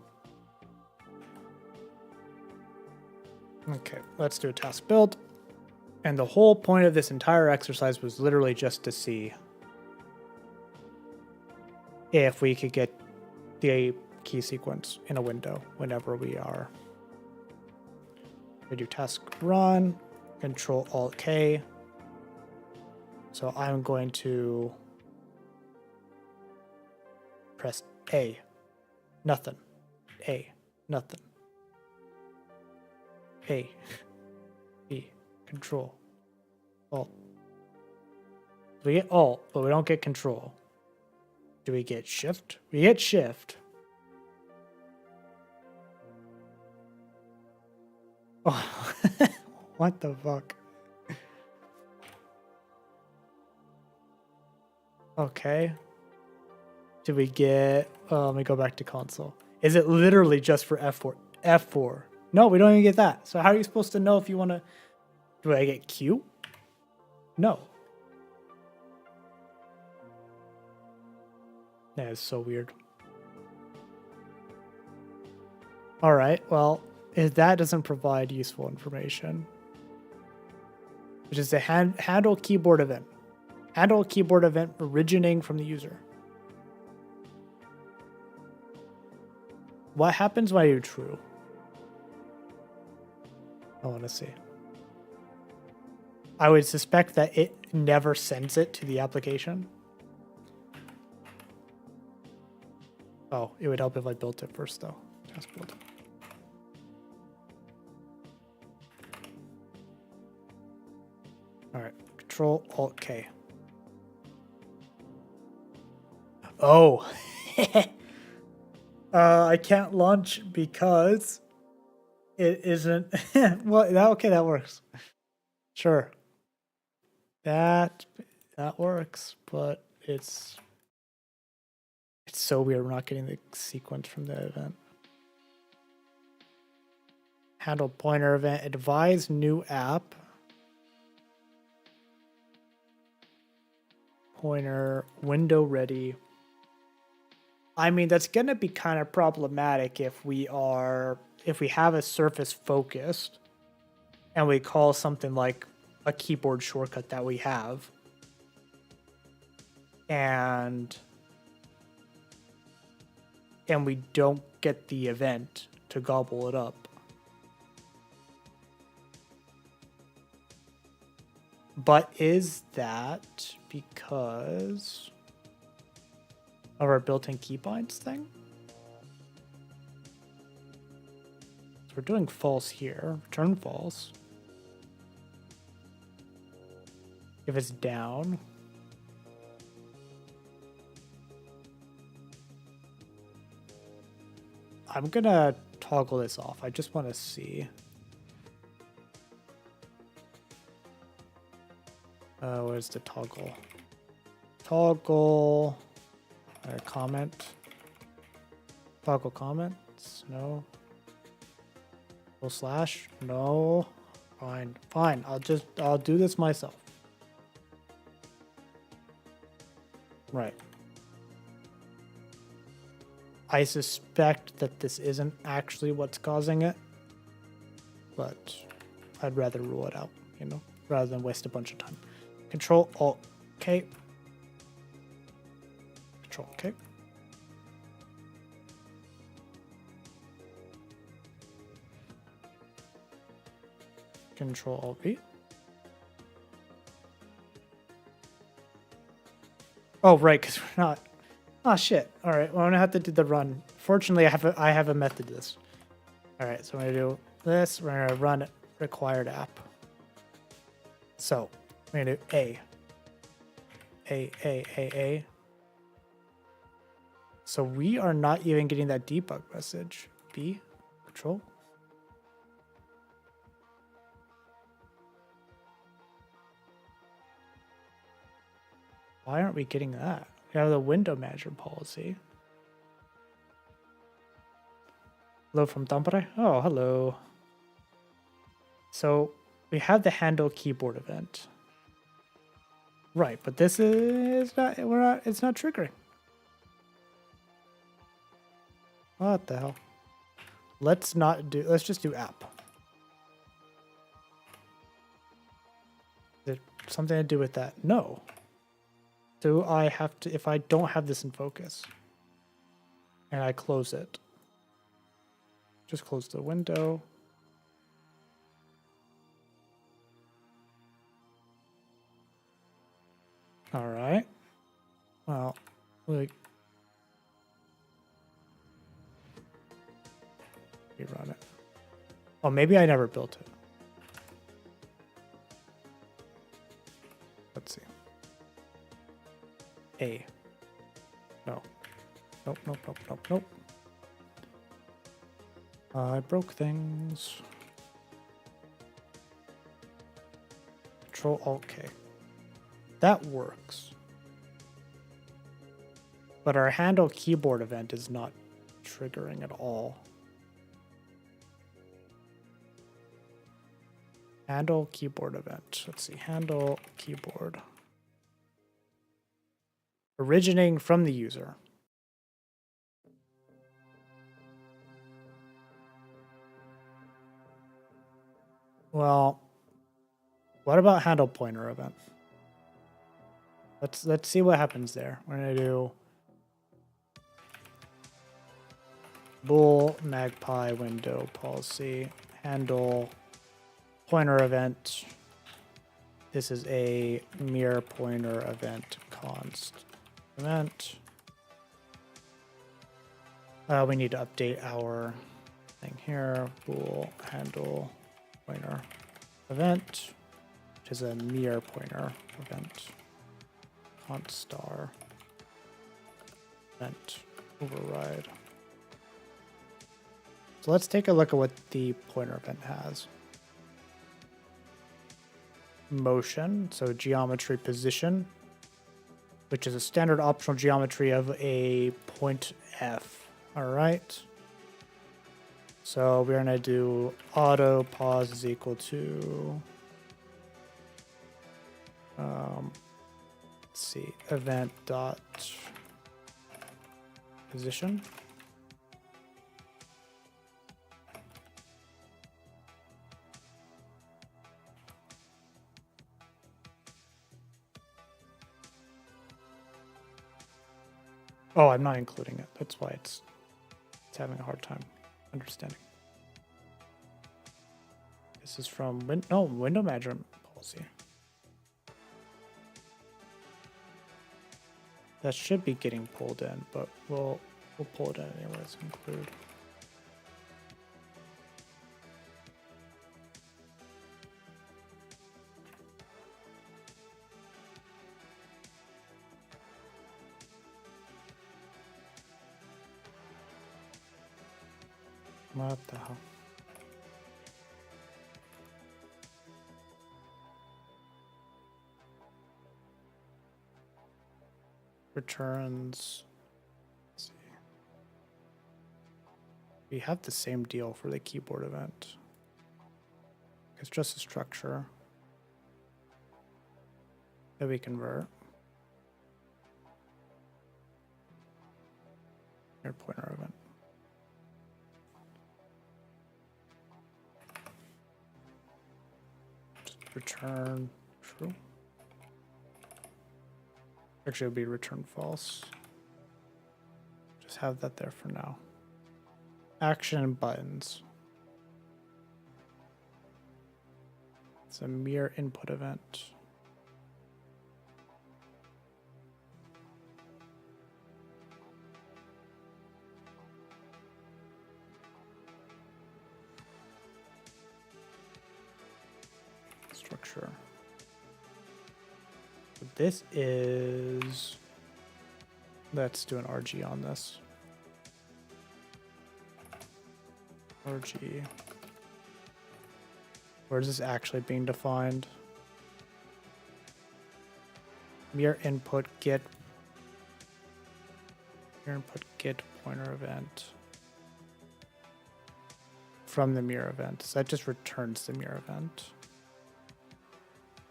Okay, let's do a task build. And the whole point of this entire exercise was literally just to see if we could get the key sequence in a window whenever we are. We do task run, Control Alt K. So I'm going to press A, nothing, A, nothing. A, B, Control, Alt. We get Alt, but we don't get Control. Do we get Shift? We get Shift. Oh, what the fuck? Okay. Do we get... let me go back to console. Is it literally just for F4? F4. No, we don't even get that. So how are you supposed to know if you want to... Do I get Q? No. That is so weird. All right, well, if that doesn't provide useful information, which is a handle keyboard event. Handle keyboard event originating from the user. What happens when I do true? I want to see. I would suspect that it never sends it to the application. Oh, it would help if I built it first, though. Just build it. All right, Control Alt K. Oh, I can't launch because it isn't. Well, okay, that works. Sure, that works, but it's so weird. We're not getting the sequence from the event. Handle pointer event. Advise new app. Pointer window ready. I mean, that's going to be kind of problematic if we have a surface focused and we call something like a keyboard shortcut that we have. And we don't get the event to gobble it up. But is that because of our built-in keybinds thing? So we're doing false here. Return false. If it's down. I'm gonna toggle this off. I just want to see. Where's the toggle? Toggle. Comment. Toggle comments. No. Full slash. No. Fine. Fine. I'll do this myself. Right. I suspect that this isn't actually what's causing it, but I'd rather rule it out, you know, rather than waste a bunch of time. Control Alt K. Control K. Control Alt V. Oh, right, because we're not. Oh shit! All right, well, I'm gonna have to do the run. Fortunately, I have a method to this. All right, so I'm gonna do this. We're gonna run required app. So we're gonna do A. So we are not even getting that debug message. B, control. Why aren't we getting that? We have the window manager policy. Hello from Tampere. Oh, hello. So we have the handle keyboard event. Right, but this is not, it's not triggering. What the hell? Let's just do app. Is it something to do with that? No. Do I have to, if I don't have this in focus and I close it, just close the window. All right. Well, like, rerun it. Oh, maybe I never built it. Let's see. A. No. Nope, nope, nope, nope, nope. I broke things. Control Alt K. That works. But our handle keyboard event is not triggering at all. Handle keyboard event. Let's see. Handle keyboard. Originating from the user. Well, what about handle pointer event? Let's see what happens there. We're gonna do bool magpie window policy handle pointer event. This is a mirror pointer event const event. We need to update our thing here. Bool handle pointer event, which is a mirror pointer event. Const star event override. So let's take a look at what the pointer event has. Motion, so geometry position, which is a standard optional geometry of a point F. All right. So we're gonna do auto pause is equal to let's see, event dot position. Oh, I'm not including it. That's why it's having a hard time understanding. This is from window management policy. That should be getting pulled in, but we'll pull it in anyways. Include. What the hell? Returns. Let's see. We have the same deal for the keyboard event. It's just a structure that we convert. Here, pointer event. Return true. Actually, it would be return false. Just have that there for now. Action buttons. It's a mirror input event. Structure. This is, let's do an RG on this. RG. Where is this actually being defined? Mirror input get pointer event from the mirror event. So that just returns the mirror event.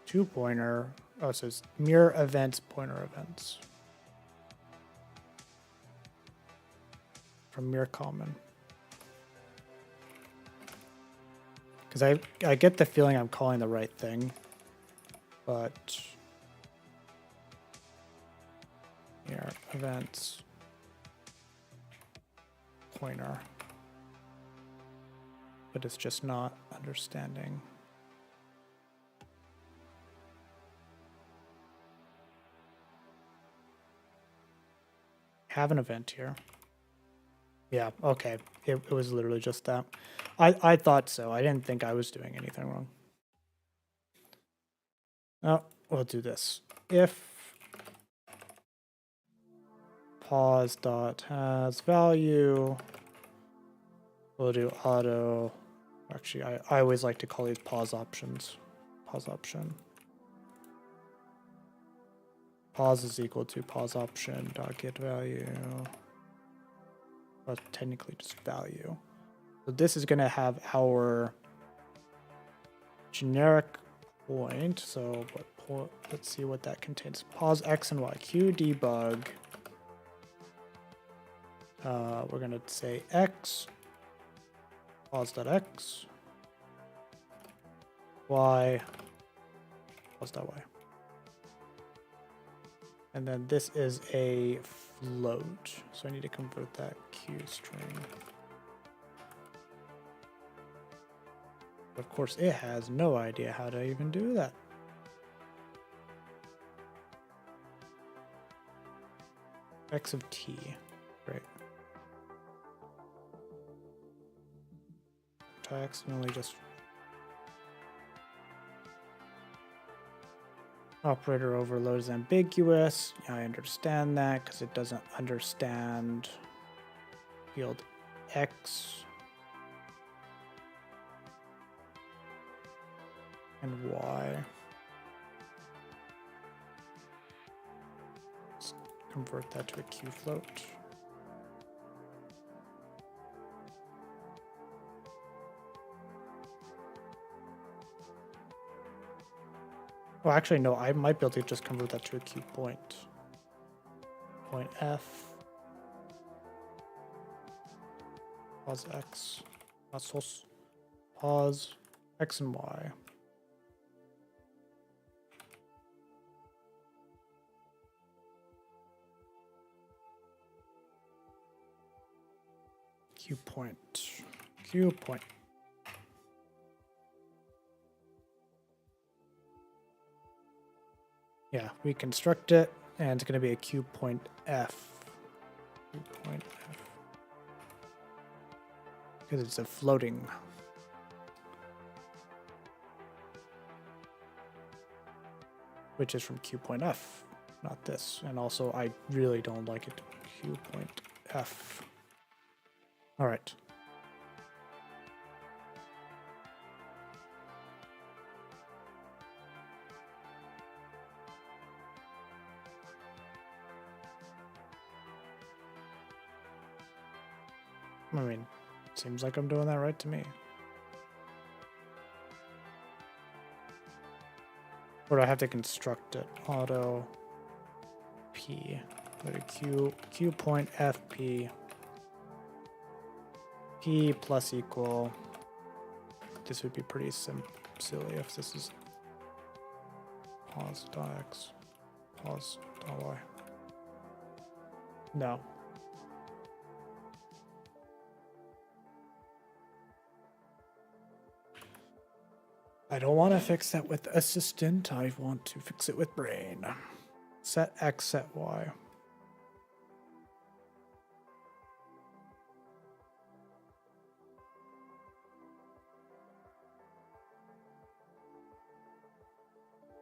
To pointer. Oh, so it's mirror events, pointer events. From mirror common. Because I get the feeling I'm calling the right thing, but mirror events, pointer. But it's just not understanding. Have an event here. Yeah, okay. It was literally just that. I thought so. I didn't think I was doing anything wrong. Oh, we'll do this. If pause dot has value, we'll do auto. Actually, I always like to call these pause options. Pause option. Pause is equal to pause option dot get value. Well, technically just value. So this is going to have our generic point. So let's see what that contains. Pause X and Y. Q debug. We're going to say X. Pause.X. Y. Pause.Y. And then this is a float. So I need to convert that Q string. Of course, it has no idea how to even do that. X of T. Great. I accidentally just operator overload is ambiguous. Yeah, I understand that because it doesn't understand field X and Y. Let's convert that to a Q float. Well, actually, no, I might be able to just convert that to a Q point. Point F. Pause X. Pause X and Y. Q point. Q point. Yeah, we construct it, and it's going to be a Q point F. Q point F. Because it's a floating. Which is from Q point F, not this. And also, I really don't like it. Q point F. All right. I mean, seems like I'm doing that right to me. Or do I have to construct it? Auto P. Go to Q point FP. P plus equal. This would be pretty silly if this is pause dot X. Pause dot Y. No. I don't want to fix that with assistant. I want to fix it with brain. Set X, set Y.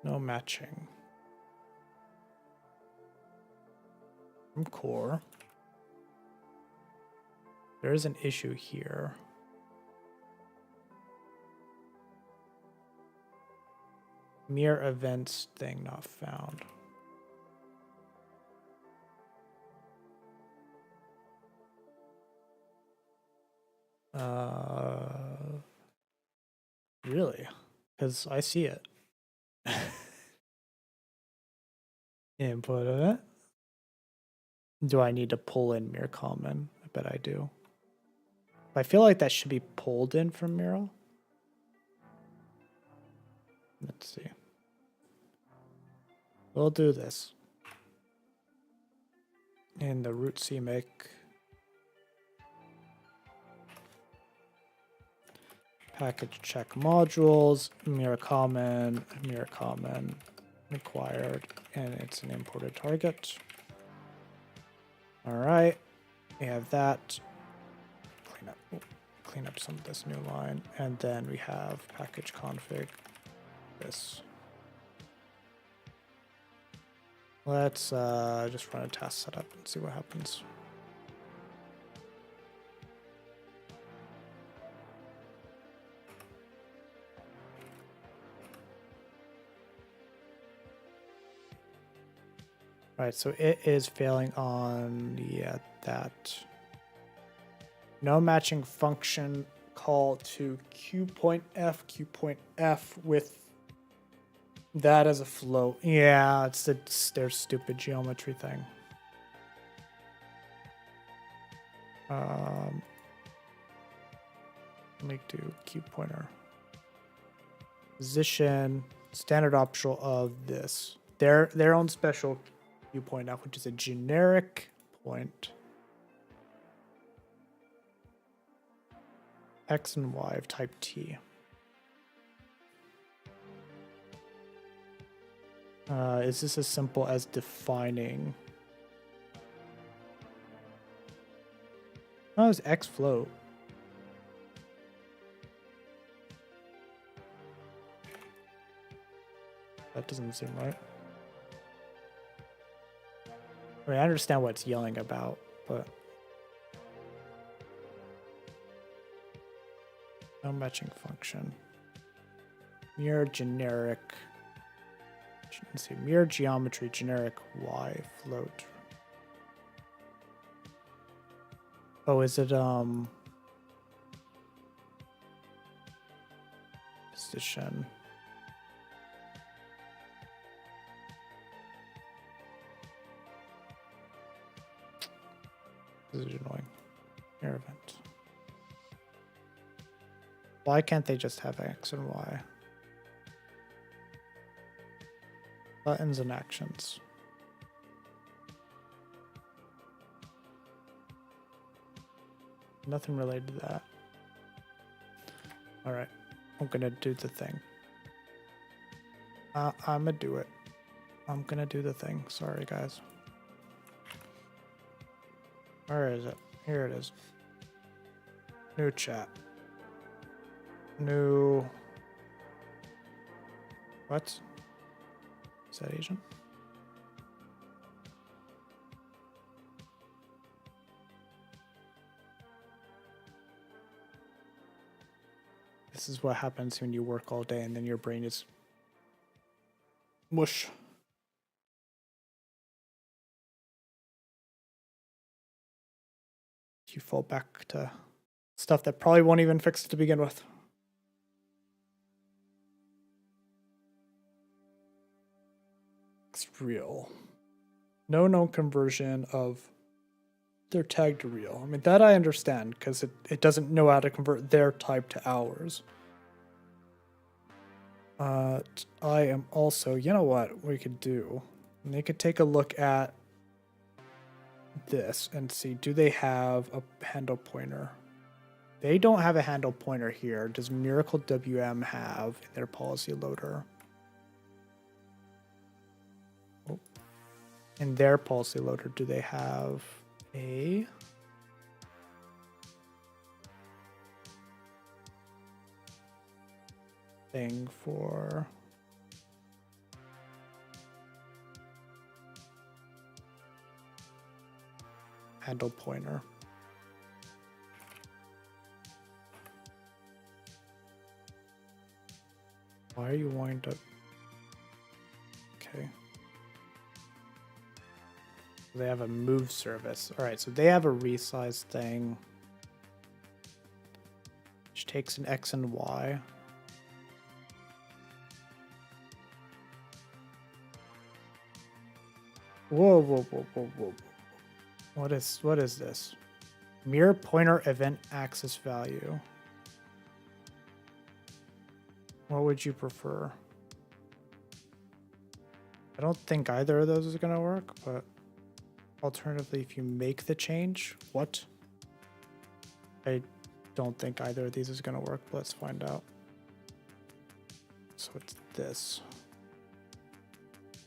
No matching. From core. There is an issue here. Mirror events thing not found. Really? Because I see it. Input of it. Do I need to pull in mirror common? I bet I do. I feel like that should be pulled in from Miro. Let's see. We'll do this. In the root CMake. Package check modules, mirror common required, and it's an imported target. All right, we have that. Clean up some of this new line, and then we have package config. This. Let's just run a task setup and see what happens. Right, so it is failing on that. No matching function call to Q point F with that as a float. Yeah, it's their stupid geometry thing. Let me do Q pointer. Position, standard optional of this. Their own special Q point F, which is a generic point. X and Y of type T. Is this as simple as defining? Oh, it's X float. That doesn't seem right. I mean, I understand what it's yelling about, but no matching function. Mirror generic. Let's see, mirror geometry generic Y float. Oh, is it position? This is annoying. Mirror event. Why can't they just have X and Y? Buttons and actions. Nothing related to that. All right, I'm gonna do the thing. I'm gonna do it. I'm gonna do the thing. Sorry, guys. Where is it? Here it is. New chat. New. What? Is that Asian? This is what happens when you work all day and then your brain is mush. You fall back to stuff that probably won't even fix it to begin with. It's real. No known conversion of their tag to real. I mean, that I understand because it doesn't know how to convert their type to ours. I am also, you know what we could do? They could take a look at this and see, do they have a handle pointer? They don't have a handle pointer here. Does Miracle WM have in their policy loader? Oh. In their policy loader, do they have a thing for handle pointer? Why are you wanting to? Okay. They have a move service. All right, so they have a resize thing, which takes an X and Y. Whoa, whoa, whoa, whoa, whoa. What is this? Mirror pointer event axis value. What would you prefer? I don't think either of those is going to work, but alternatively, if you make the change, what? I don't think either of these is going to work, but let's find out. So it's this.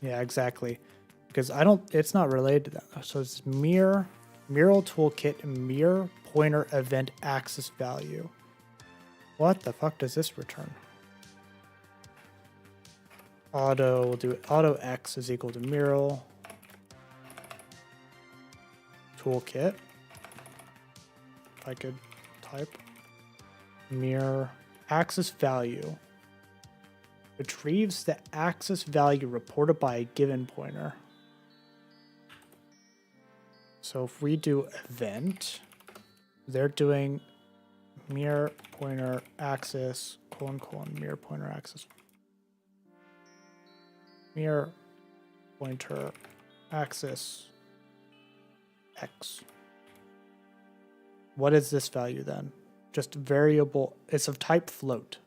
Yeah, exactly. Because it's not related to that. So it's mural toolkit, mirror pointer event axis value. What the fuck does this return? We'll do it. Auto X is equal to mural toolkit. If I could type mirror axis value. Retrieves the axis value reported by a given pointer. So if we do event, they're doing mirror pointer axis, mirror pointer axis. Mirror pointer axis X. What is this value then? Just variable, it's of type float.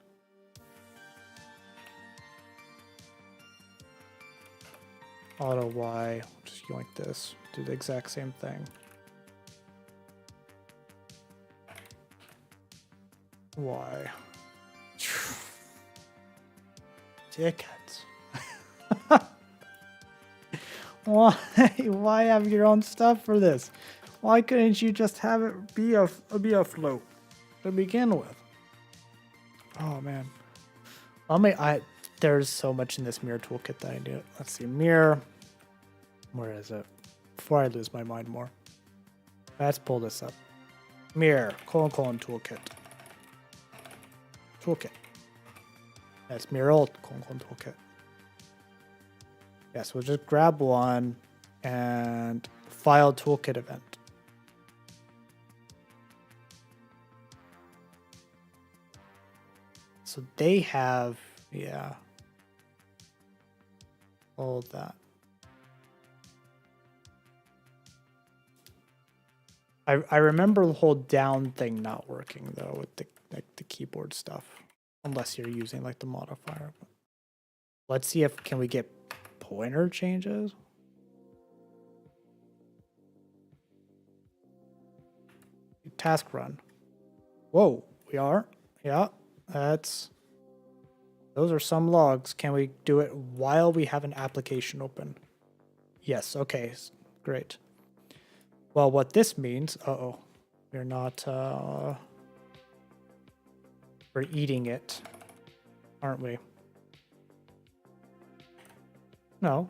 Auto Y, just yoink this, do the exact same thing. Y. Dickheads. Why have your own stuff for this? Why couldn't you just have it be a float to begin with? Oh man. There's so much in this mirror toolkit that I do. Let's see, mirror. Where is it? Before I lose my mind more. Let's pull this up. Mirror, : toolkit. Toolkit. That's mirror, : toolkit. Yes, we'll just grab one and file toolkit event. So they have, yeah, all of that. I remember the whole down thing not working though with the the keyboard stuff, unless you're using like the modifier. Let's see if can we get pointer changes. Task run. Whoa, we are? Yeah, those are some logs. Can we do it while we have an application open? Yes, okay, great. Well, what this means, we're not, we're eating it, aren't we? No,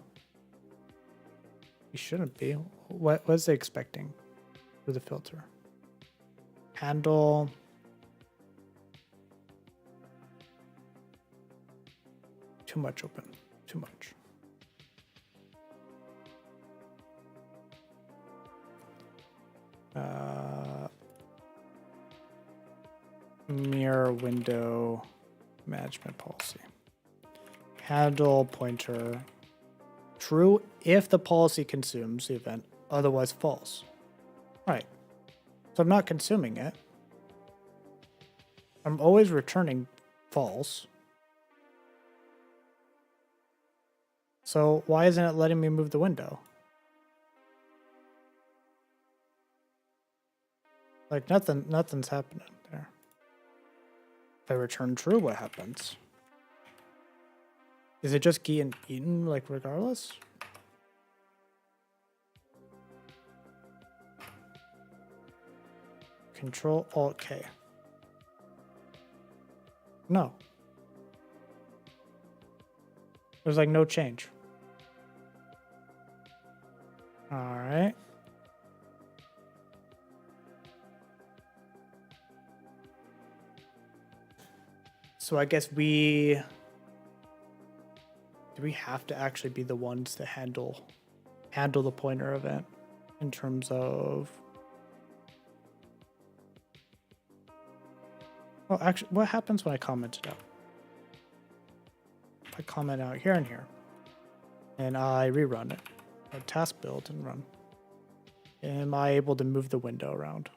we shouldn't be. What was it expecting for the filter? Handle. Too much open, too much. Mirror window management policy. Handle pointer true if the policy consumes the event, otherwise false. Right. So I'm not consuming it. I'm always returning false. So why isn't it letting me move the window? Like nothing's happening there. If I return true, what happens? Is it just getting eaten, like, regardless? Control Alt K. No. There's like no change. All right. So I guess do we have to actually be the ones to handle the pointer event in terms of, well, actually, what happens when I comment it out? If I comment out here and here, and I rerun it, or task build and run, am I able to move the window around?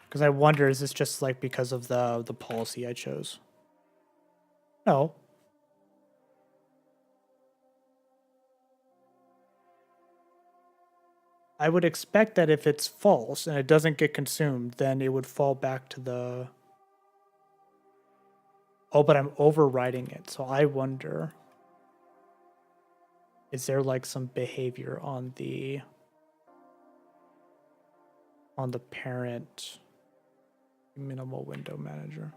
Because I wonder, is this just like because of the policy I chose? No. I would expect that if it's false and it doesn't get consumed, then it would fall back to the... Oh, but I'm overriding it. So I wonder, is there like some behavior on the parent minimal window manager?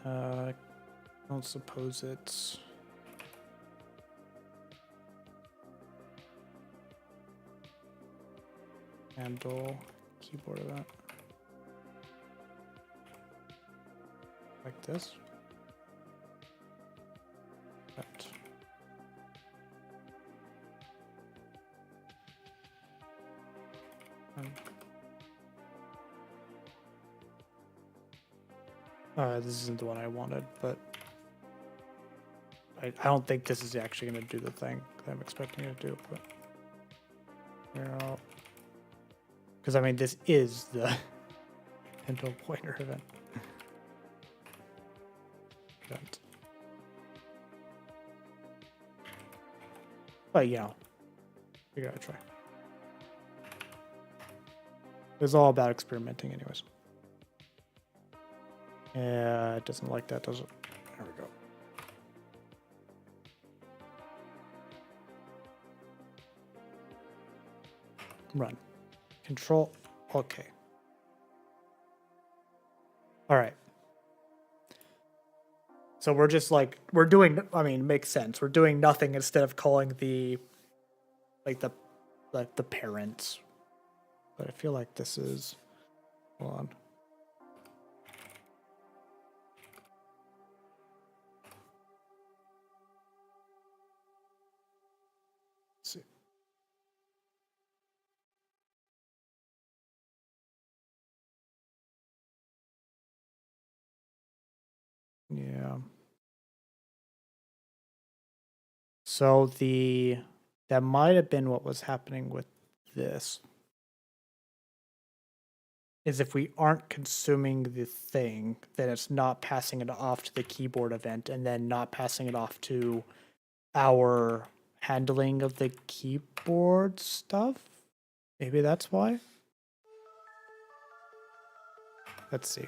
I don't suppose it's... handle keyboard event. Like this. That. This isn't the one I wanted, but I don't think this is actually going to do the thing that I'm expecting it to do. But because I mean, this is the handle pointer event. But yeah, we gotta try. It's all about experimenting, anyways. Yeah, it doesn't like that, does it? There we go. Run. Control. Okay. All right. So we're just like, we're doing, I mean, it makes sense. We're doing nothing instead of calling the, like the parents. But I feel like this is, hold on. Let's see. Yeah. So that might have been what was happening with this. Is if we aren't consuming the thing, then it's not passing it off to the keyboard event and then not passing it off to our handling of the keyboard stuff. Maybe that's why. Let's see.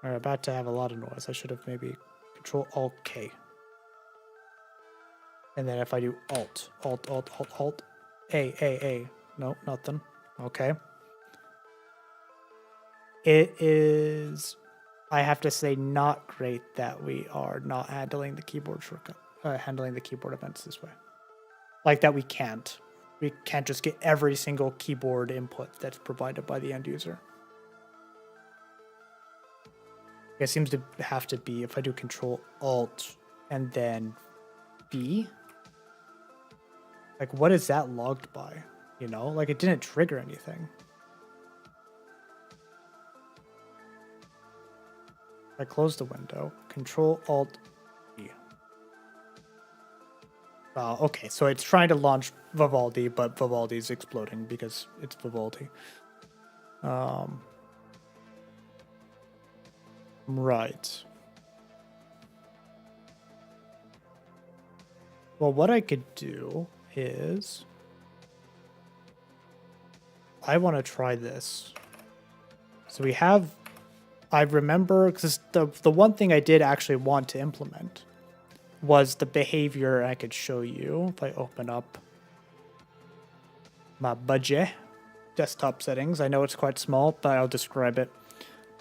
We're about to have a lot of noise. I should have maybe Control Alt K. And then if I do Alt, A. No, nothing. Okay. It is, I have to say, not great that we are not handling the keyboard shortcut, handling the keyboard events this way. Like that we can't. We can't just get every single keyboard input that's provided by the end user. It seems to have to be, if I do Control Alt and then B, like what is that logged by? You know, like it didn't trigger anything. I close the window, Control Alt B. Okay, so it's trying to launch Vivaldi, but Vivaldi is exploding because it's Vivaldi. Right. Well, what I could do is I want to try this. So we have, I remember, because the one thing I did actually want to implement was the behavior. I could show you if I open up my Budgie desktop settings. I know it's quite small, but I'll describe it.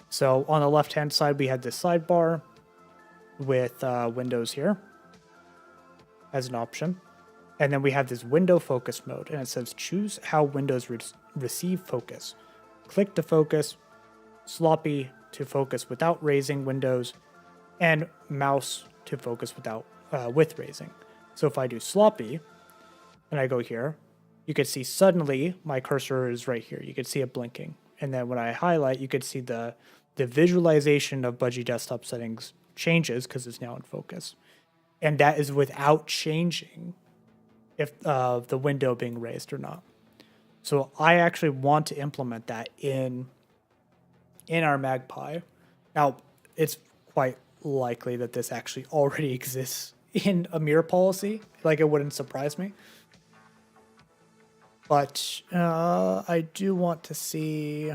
So on the left-hand side, we had this sidebar with Windows here as an option. And then we have this window focus mode, and it says choose how Windows receive focus. Click to focus, sloppy to focus without raising windows, and mouse to focus without with raising. So if I do sloppy, and I go here, you can see suddenly my cursor is right here. You can see it blinking. And then when I highlight, you can see the visualization of Budgie desktop settings changes because it's now in focus. And that is without changing if the window being raised or not. So I actually want to implement that in our Magpie. Now, it's quite likely that this actually already exists in a mirror policy. Like, it wouldn't surprise me. But I do want to see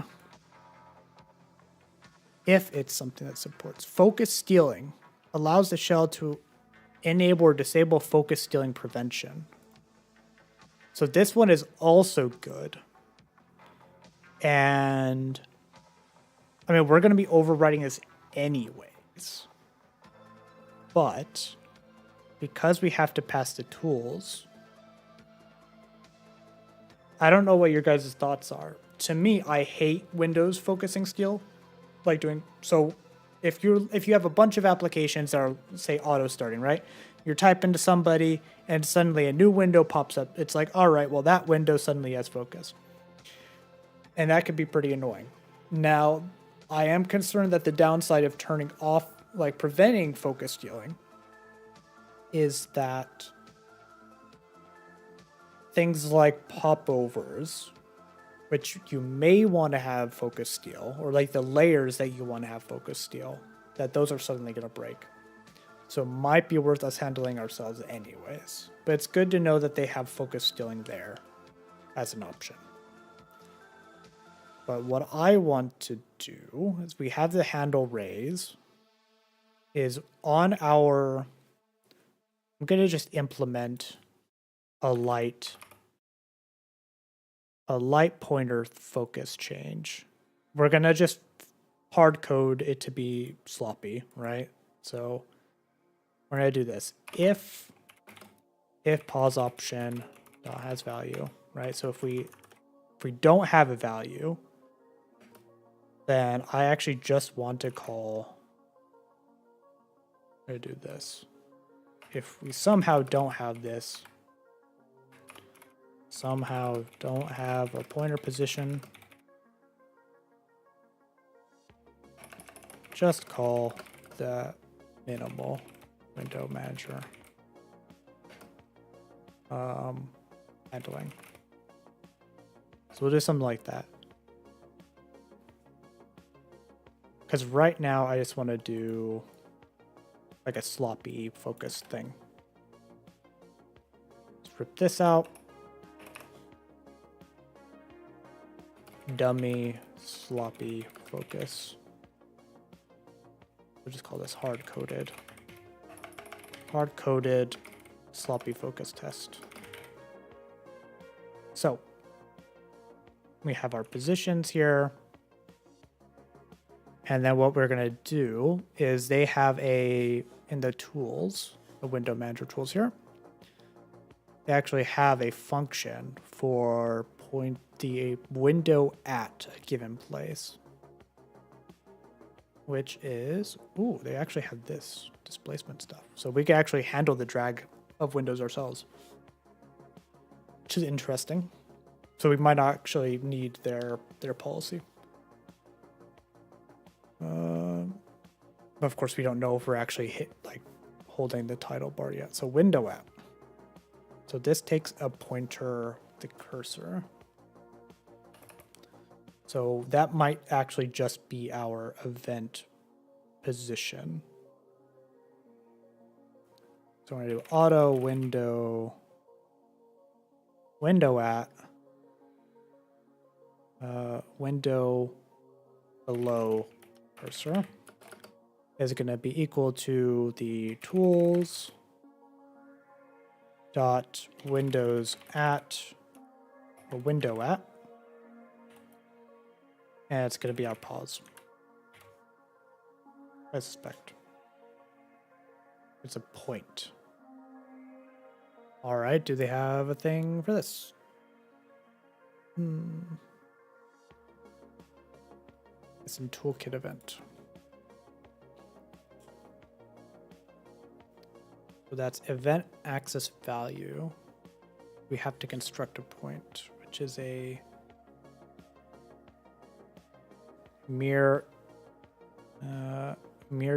if it's something that supports. Focus stealing allows the shell to enable or disable focus stealing prevention. So this one is also good. And I mean, we're going to be overwriting this anyways. But because we have to pass the tools, I don't know what your guys' thoughts are. To me, I hate Windows focusing steal. Like doing so, if you have a bunch of applications that are, say, auto starting, right? You're typing to somebody and suddenly a new window pops up. It's like, all right, well, that window suddenly has focus. And that could be pretty annoying. Now, I am concerned that the downside of turning off, like preventing focus stealing, is that things like popovers, which you may want to have focus steal, or like the layers that you want to have focus steal, that those are suddenly going to break. So it might be worth us handling ourselves anyways. But it's good to know that they have focus stealing there as an option. But what I want to do is we have the handle raise is on our, I'm going to just implement a light pointer focus change. We're going to just hard code it to be sloppy, right? So we're going to do this. If pause option has value, right? So if we don't have a value, then I actually just want to call, I'm going to do this. If we somehow don't have this, somehow don't have a pointer position, just call the minimal window manager. handling. So we'll do something like that. Because right now I just want to do like a sloppy focus thing. Let's rip this out. Dummy sloppy focus. We'll just call this hard-coded. Hard-coded sloppy focus test. So we have our positions here. And then what we're going to do is they have in the tools, the window manager tools here, they actually have a function for point the window at a given place, which is, ooh, they actually have this displacement stuff. So we can actually handle the drag of windows ourselves, which is interesting. So we might actually need their policy. But of course, we don't know if we're actually holding the title bar yet. So window at. So this takes a pointer, the cursor. So that might actually just be our event position. So I'm going to do auto window at, window below cursor is going to be equal to the tools dot windows at, or window at, and it's going to be our pause. I suspect it's a point. All right, do they have a thing for this? It's in toolkit event. So that's event access value. We have to construct a point, which is a mere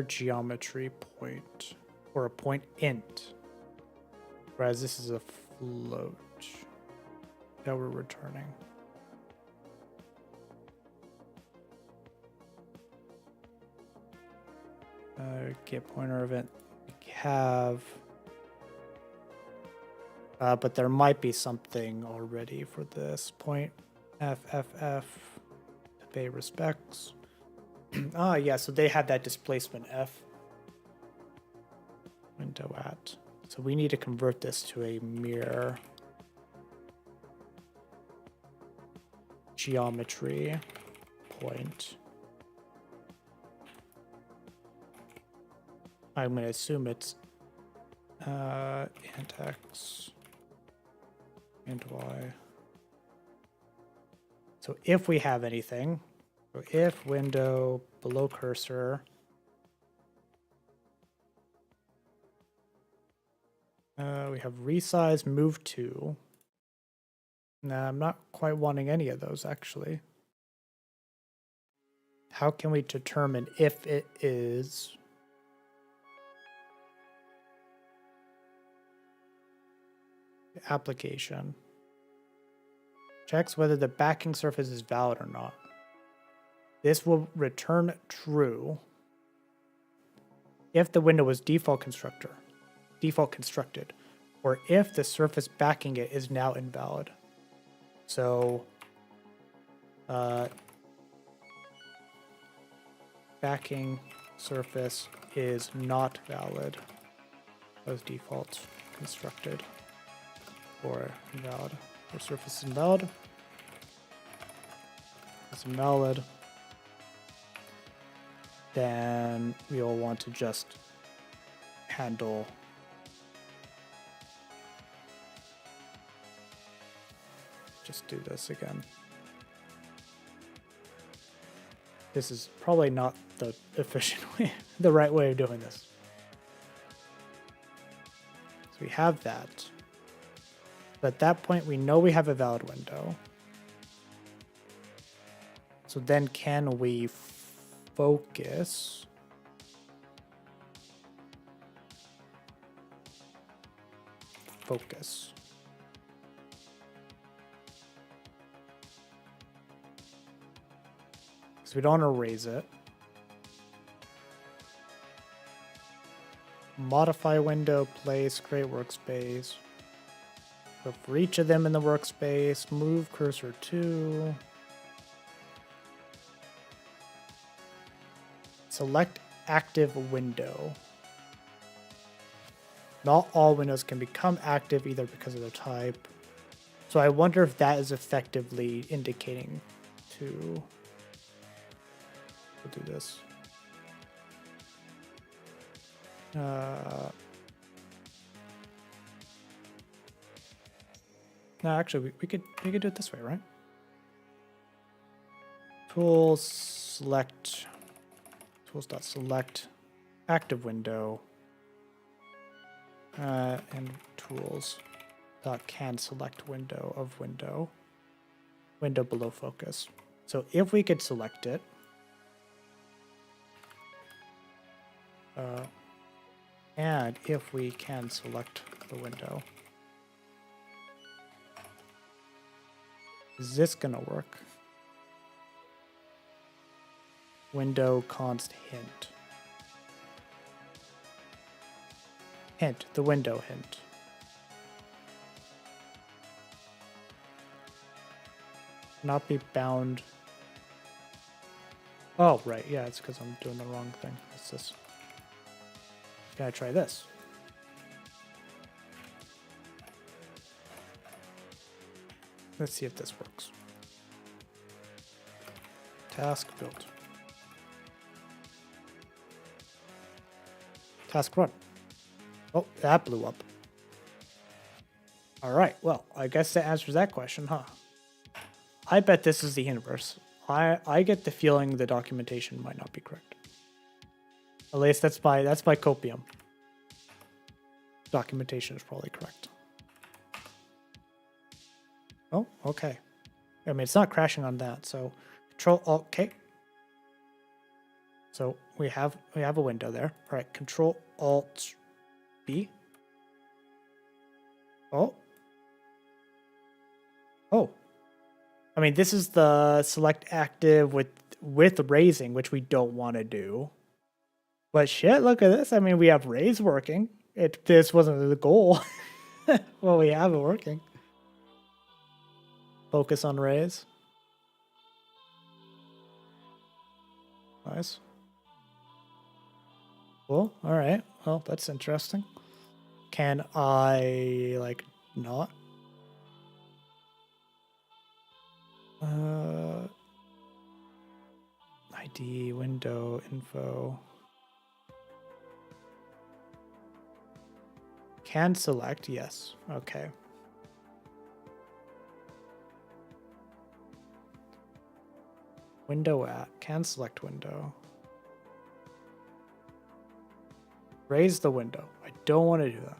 geometry point, or a point int, whereas this is a float that we're returning. Get pointer event we have, but there might be something already for this point. FFF to pay respects. Yeah, so they have that displacement F. Window at. So we need to convert this to a mere geometry point. I'm going to assume it's int x, int y. So if we have anything, so if window below cursor, we have resize, move to. Nah, I'm not quite wanting any of those actually. How can we determine if it is application? Checks whether the backing surface is valid or not. This will return true if the window was default constructed, or if the surface backing it is now invalid. So backing surface is not valid as default constructed, or invalid, or surface is invalid. It's invalid. Then we'll want to just handle do this again. This is probably not the efficient way, the right way of doing this. So we have that. But at that point, we know we have a valid window. So then can we focus? Focus. we don't want to erase it. Modify window, place, create workspace. So for each of them in the workspace, move cursor to. Select active window. Not all windows can become active either because of their type. So I wonder if that is effectively indicating to. We'll do this. No, actually, we could do it this way, right? Tools, select, tools.select, active window, and tools.can select window of window, window below focus. So if we could select it, and if we can select the window, is this gonna work? Window const hint. Hint, the window hint. Not be bound. Oh, right, yeah, it's because I'm doing the wrong thing. What's this? Can I try this? Let's see if this works. Task built. Task run. Oh, that blew up. All right, well, I guess that answers that question, huh? I bet this is the universe. I get the feeling the documentation might not be correct. At least that's my copium. Documentation is probably correct. Oh, okay. I mean, it's not crashing on that, so Control Alt K. So we have a window there. All right, Control Alt B. Oh. Oh. I mean, this is the select active with raising, which we don't want to do. But shit, look at this. I mean, we have raise working. This wasn't the goal. Well, we have it working. Focus on raise. Nice. Cool. All right. Well, that's interesting. Can I, like, not? ID, window, info. Can select, yes. Okay. Window at, can select window. Raise the window. I don't want to do that.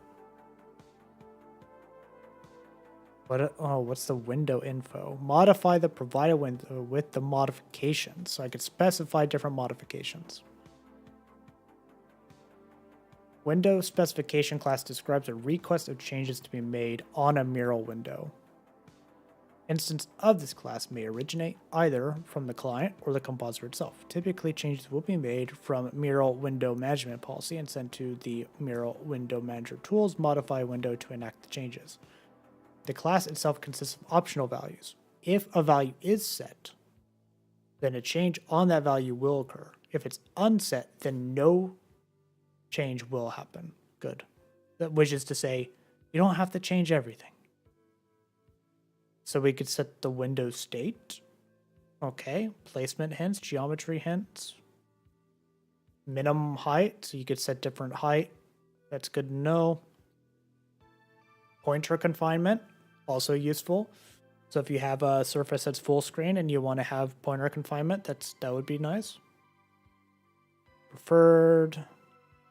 What's the window info? Modify the provided window with the modifications. So I could specify different modifications. Window specification class describes a request of changes to be made on a mural window. Instance of this class may originate either from the client or the compositor itself. Typically, changes will be made from Mural Window Management Policy and sent to the Mural Window Manager Tools Modify window to enact the changes. The class itself consists of optional values. If a value is set, then a change on that value will occur. If it's unset, then no change will happen. Good. Which is to say, you don't have to change everything. So we could set the window state. Okay. Placement hints, geometry hints. Minimum height, so you could set different height. That's good to know. Pointer confinement, also useful. So if you have a surface that's full screen and you want to have pointer confinement, that would be nice. Preferred,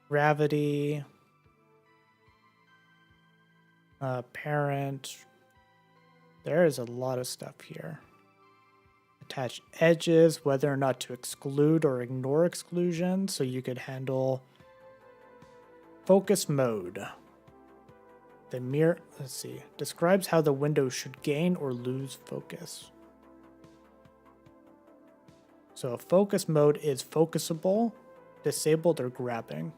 gravity, parent. There is a lot of stuff here. Attach edges, whether or not to exclude or ignore exclusion. So you could handle focus mode. The mirror, let's see, describes how the window should gain or lose focus. So focus mode is focusable, disabled, or grabbing.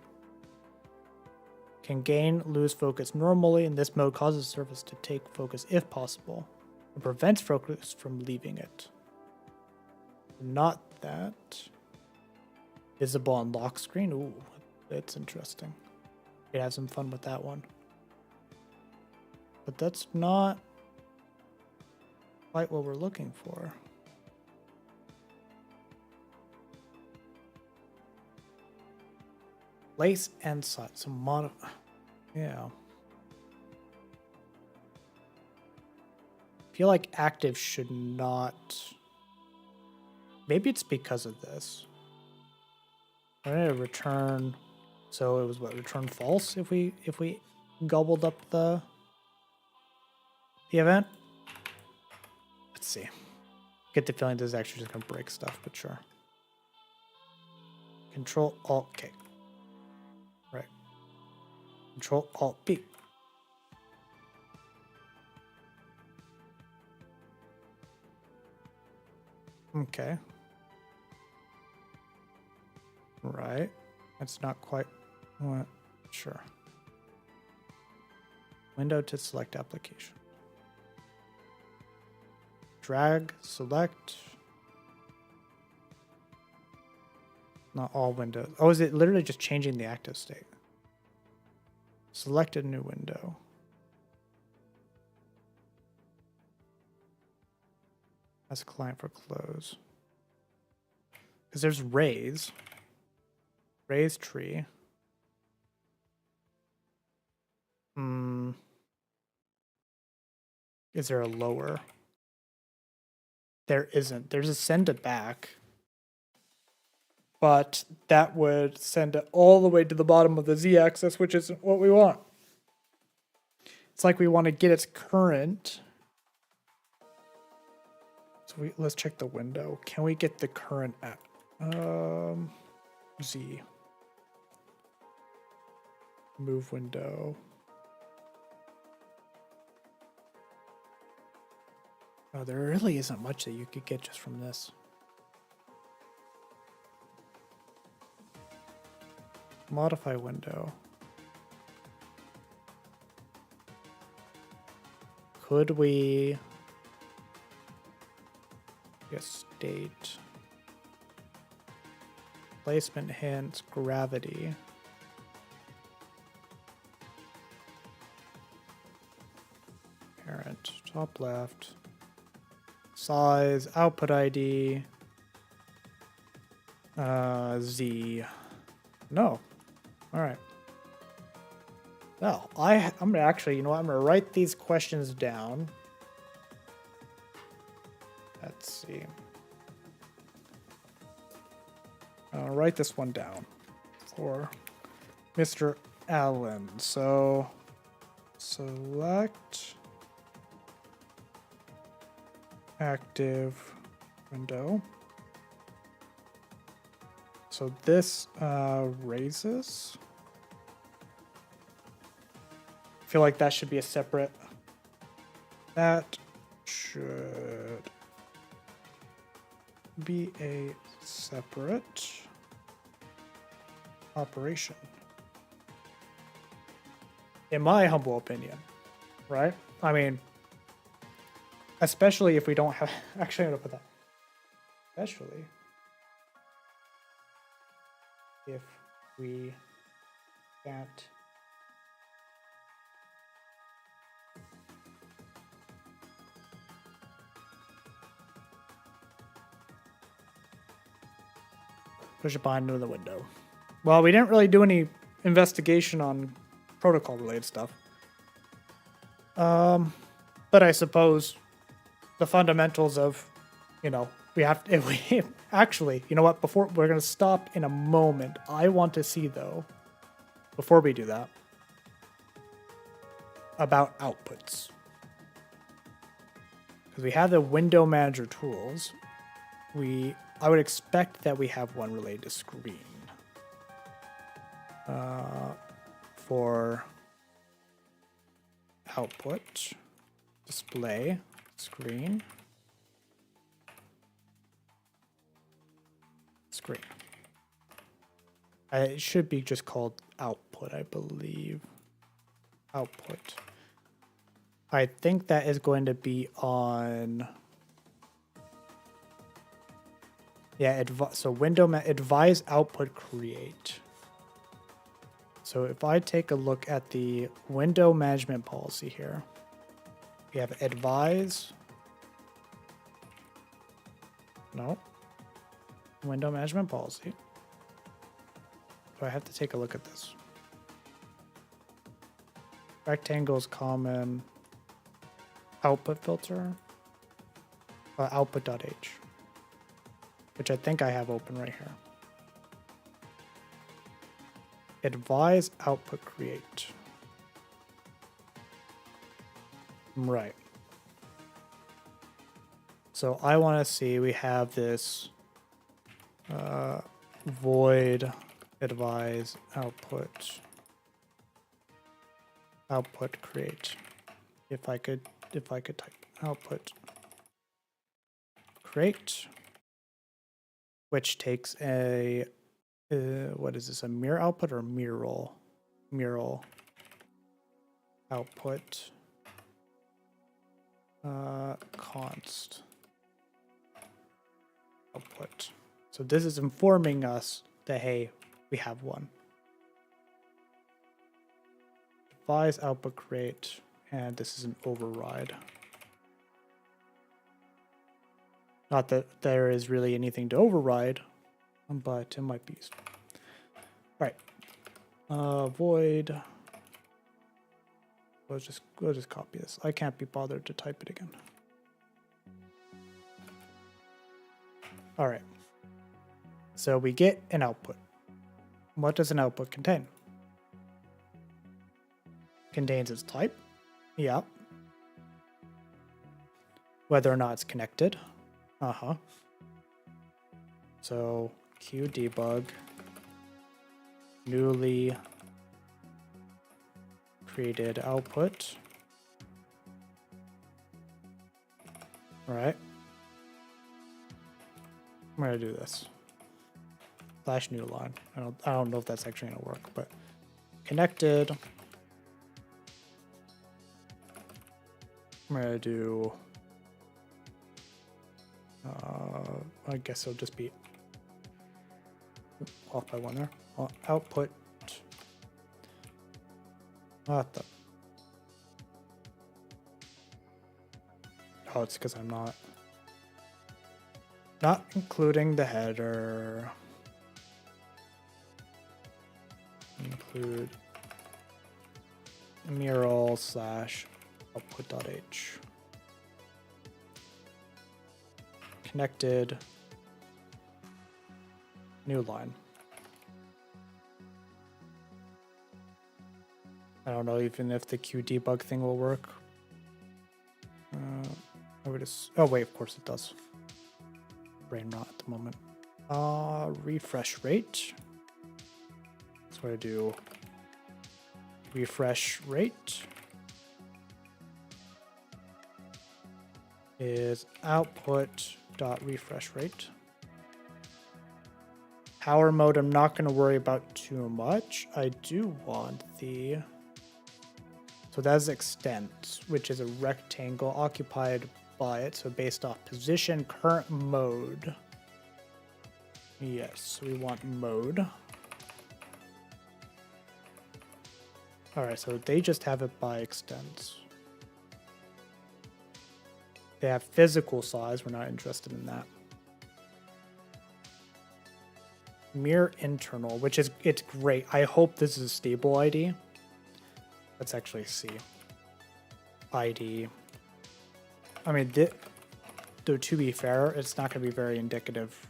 Can gain, lose focus normally, and this mode causes the surface to take focus if possible. It prevents focus from leaving it. Not that. Visible on lock screen. Ooh, that's interesting. Could have some fun with that one. But that's not quite what we're looking for. Place and size. Some yeah. I feel like active should not. Maybe it's because of this. I'm gonna return. So it was what, return false if we gobbled up the event. Let's see. Get the feeling this is actually just gonna break stuff, but sure. Control Alt K. Right. Control Alt B. Okay. Right. That's not quite what. Sure. Window to select application. Drag, select. Not all windows. Oh, is it literally just changing the active state? Select a new window. As client for close. Because there's raise. Raise tree. Is there a lower? There isn't. There's a send it back. But that would send it all the way to the bottom of the z-axis, which isn't what we want. It's like we want to get its current. So let's check the window. Can we get the current at Z? Move window. Oh, there really isn't much that you could get just from this. Modify window. Could we get state? Placement hints, gravity. Parent, top left. Size, output ID. Z. No. All right. Well, I'm gonna actually, you know what? I'm gonna write these questions down. Let's see. I'll write this one down for Mr. Allen. So select active window. So this raises. I feel like that should be a separate. That should be a separate operation. In my humble opinion, right? I mean, especially if we don't have. Actually, I'm gonna put that. Especially if we can't. Push it behind into the window. Well, we didn't really do any investigation on protocol related stuff. But I suppose the fundamentals of, you know, we have to, if we actually, you know what, before we're going to stop in a moment. I want to see though, before we do that, about outputs. Because we have the window manager tools. I would expect that we have one related to screen. For output, display, screen. screen. It should be just called output, I believe. Output. I think that is going to be on. Yeah, so window advise output create. So if I take a look at the window management policy here, we have advise. No. Window management policy. So I have to take a look at this. Rectangles common. Output filter. Output.h. Which I think I have open right here. Advise output create. Right. So I want to see, we have this void advise output create. If I could type output create, which takes a what is this, a mirror output or mural output const output. So this is informing us that, hey, we have one. Advise output create, and this is an override. Not that there is really anything to override, but it might be useful. Right. Void. We'll just copy this. I can't be bothered to type it again. All right. So we get an output. What does an output contain? Contains its type. Yeah. Whether or not it's connected. So QDebug newly created output. Right. I'm gonna do this. Slash new line. I don't know if that's actually gonna work, but connected. I'm gonna do. I guess it'll just be off by one there. Output. What the? Oh, it's because I'm not including the header. Include mural slash output.h. Connected new line. I don't know even if the QDebug thing will work. I would just, oh wait, of course it does. Brain rot at the moment. Refresh rate. So I do refresh rate is output dot refresh rate. Power mode, I'm not going to worry about too much. I do want the, so that's extent, which is a rectangle occupied by it. So based off position, current mode. Yes, we want mode. All right, so they just have it by extents. They have physical size. We're not interested in that. Mirror internal, which is, it's great. I hope this is a stable ID. Let's actually see. ID. I mean, though to be fair, it's not going to be very indicative.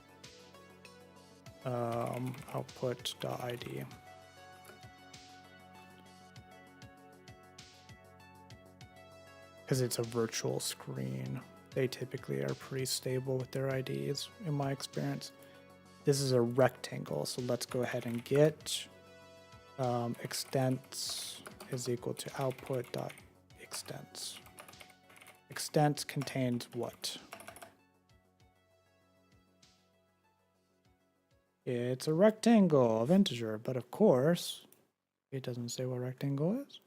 Output.id. Because it's a virtual screen. They typically are pretty stable with their IDs, in my experience. This is a rectangle, so let's go ahead and get extents is equal to output.extents. Extents contains what? It's a rectangle of integer, but of course, it doesn't say what rectangle is.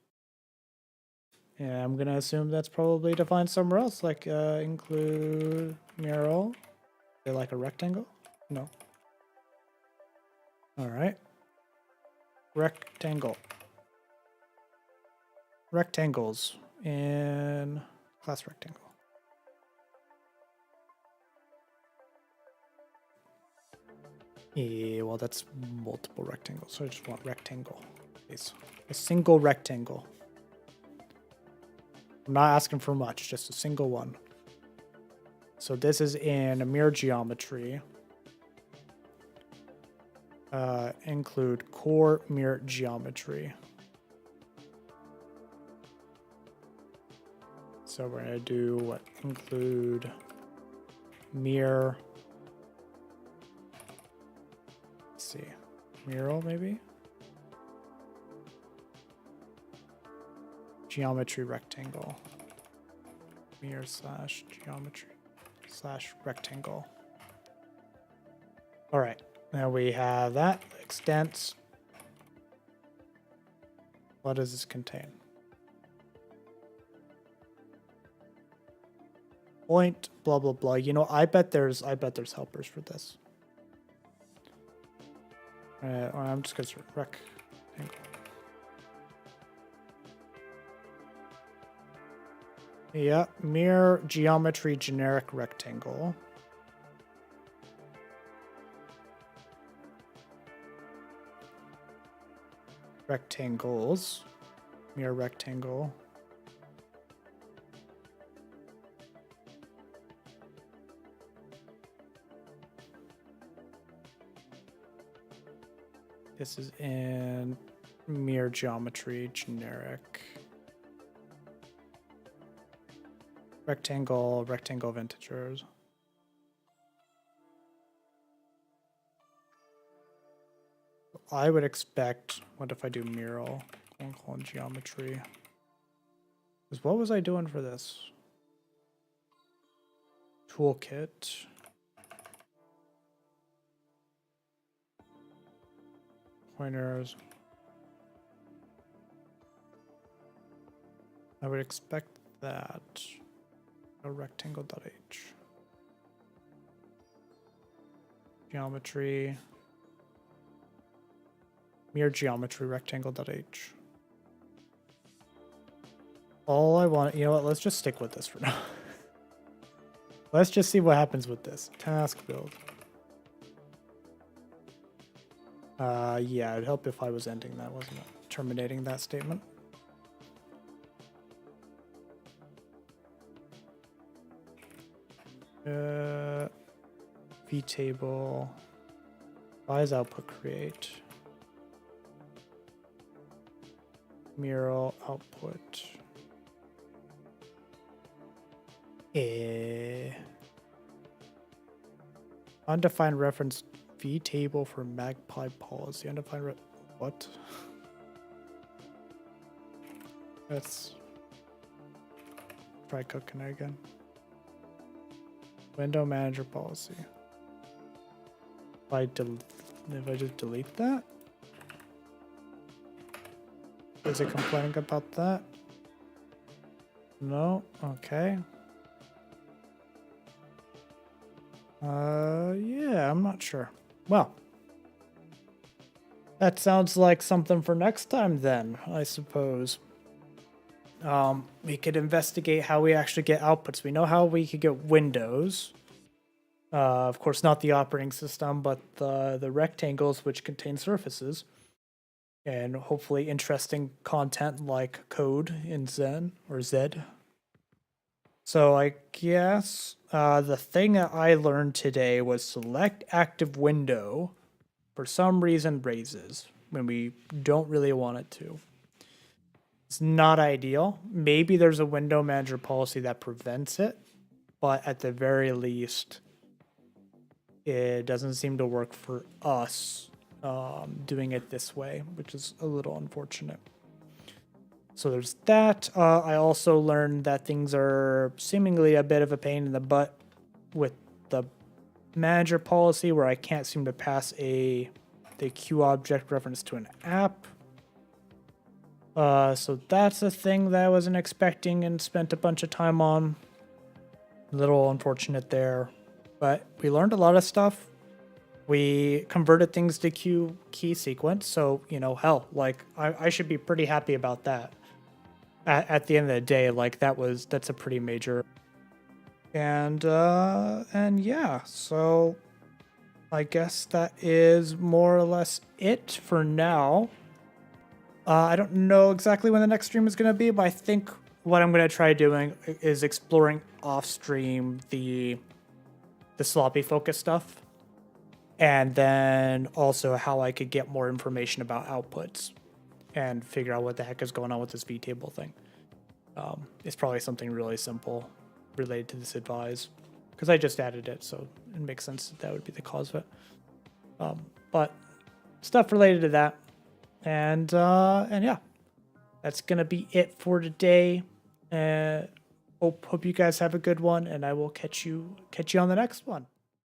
Yeah, I'm gonna assume that's probably defined somewhere else, like include mural. They like a rectangle? No. All right. Rectangle. Rectangles in class rectangle. Yeah, well, that's multiple rectangles, so I just want rectangle. It's a single rectangle. I'm not asking for much, just a single one. So this is in a mirror geometry. Include core mirror geometry. So we're gonna do what? Include mirror. Let's see, mural maybe? Geometry rectangle. Mirror slash geometry slash rectangle. All right, now we have that extents. What does this contain? Point, blah blah blah. You know, I bet there's helpers for this. I'm just gonna sort of rectangle. Yeah, mirror geometry generic rectangle. Rectangles. Mirror rectangle. This is in mirror geometry generic. Rectangle, rectangle of integers. I would expect, what if I do mural, colon geometry? Because what was I doing for this? Toolkit. Pointers. I would expect that. A rectangle.h. Geometry. Mirror geometry rectangle.h. All I want, you know what, let's just stick with this for now. Let's just see what happens with this. Task build. Yeah, it'd help if I was ending that, wasn't it? Terminating that statement. vtable. Why is output create? Mural output. Undefined reference vtable for magpie policy. Undefined what? Let's try cooking it again. Window manager policy. If I just delete that? Is it complaining about that? No? Okay. Yeah, I'm not sure. Well, that sounds like something for next time then, I suppose. We could investigate how we actually get outputs. We know how we could get windows. Of course, not the operating system, but the rectangles which contain surfaces. And hopefully interesting content like code in Zen or Zed. So I guess the thing that I learned today was select active window for some reason raises when we don't really want it to. It's not ideal. Maybe there's a window manager policy that prevents it, but at the very least, it doesn't seem to work for us doing it this way, which is a little unfortunate. So there's that. I also learned that things are seemingly a bit of a pain in the butt with the manager policy where I can't seem to pass the Q object reference to an app. So that's a thing that I wasn't expecting and spent a bunch of time on. A little unfortunate there, but we learned a lot of stuff. We converted things to QKeySequence, so, you know, hell, like, I should be pretty happy about that. At the end of the day, like, that's a pretty major. And yeah, so I guess that is more or less it for now. I don't know exactly when the next stream is going to be, but I think what I'm going to try doing is exploring off stream the sloppy focus stuff. And then also how I could get more information about outputs and figure out what the heck is going on with this vtable thing. It's probably something really simple related to this advise, because I just added it, so it makes sense that would be the cause of it. But stuff related to that, and yeah, that's gonna be it for today. Hope you guys have a good one, and I will catch you on the next one.